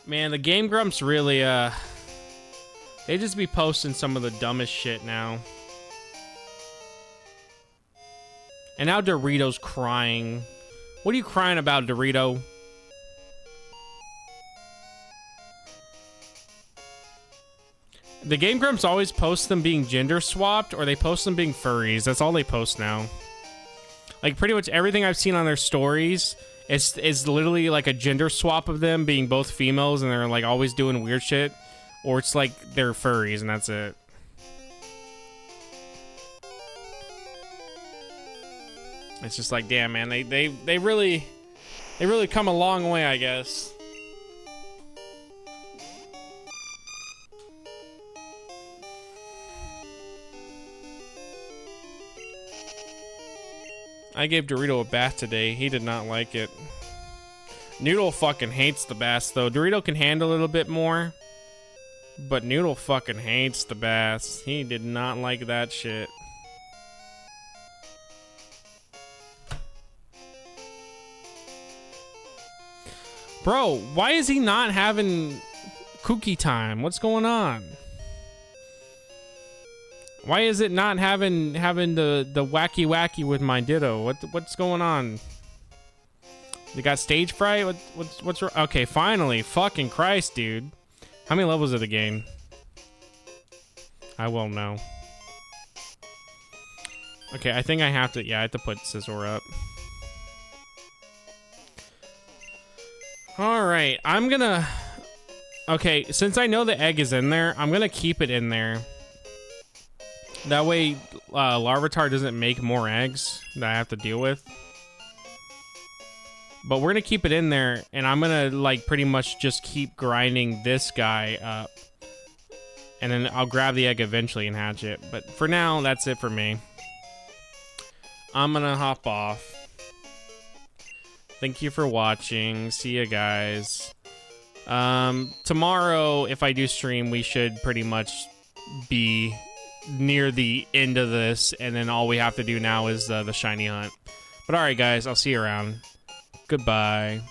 A: Man, the Game Grumps really, they just be posting some of the dumbest shit now. And now Dorito's crying. What are you crying about, Dorito? The Game Grumps always post them being gender swapped, or they post them being furries. That's all they post now. Like, pretty much everything I've seen on their stories is literally like a gender swap of them being both females, and they're like always doing weird shit. Or it's like they're furries, and that's it. It's just like, damn, man, they really come a long way, I guess. I gave Dorito a bath today. He did not like it. Noodle fucking hates the baths, though. Dorito can handle it a little bit more. But Noodle fucking hates the bass. He did not like that shit. Bro, why is he not having cookie time? What's going on? Why is it not having the wacky wacky with my Ditto? What's going on? You got stage fright? What's wrong? Okay, finally. Fucking Christ, dude. How many levels of the game? I won't know. Okay, I think I have to. Yeah, I have to put Scizor up. All right, I'm gonna. Okay, since I know the egg is in there, I'm gonna keep it in there. That way, Larvitar doesn't make more eggs that I have to deal with. But we're gonna keep it in there, and I'm gonna like pretty much just keep grinding this guy up, and then I'll grab the egg eventually and hatch it. But for now, that's it for me. I'm gonna hop off. Thank you for watching. See ya, guys. Tomorrow, if I do stream, we should pretty much be near the end of this, and then all we have to do now is the shiny hunt. But alright, guys, I'll see you around. Goodbye.